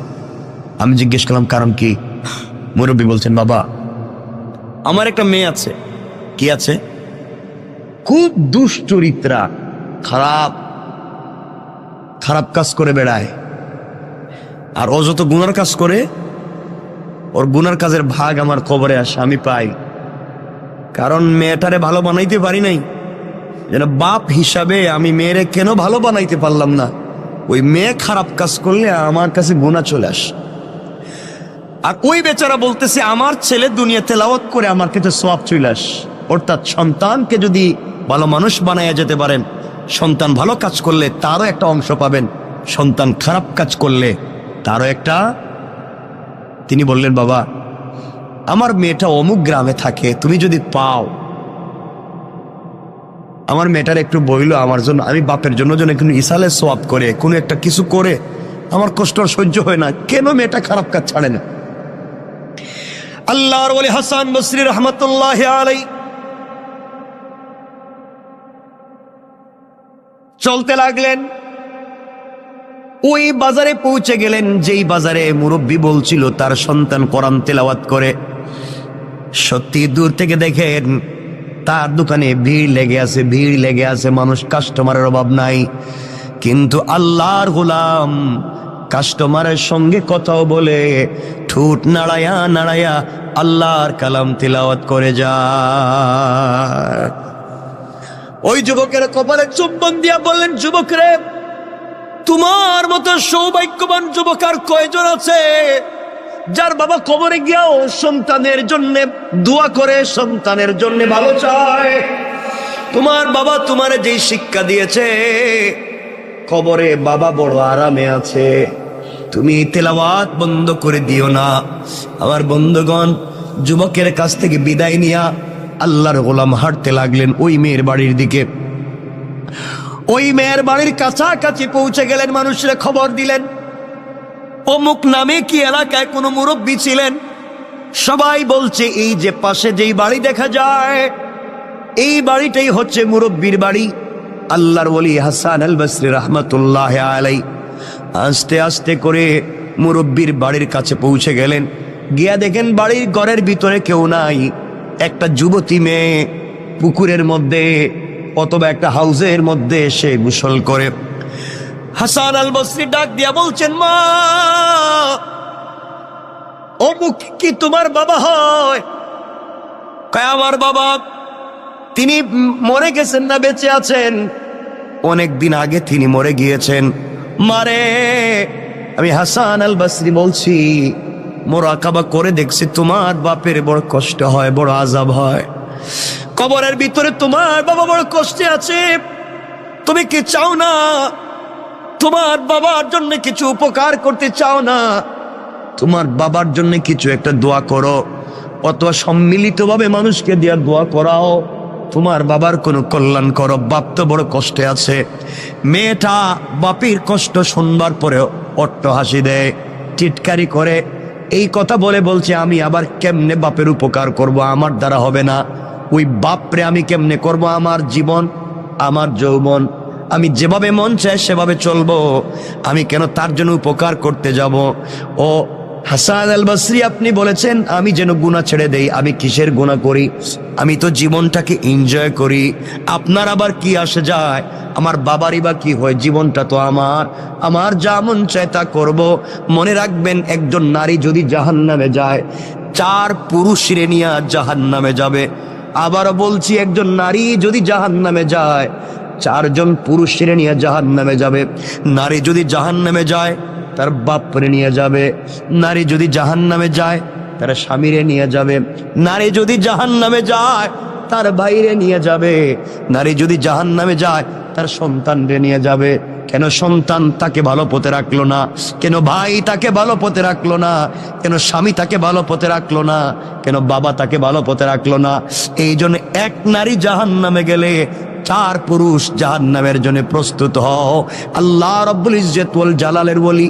Speaker 3: আমি জিজ্ঞেস করলাম কারণ কি? মুরব্বী বলছেন, বাবা আমার একটা মেয়ে আছে। কি আছে? খুব দুশ্চরিত্রা, খারাপ খারাপ কাজ করে বেড়ায়। আর ও যত গুনার কাজ করে, ওর গুনার কাজের ভাগ আমার কবরে আসে, আমি পাই। কারণ মেয়েটারে ভালো বানাইতে পারি নাই, যেন বাপ হিসাবে আমি মেয়েরে কেন ভালো বানাইতে পারলাম না। ওই মেয়ে খারাপ কাজ করলে আমার কাছে গুনাহ চলে আসে। আর ওই বেচারা বলতেছে, আমার ছেলে দুনিয়া তেলাওয়াত করে আমার কাছে সওয়াব চলে আসে। অর্থাৎ সন্তানকে যদি ভালো মানুষ বানাইয়া যেতে পারেন, সন্তান ভালো কাজ করলে তারও একটা অংশ পাবেন, সন্তান খারাপ কাজ করলে তারও একটা। তিনি বললেন, বাবা আমার মেয়েটা অমুক গ্রামে থাকে, তুমি যদি পাও, আমার মেয়েটার একটু বইল আমার জন্য, আমি বাপের জন্য যেন একটু ইসালে সওয়াব করে, কোনো একটা কিছু করে, আমার কষ্ট আর সহ্য হয় না, কেন মেয়েটা খারাপ কাজ ছাড়ে না। আল্লাহর ওলি হাসান বসরি রহমতুল্লাহ আলাইহি চলতে লাগলেন, ওই বাজারে পৌঁছে গেলেন যেই বাজারে মুরব্বী বলছিল তার সন্তান কোরআন তেলাওয়াত করে। সত্যি দূর থেকে দেখেন তার দোকানে ভিড় লেগে আছে, ভিড় লেগে আছে, মানুষ, কাস্টমারের অভাব নাই। কিন্তু আল্লাহর গোলাম কাস্টমারের সঙ্গে কথাও বলে, ঠোঁট নাড়ায়া নাড়ায়া আল্লাহর কালাম তিলাওয়াত করে যায়। ওই যুবকের কপালে চুম্বন দিয়া বললেন, যুবক রে, তোমার মতো সৌভাগ্যবান যুবক আর কয়জন আছে যার বাবা কবরে গিয়াও সন্তানের জন্য দোয়া করে, সন্তানের জন্য ভালো চায়। তোমার বাবা তোমারে যেই শিক্ষা দিয়েছে, কবরে বাবা বড় আরামে আছে, তুমি তেলাওয়াত বন্ধ করে দিও না। আমার বন্ধুগণ, যুবকের কাছ থেকে বিদায় নিয়া আল্লাহর গোলাম হাঁটতে লাগলেন ওই মেয়ের বাড়ির দিকে। ওই মেয়ের বাড়ির কাছাকাছি পৌঁছে গেলেন, মানুষরা খবর দিলেন, অমুক নামে কি এলাকায় কোনো মুরব্বী ছিলেন। সবাই বলছে, এই যে পাশে যেই বাড়ি দেখা যায়, এই বাড়িটাই হচ্ছে মুরব্বীর বাড়ি। আল্লাহর ওলি হাসান আল বসরি রাহমাতুল্লাহ আলাই আস্তে আস্তে করে মুরব্বির বাড়ির কাছে পৌঁছে গেলেন। গিয়া দেখেন বাড়ির ঘরের ভিতরে কেউ নাই। একটা যুবতী মেয়ে পুকুরের মধ্যে অথবা একটা হাউজের মধ্যে এসে গোসল করে। হাসান আল বসরি ডাক দিয়া বলছেন, মা, অমুক কি তোমার বাবা হয়? কয়, আমার বাবা। তিনি মরে গেছেন না বেঁচে আছেন? অনেক দিন আগে তিনি মরে গিয়েছেন। মারে, আমি হাসান আল বসরি বলছি, মোরাকাবা করে দেখছি তোমার বাপের বড় কষ্ট হয়, বড় আযাব হয়। কবরের ভিতরে তোমার বাবা বড় কষ্টে আছে। তুমি কি চাও না তোমার বাবার জন্য কিছু উপকার করতে চাও না? তোমার বাবার জন্য কিছু একটা দোয়া করো, অথবা সম্মিলিতভাবে মানুষকে দিয়ে দোয়া করাও, তোমার বাবার কোনো কল্যাণ করো। বাপ তো বড় কষ্টে আছে। মেয়েটা বাপের কষ্ট শুনবার পরেও অট্ট হাসি দেয়, টিটকারি করে। এই কথা বলে বলছে, আমি আবার কেমনে বাপের উপকার করব? আমার দ্বারা হবে না। ওই বাপরে আমি কেমনে করব? আমার জীবন, আমার যৌবন, আমি যেভাবে মন চায় সেভাবে চলবো। আমি কেন তার জন্য উপকার করতে যাব? ও হাসান আল বসরি, আপনি বলেছেন আমি যেন গুনাহ ছেড়ে দেই। আমি কিসের গুনাহ করি? আমি তো জীবনটাকে এনজয় করি। আপনার আবার কি আসে যায়? আমার বাবারই বা কি হয়? জীবনটা তো আমার যা মন চায় তা করব। মনে রাখবেন, একজন নারী যদি জাহান্নামে যায়, 4 পুরুষের নিয়ে জাহান্নামে যাবে। আবারও বলছি, একজন নারী যদি জাহান্নামে যায়, 4 জন পুরুষের নিয়ে জাহান্নামে যাবে। নারী যদি জাহান্নামে যায়, তার বাপরে নিয়ে যাবে। নারী যদি জাহান্নামে যায়, তার স্বামীরে নিয়ে যাবে। নারী যদি জাহান্নামে যায়, তার ভাইরে নিয়ে যাবে। নারী যদি জাহান্নামে যায়, তার সন্তানরে নিয়ে যাবে। কেন সন্তান তাকে ভালো পথে রাখলো না? কেন ভাই তাকে ভালো পথে রাখলো না? কেন স্বামী তাকে ভালো পথে রাখলো না? কেন বাবা তাকে ভালো পথে রাখলো না? এই জন্য এক নারী জাহান্নামে গেলে 4 পুরুষ জাহান্নামের জন্য প্রস্তুত হও। আল্লাহ রাব্বুল ইজ্জত ওয়াল জালালের ওলি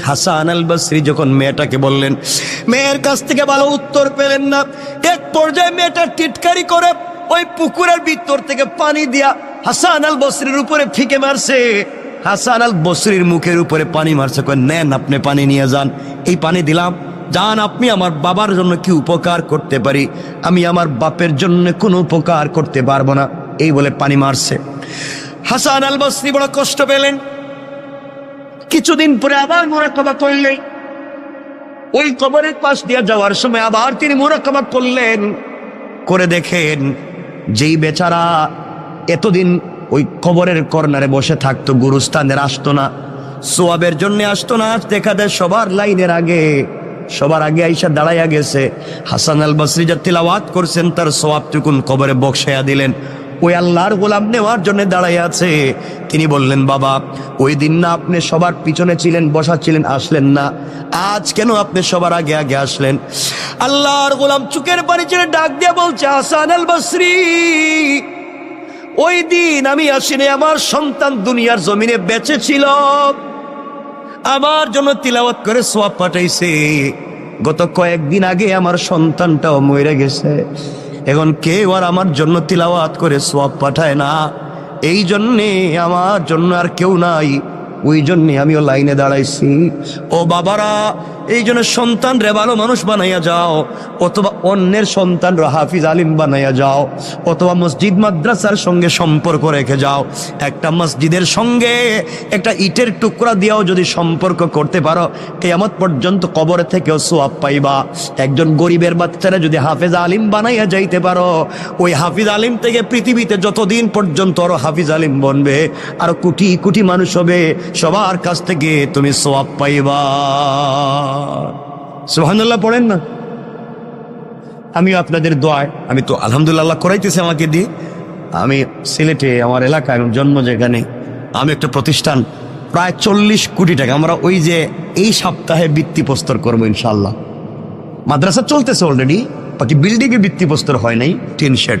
Speaker 3: হাসান আল বসরি যখন মেয়েটাকে বললেন, মেয়ের কাছ থেকে ভালো উত্তর পেলেন না। এক পর্যায়ে মেয়েটা টিটকারি করে ওই পুকুরের ভিতর থেকে পানি দিয়া হাসান আল বসরির উপরে ফিকে মারছে। হাসান আল বসরির মুখের উপরে পানি মারছে। কয়, নেন, আপনি পানি নিয়ে যান। এই পানি দিলাম, যান, আপনি আমার বাবার জন্য কি উপকার করতে পারি? আমি আমার বাপের জন্য কোনো উপকার করতে পারবো না। এই বলে পানি মারছে। হাসান আল বসরি বড় কষ্ট পেলেন। কিছুদিন পরে আবার মুরাকাবা করলেন। ওই কবরের পাশ দিয়ে যাওয়ার সময় আবার তিনি মুরাকাবা করলেন। করে দেখেন, যেই বেচারা এতদিন ওই কবরের কর্নারে বসে থাকতো, গুরুস্থানের আসতো না, সোয়াবের জন্য আসতো না, আজ দেখা যায় সবার আগে আইসা দাঁড়াইয়া গেছে। হাসান আল বসরি যা তিলাওয়াত করছেন, তার সোয়াবটুকুন কবরে বক্সাইয়া দিলেন। ওই আল্লাহর গোলাম নেওয়ার জন্য দাঁড়াইয়া আছে। তিনি বললেন, বাবা, ওই দিন না আপনি সবার পিছনে ছিলেন, বসা ছিলেন, আসলেন না? আজ কেন আপনি সবার আগে আগে আসলেন? আল্লাহর গোলাম চুকের পানি ছেড়ে ডাক দিয়ে বলছে, হাসান আল বসরি, ওই দিন আমি আসিনি, আমার সন্তান দুনিয়ার জমিনে বেঁচে ছিল, আমার জন্য তিলাওয়াত করে সোয়াব পাঠাইছে। গত কয়েকদিন আগে আমার সন্তানটাও মরে গেছে। এখন কেউ আর আমার জন্য তিলাওয়াত করে সোয়াব পাঠায় না। এই জন্যে আমার জন্য আর কেউ নাই। ওই জন্যে আমিও লাইনে দাঁড়াইছি। ও বাবারা, এই জন্য সন্তান রে ভালো মানুষ বানাইয়া যাও, অথবা অন্যের সন্তান রে হাফিজ আলিম বানাইয়া যাও, অথবা মসজিদ মাদ্রাসার সঙ্গে সম্পর্ক রেখে যাও। একটা মসজিদের সঙ্গে একটা ইটের টুকরা দিয়েও যদি সম্পর্ক করতে পারো, কিয়ামত পর্যন্ত কবর থেকেও সোয়াব পাইবা। একজন গরিবের বাচ্চারা যদি হাফিজ আলিম বানাইয়া যাইতে পারো, ওই হাফিজ আলিম থেকে পৃথিবীতে যতদিন পর্যন্ত আরো হাফিজ আলিম বনবে, আরো কোটি কোটি মানুষ হবে, সবার কাছ থেকে তুমি সোয়াব পাইবা। সুবহানাল্লাহ পড়েন না? আমিও আপনাদের দোয়ায়, আমি তো আলহামদুলিল্লাহ করাইতেছি আমাকে দিয়ে। আমি সিলেটে, আমার এলাকায় জন্ম, যেখানে আমি একটা প্রতিষ্ঠান, প্রায় 40 কোটি টাকা, আমরা ওই যে এই সপ্তাহে ভিত্তিপ্রস্তর করবো ইনশাল্লাহ। মাদ্রাসা চলতেছে অলরেডি, বাকি বিল্ডিংয়ে ভিত্তিপ্রস্তর হয় নাই, টিন শেড।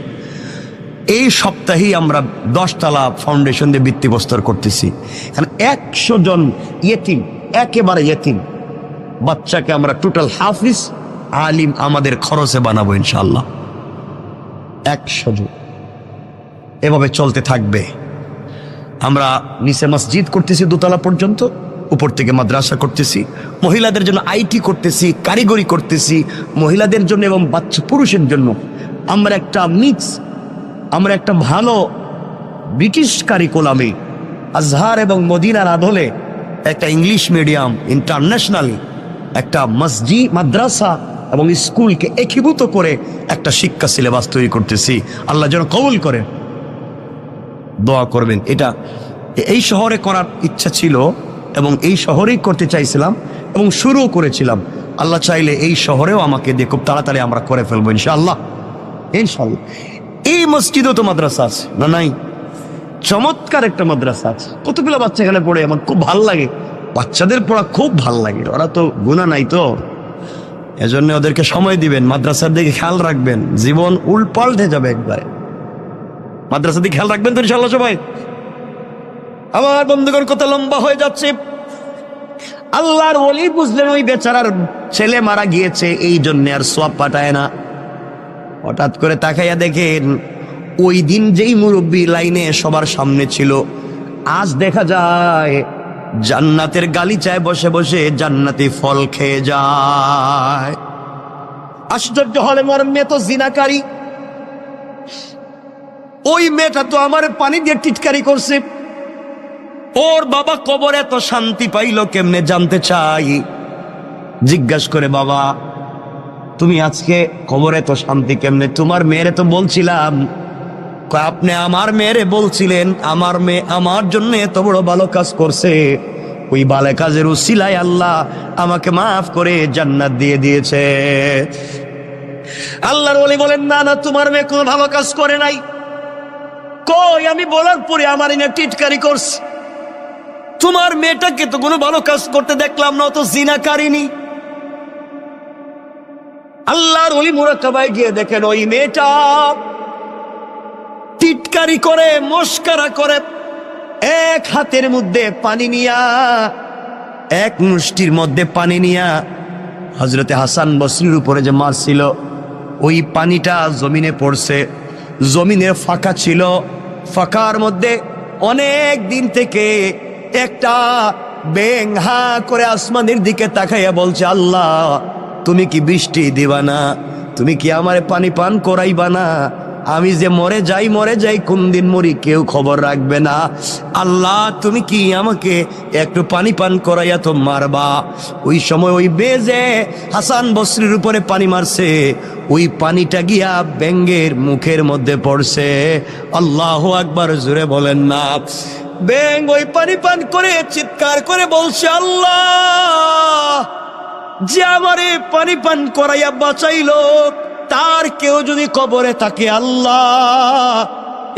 Speaker 3: এই সপ্তাহেই আমরা 10 তলা ফাউন্ডেশন দিয়ে ভিত্তিপ্রস্তর করতেছি। এখানে 100 জন ইয়েতিম, একেবারে ইয়েতিম বাচ্চাকে আমরা টোটাল হাফিজ আলিম আমাদের খরচে বানাবো ইনশাল্লাহ। 100 জন। এভাবে চলতে থাকবে। আমরা নিচে মসজিদ করতেছি দোতলা পর্যন্ত, উপর থেকে মাদ্রাসা করতেছি, মহিলাদের জন্য আইটি করতেছি, কারিগরি করতেছি, মহিলাদের জন্য এবং বাচ্চা পুরুষের জন্য আমরা একটা মিক্স, আমরা একটা ভালো ব্রিটিশ কারিকুলামে আজহার এবং মদিনার আদলে একটা ইংলিশ মিডিয়াম ইন্টারন্যাশনাল একটা মসজিদ, মাদ্রাসা এবং স্কুলকে একীভূত করে একটা শিক্ষা সিলেবাস তৈরি করতেছি। আল্লাহ যেন কবুল করেন, দোয়া করবেন। এটা এই শহরে করার ইচ্ছা ছিল এবং এই শহরেই করতে চাইছিলাম এবং শুরুও করেছিলাম। আল্লাহ চাইলে এই শহরেও আমাকে দিয়ে খুব তাড়াতাড়ি আমরা করে ফেলবো ইনশাআল্লাহ, ইনশাআল্লাহ। এই মসজিদও তো মাদ্রাসা আছে না? নাই? চমৎকার একটা মাদ্রাসা আছে, কতগুলো বাচ্চা এখানে পড়ে, আমার খুব ভাল লাগে। বাচ্চাদের পড়া খুব ভাল লাগে, ওরা তো গুনাহ নাই তো, এজন্য ওদেরকে সময় দিবেন, মাদ্রাসার দিকে খেয়াল রাখবেন, জীবন উল্পাল্টে যাবে একবারে। মাদ্রাসার দিকে খেয়াল রাখবেন তো ইনশাআল্লাহ সবাই। আমার বন্ধুগণ, কত লম্বা হয়ে যাচ্ছে। আল্লাহর ওলি বুঝলেন ওই বেচারার ছেলে মারা গিয়েছে, এই জন্য আর সওয়াব পাঠায় না। হঠাৎ করে তাকাইয়া দেখেন ওই দিন যেই মুরব্বী লাইনে সবার সামনে ছিল, আজ দেখা যায় জান্নাতের গালিচায় বসে বসে জান্নাতি ফল খেয়ে যায়। আশ্চর্য হলে মোর মেয়ে তো জিনাকারী, ওই মেয়েটা তো আমার পানি দিয়ে টিটকারি করছে, ওর বাবা কবরে এত শান্তি পাইলো কেমনে জানতে চাই। জিজ্ঞাসা করে, বাবা তুমি আজকে কবরে এত শান্তি কেমনে? তোমার মেয়েরে তো বলছিলাম। কয়, আপনি আমার মেয়েরে বলছিলেন, আমার মেয়ে আমার জন্য এত বড় ভালো কাজ করছে, ওই ভালো কাজের উসিলায় আল্লাহ আমাকে মাফ করে জান্নাত দিয়ে দিয়েছে। আল্লাহর ওলি বলেন, না না, তোমার মেয়ে কোনো ভালো কাজ করে নাই। কই, আমি বলার পরে আমার এনে টিটকারি করছে। তোমার মেয়েটাকে তো কোনো ভালো কাজ করতে দেখলাম না, তো জিনাকারিনী। আল্লাহর ওলি মুরাকাবায় গিয়ে দেখেন ওই মেয়েটা টিটকারি করে, মস্কারা করে, এক হাতের মধ্যে পানি নিয়া, এক মুষ্টির মধ্যে পানি নিয়া হযরতে হাসান বসরির উপরে যে মারছিল, ওই পানিটা জমিনে পড়ছে। জমিনে ফাঁকা ছিল, ফাঁকার মধ্যে অনেক দিন থেকে একটা ব্যাঙ হা করে আসমানের দিকে তাকাইয়া বলছে, আল্লাহ তুমি কি বৃষ্টি দিবা না? তুমি কি আমারে পানি পান করাইবা না? আমি যে মরে যাই, কোন দিন মরি কেউ খবর রাখবে না। আল্লাহ তুমি কি আমাকে একটু পানি পান করাইয়া তো মারবা? ওই সময় ওই বেজে হাসান বসরির উপরে পানি মারছে, ওই পানিটা গিয়া ব্যাঙের মুখের মধ্যে পড়ছে। আল্লাহু আকবার, জোরে বলেন না। ব্যাঙ ওই পানি পান করে চিৎকার করে বলছে, আল্লাহ যে আমারে পানি পান করাইয়া বাঁচাইলো, তার কেউ যদি কবরে থাকে, আল্লাহ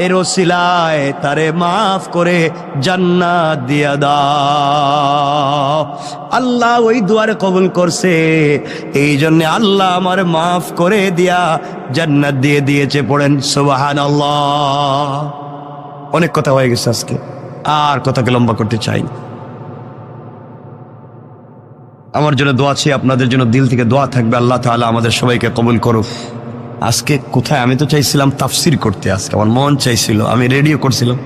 Speaker 3: এর ওসিলায় তারে মাফ করে জান্নাত দিয়া দাও। আল্লাহ ওই দুয়ারে কবুল করছে, এই জন্য আল্লাহ আমার মাফ করে দিয়া জান্নাত দিয়ে দিয়েছে। পড়েন সুবহানাল্লাহ। অনেক কথা হয়ে গেছে আজকে, আর কথাকে লম্বা করতে চাই। আমার জন্য দোয়া আছে, আপনাদের জন্য দিল থেকে দোয়া থাকবে। আল্লাহ তাআলা আমাদের সবাইকে কবুল করুক। আজকে কোথায়, আমি তো চাইছিলাম তাফসির করতে, আজকে আমার মন চাইছিল, আমি রেডিও করছিলাম,